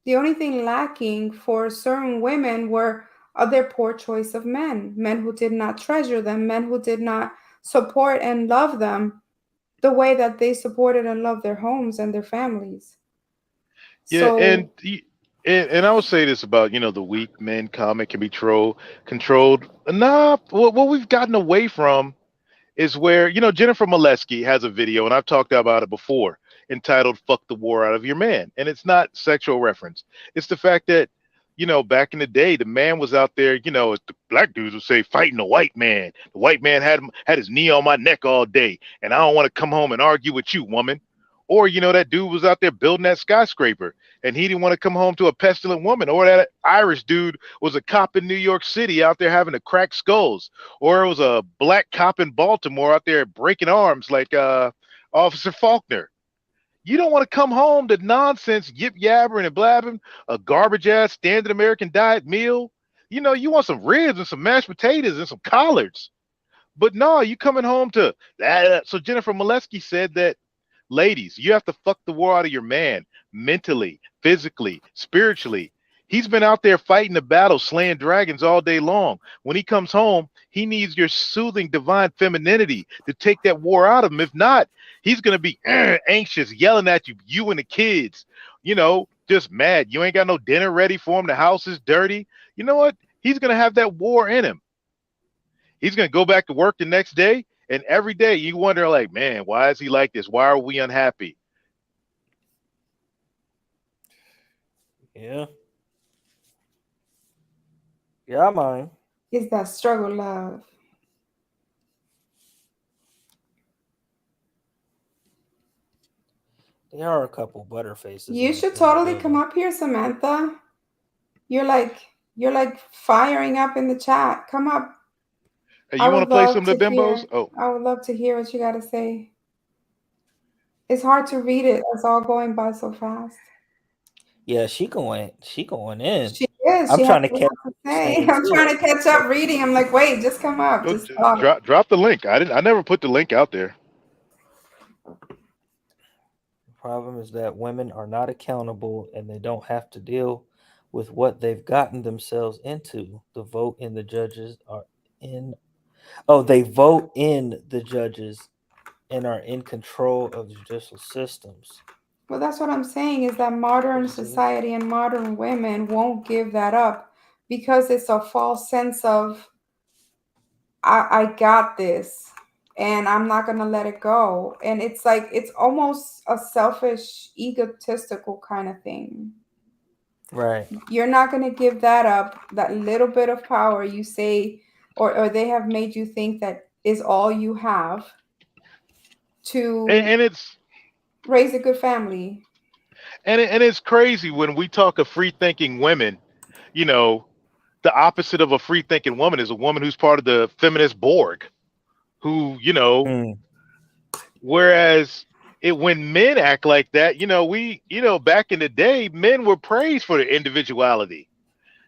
The only thing lacking for certain women were their poor choice of men who did not treasure them, men who did not support and love them the way that they supported and loved their homes and their families. Yeah, So, and I would say this about the weak men comment can be controlled. Nah, what we've gotten away from is where Jennifer Molesky has a video, and I've talked about it before, entitled "Fuck the War Out of Your Man," and it's not sexual reference. It's the fact that back in the day, the man was out there. The black dudes would say fighting the white man. The white man had his knee on my neck all day, and I don't want to come home and argue with you, woman. Or that dude was out there building that skyscraper, and he didn't want to come home to a pestilent woman. Or that Irish dude was a cop in New York City out there having to crack skulls. Or it was a black cop in Baltimore out there breaking arms like Officer Faulkner. You don't want to come home to nonsense, yip yabbering and blabbing, a garbage ass standard American diet meal. You want some ribs and some mashed potatoes and some collards. But no, you coming home to that. So Jennifer Molesky said that, ladies, you have to fuck the war out of your man mentally, physically, spiritually. He's been out there fighting the battle, slaying dragons all day long. When he comes home, he needs your soothing divine femininity to take that war out of him. If not, he's going to be anxious, yelling at you and the kids, just mad. You ain't got no dinner ready for him. The house is dirty. You know what? He's going to have that war in him. He's going to go back to work the next day. And every day you wonder, like, man, why is he like this? Why are we unhappy? Yeah. Yeah, man. is that struggle love? There are a couple butterfaces You in should the totally come building. up here, Samantha. You're like you're like firing up in the chat. Come up. Hey, I you want would to play love some to of the bimbos? hear. Oh, I would love to hear what you got to say. It's hard to read it. It's all going by so fast. Yeah, she going in. She is. I'm She has trying to a catch lot to up say. saying I'm too. trying to catch up reading. I'm like, wait, just come up. Just talk. drop the link. I never put the link out there. The problem is that women are not accountable and they don't have to deal with what they've gotten themselves into. The vote in the judges are in they vote in the judges and are in control of the judicial systems. Well, that's what I'm saying is that modern society and modern women won't give that up because it's a false sense of I got this. and I'm not going to let it go. And it's like, it's almost a selfish, egotistical kind of thing. Right. You're not going to give that up, that little bit of power you say, or they have made you think that is all you have to and it's raise a good family. and it's crazy when we talk of free thinking women. You know, the opposite of a free thinking woman is a woman who's part of the feminist Borg, who Mm, whereas when men act like that, back in the day, men were praised for their individuality.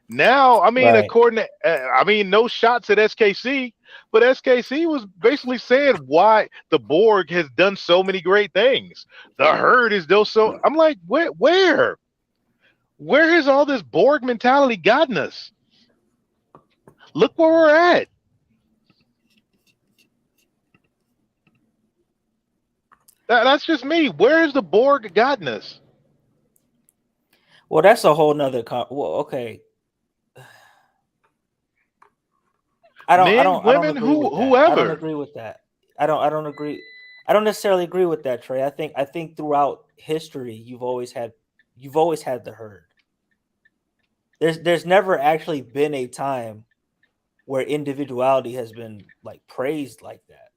Now, I mean, right. according to, no shots at SKC, but SKC was basically saying why the Borg has done so many great things. The herd is though so. I'm like, where has all this Borg mentality gotten us? Look where we're at. That's just me. Where has the Borg gotten us? Well, that's a whole nother. Well, okay. Men, I don't women, agree with that. I don't whoever. agree with that. I don't agree. I don't necessarily agree with that, Trey. I think throughout history, you've always had the herd. There's never actually been a time where individuality has been like praised like that.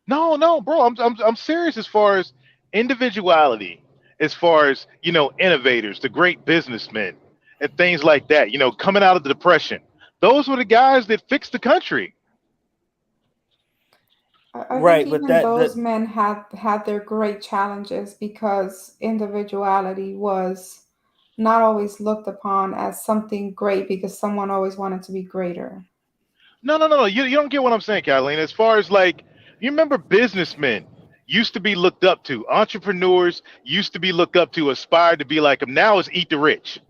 No, no, bro. I'm serious as far as individuality, as far as innovators, the great businessmen, and things like that. Coming out of the depression, those were the guys that fixed the country. I think Right, but even that those the men had their great challenges because individuality was not always looked upon as something great because someone always wanted to be greater. No, no, no, no. You don't get what I'm saying, Catalina. As far as like, you remember businessmen used to be looked up to, entrepreneurs used to be looked up to, aspired to be like them. Now it's eat the rich.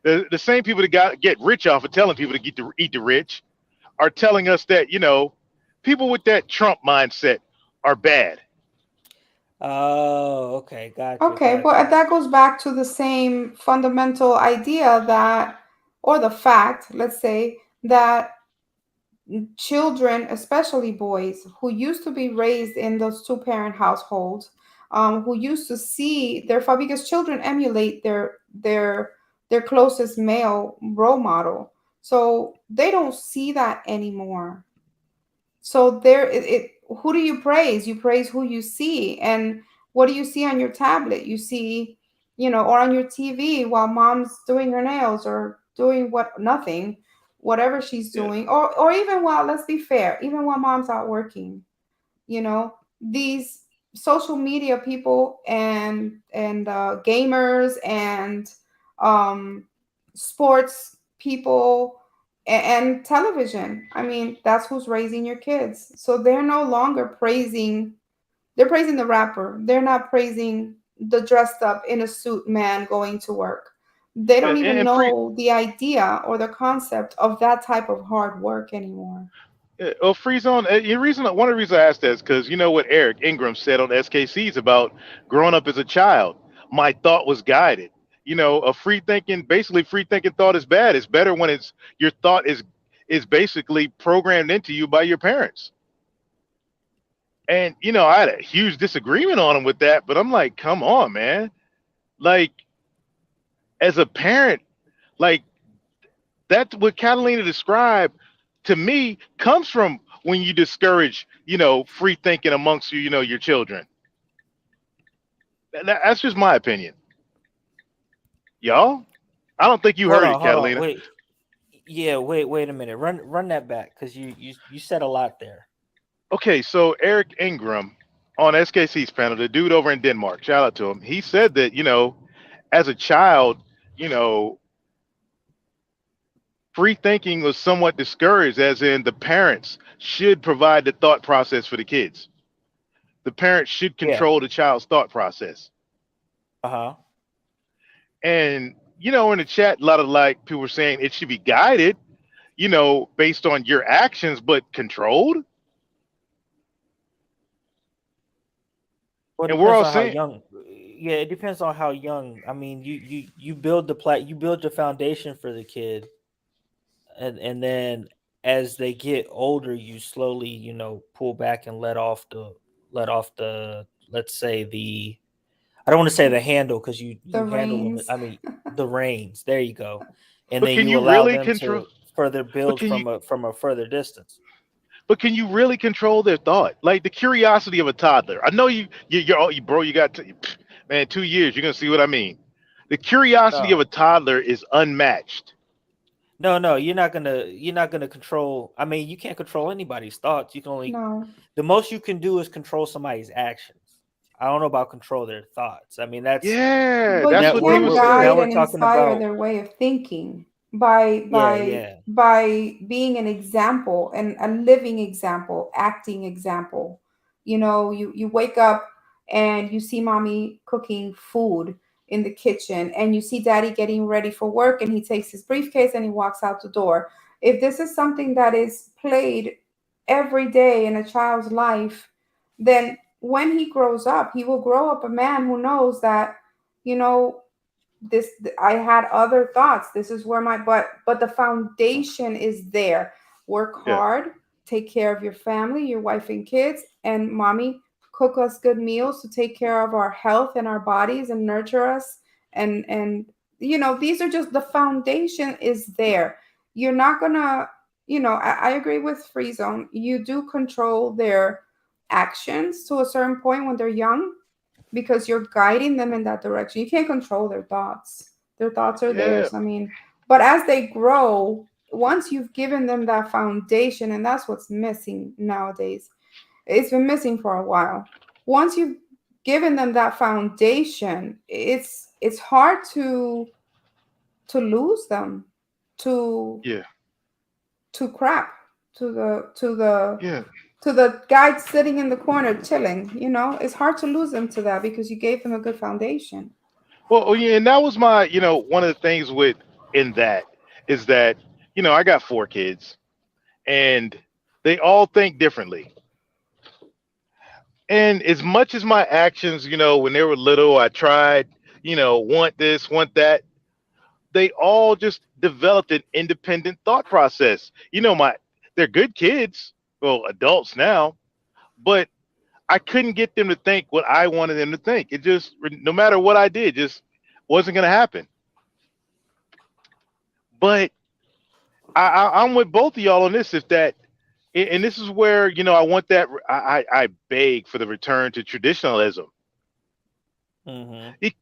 The same people that get rich off of telling people to eat the rich are telling us that people with that Trump mindset are bad. Oh, okay, Okay, got well, you. that goes back to the same fundamental idea that, or the fact, let's say, that children, especially boys, who used to be raised in those two-parent households, who used to see their father, because children emulate their closest male role model, so they don't see that anymore. So who do you praise? You praise who you see. And what do you see on your tablet? You see, or on your TV while mom's doing her nails or doing what nothing, whatever she's Yeah. doing, or even while, let's be fair, even while mom's out working, these social media people and gamers and um sports people and television. I mean, that's who's raising your kids. So they're no longer praising, they're praising the rapper. They're not praising the dressed up in a suit man going to work. They Yeah, don't even and free. know the idea or the concept of that type of hard work anymore. Well, free zone. One of the reasons I asked that is because you know what Eric Ingram said on SKC's about growing up as a child. My thought was guided. A basically free thinking thought is bad. It's better when your thought is basically programmed into you by your parents. And I had a huge disagreement on him with that, but I'm like, come on, man. Like, as a parent, like that's what Catalina described to me comes from when you discourage, free thinking amongst your children. That's just my opinion, y'all. I don't think you heard it, Hold on, Catalina. wait. Yeah, wait a minute. Run that back because you said a lot there. Okay, so Eric Ingram on SKC's panel, the dude over in Denmark, shout out to him. He said that as a child, you know, free thinking was somewhat discouraged, as in the parents should provide the thought process for the kids. The parents should Yeah. control the child's thought process. Uh-huh. And in the chat, a lot of like people were saying it should be guided, based on your actions, but controlled. Well, it And we're depends all on how saying, young. Yeah, it depends on how young. I mean, you build the you build the foundation for the kid, and then as they get older, you slowly, pull back and let off the let's say the I don't want to say the handle because you The you handle them. reins. I mean the reins. There you go, and But then can you you allow really them control? to further But build can you? from a further distance. But can you really control their thought? Like the curiosity of a toddler. I know you bro. You got man 2 years. You're gonna see what I mean. The curiosity of a No, toddler is unmatched. no, no. You're not gonna control. I mean, you can't control anybody's thoughts. You can only No. the most you can do is control somebody's actions. I don't know about control their thoughts. I mean, Yeah, But that's you now what they we're, were can we're now guide saying. we're and talking inspire about their way of thinking by yeah, by yeah. by being an example and a living example, acting example. You wake up and you see mommy cooking food in the kitchen and you see daddy getting ready for work and he takes his briefcase and he walks out the door. If this is something that is played every day in a child's life, then when he grows up, he will grow up a man who knows that, you know, this I had other thoughts. This is where my but the foundation is there. Work Yeah, hard, take care of your family, your wife and kids, and mommy cook us good meals to take care of our health and our bodies and nurture us and these are just the foundation is there. You're not gonna, I agree with Free Zone. You do control their actions to a certain point when they're young because you're guiding them in that direction. You can't control their thoughts. Their thoughts are yeah, theirs. I mean, but as they grow, once you've given them that foundation, and that's what's missing nowadays. It's been missing for a while. Once you've given them that foundation, it's hard to lose them to yeah, crap yeah. to the guy sitting in the corner chilling. It's hard to lose them to that because you gave them a good foundation. Well, oh, yeah, and that was my, one of the things with in that is that, I got 4 kids and they all think differently. And as much as my actions, when they were little, I tried, want this, want that, they all just developed an independent thought process. They're good kids, well, adults now, but I couldn't get them to think what I wanted them to think. It just, no matter what I did, just wasn't going to happen. But I'm with both of y'all on this. If that, and this is where I want that. I beg for the return to traditionalism. Hmm. It,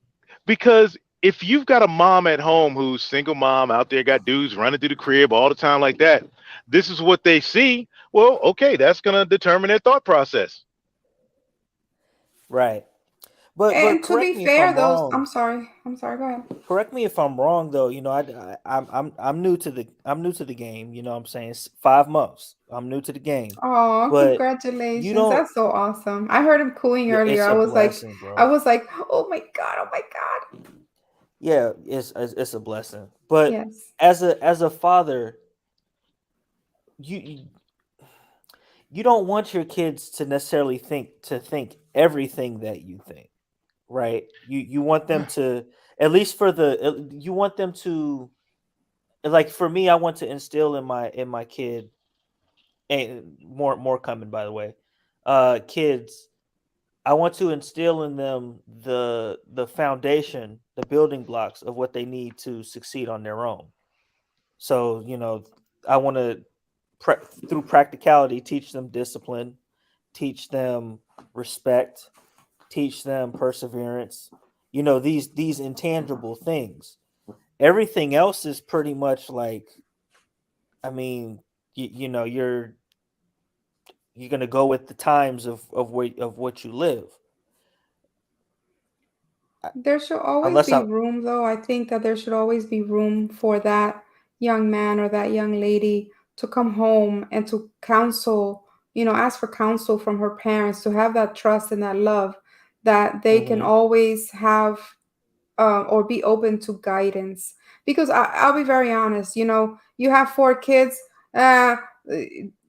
because if you've got a mom at home who's single mom out there, got dudes running through the crib all the time like that, this is what they see. Well, okay, that's gonna determine their thought process. Right. But And to correct be me if fair, I'm those wrong. I'm sorry, go ahead. Correct me if I'm wrong though. I'm new to the game. You know what I'm saying 5 months. I'm new to the game, Oh, but you congratulations. don't. That's so awesome. I heard him cooing Yeah, earlier. it's I a was like blessing, I bro. was like, "Oh my god. Oh my god." Yeah, it's a blessing. But Yes. as a father, you you don't want your kids to necessarily think everything that you think, right? You want them to at least you want them to like for me, I want to instill in my kid and more coming by the way. Kids, I want to instill in them the foundation, the building blocks of what they need to succeed on their own. So, I want to through practicality teach them discipline, teach them respect, teach them perseverance. These intangible things. Everything else is pretty much like I mean, you're going to go with the times of what you live. Uh, There should always Unless be I room, though. I think that there should always be room for that young man or that young lady to come home and to counsel, ask for counsel from her parents, to have that trust and that love that they can Mhm. always have or be open to guidance. Because I'll be very honest, you have 4 kids, uh,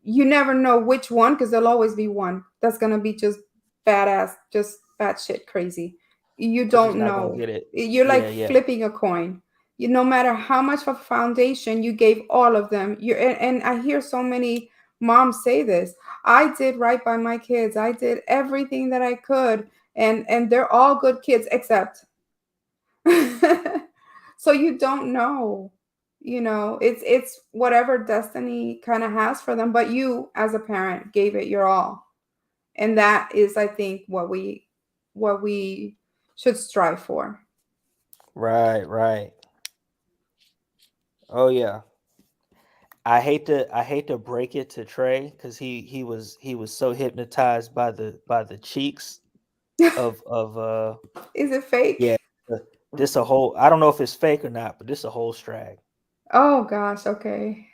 you never know which one, because there'll always be one that's gonna be just badass, just batshit crazy. You Or just don't not going to know. get it. You're like Yeah, yeah. flipping a coin. no matter how much of a foundation you gave all of them, and I hear so many moms say this. I did right by my kids. I did everything that I could, and they're all good kids except. So you don't know, it's whatever destiny kind of has for them, but you as a parent gave it your all. And that is, I think, what we should strive for. Right, right. Oh yeah. I hate to break it to Trey because he was so hypnotized by the cheeks of Is it fake? yeah, this a whole, I don't know if it's fake or not, but this a whole strag. Oh gosh, okay.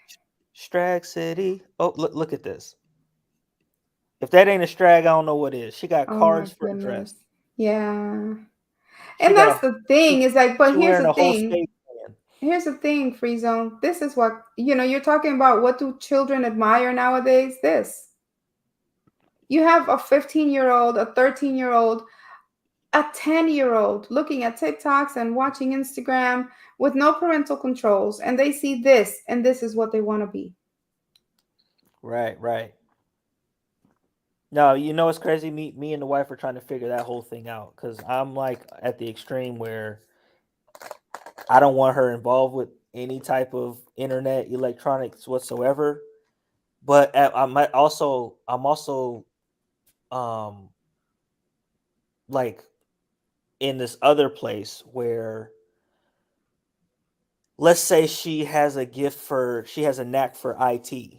Strag City. Oh, look at this. If that ain't a strag, I don't know what is. She got Oh my cards for a dress. goodness. Yeah. She And got that's a the she thing. Is like, but she wearing a whole stage plan. here's the thing, Free Zone. This is what, you're talking about, what do children admire nowadays? This. You have a 15-year-old, a 13-year-old, a 10-year-old looking at TikToks and watching Instagram with no parental controls, and they see this, and this is what they want to be. Right, right. No, you know what's crazy? Me and the wife are trying to figure that whole thing out because I'm like at the extreme where I don't want her involved with any type of internet electronics whatsoever. But I'm also um like in this other place where, let's say she has a knack for IT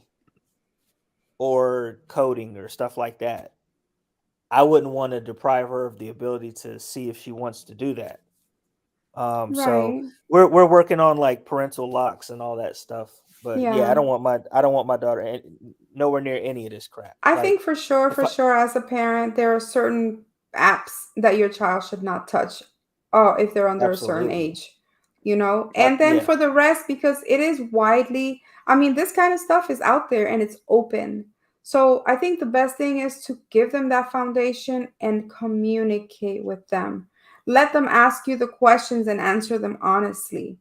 or coding or stuff like that. I wouldn't want to deprive her of the ability to see if she wants to do that. So Right. we're working on like parental locks and all that stuff. But yeah, Yeah. I don't want my daughter nowhere near any of this crap. I Like think for if I sure, as a parent, there are certain apps that your child should not touch, if they're under a certain absolutely, age. And then yeah, for the rest, because it is widely, I mean, this kind of stuff is out there and it's open. So I think the best thing is to give them that foundation and communicate with them. Let them ask you the questions and answer them honestly,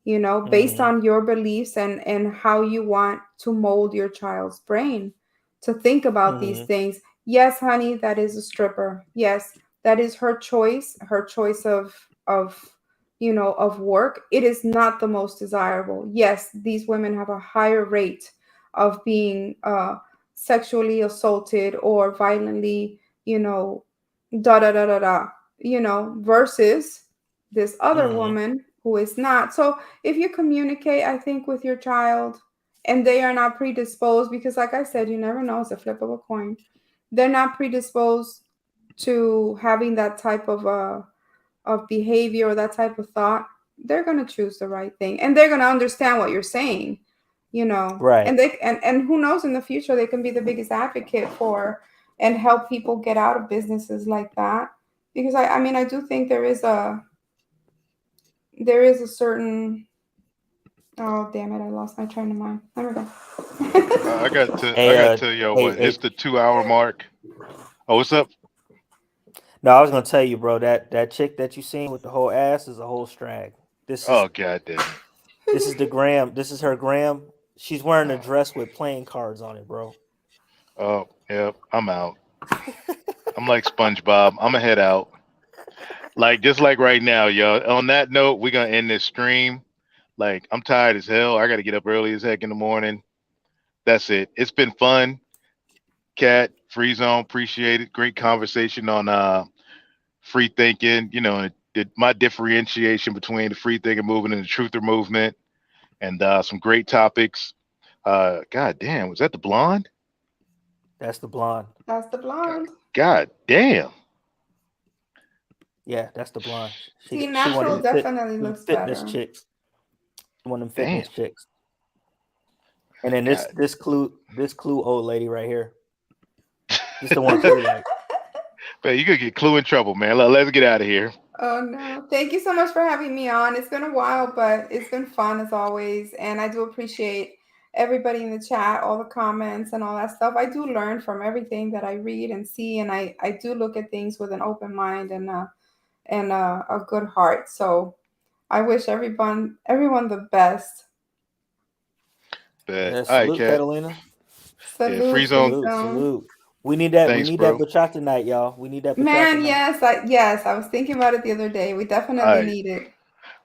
based hmm, on your beliefs and how you want to mold your child's brain to think about these hmm, things. Yes, honey, that is a stripper. Yes, that is her choice of work. It is not the most desirable. Yes, these women have a higher rate of being sexually assaulted or violently, da da da da da, versus this other hmm, woman who is not. So if you communicate, I think, with your child, and they are not predisposed, because like I said, you never know, it's a flip of a coin. They're not predisposed to having that type of behavior or that type of thought. They're going to choose the right thing, and they're going to understand what you're saying, right, and and who knows, in the future they can be the biggest advocate for and help people get out of businesses like that. Because I mean, I do think there is a certain. Oh, damn it, I lost my train of mind. There we go. I hey, got to tell y'all what. It's hey. the 2 hour mark. Oh, what's up? No, I was gonna tell you, bro. That chick that you seen with the whole ass is a whole strag. This is Oh, god damn it. this is the gram. This is her gram. She's wearing a dress with playing cards on it, bro. Oh, yep. I'm out. I'm like SpongeBob. I'm gonna head out. Like just like right now, y'all. On that note, we're gonna end this stream. Like I'm tired as hell. I got to get up early as heck in the morning. That's it. It's been fun. Cat, Free Zone, appreciate it. Great conversation on free thinking. My differentiation between the free thinking movement and the truther movement, and some great topics. God damn, was that the blonde? That's the blonde. That's the God, blonde. God damn, Yeah, that's the blonde. See, She one of natural them definitely looks fitness better. chicks. One of them damn. fitness chicks. And then this God, clue old lady right here. This the one clue like. man, you could get Clue in trouble, man. Let's get out of here. Oh no. Thank you so much for having me on. It's been a while, but it's been fun as always. And I do appreciate everybody in the chat, all the comments and all that stuff. I do learn from everything that I read and see, and I do look at things with an open mind and a good heart. So I wish everyone the best. Bet. Yeah, All right, salute, Kat. Catalina. Salute, Yeah, free zone. Free Zone. Salute. We need that. Thanks, we need bro. that bachata night, y'all. We need that bachata Man, night. yes, I was thinking about it the other day. We All definitely right. need it.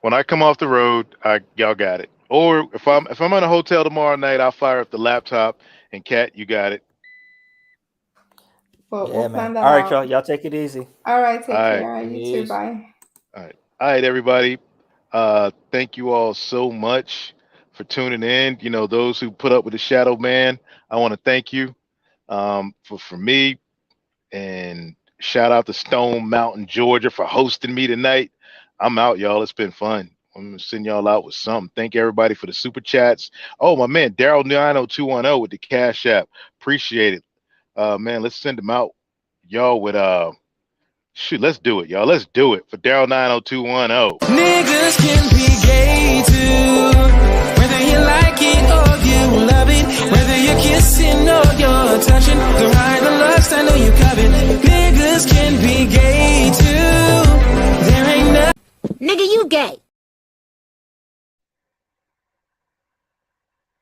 When I come off the road, y'all got it. Or if I'm in a hotel tomorrow night, I'll fire up the laptop and Kat, you got it. Well, Yeah, we'll man. plan that All right, out. y'all. Y'all take it easy. All right, take All right. care. You too. Peace. Bye. All right, everybody. Thank you all so much for tuning in. You know, those who put up with the Shadow Man, I want to thank you for me, and shout out to Stone Mountain, Georgia, for hosting me tonight. I'm out, y'all. It's been fun. I'm gonna send y'all out with something. Thank everybody for the super chats. Oh, my man, Daryl 90210 with the Cash App. Appreciate it. Man, let's send them out, y'all, with shoot, let's do it, y'all. Let's do it for Daryl 90210. Niggas can be gay too. Whether you like it or you love it, whether you're kissing or you're touching the right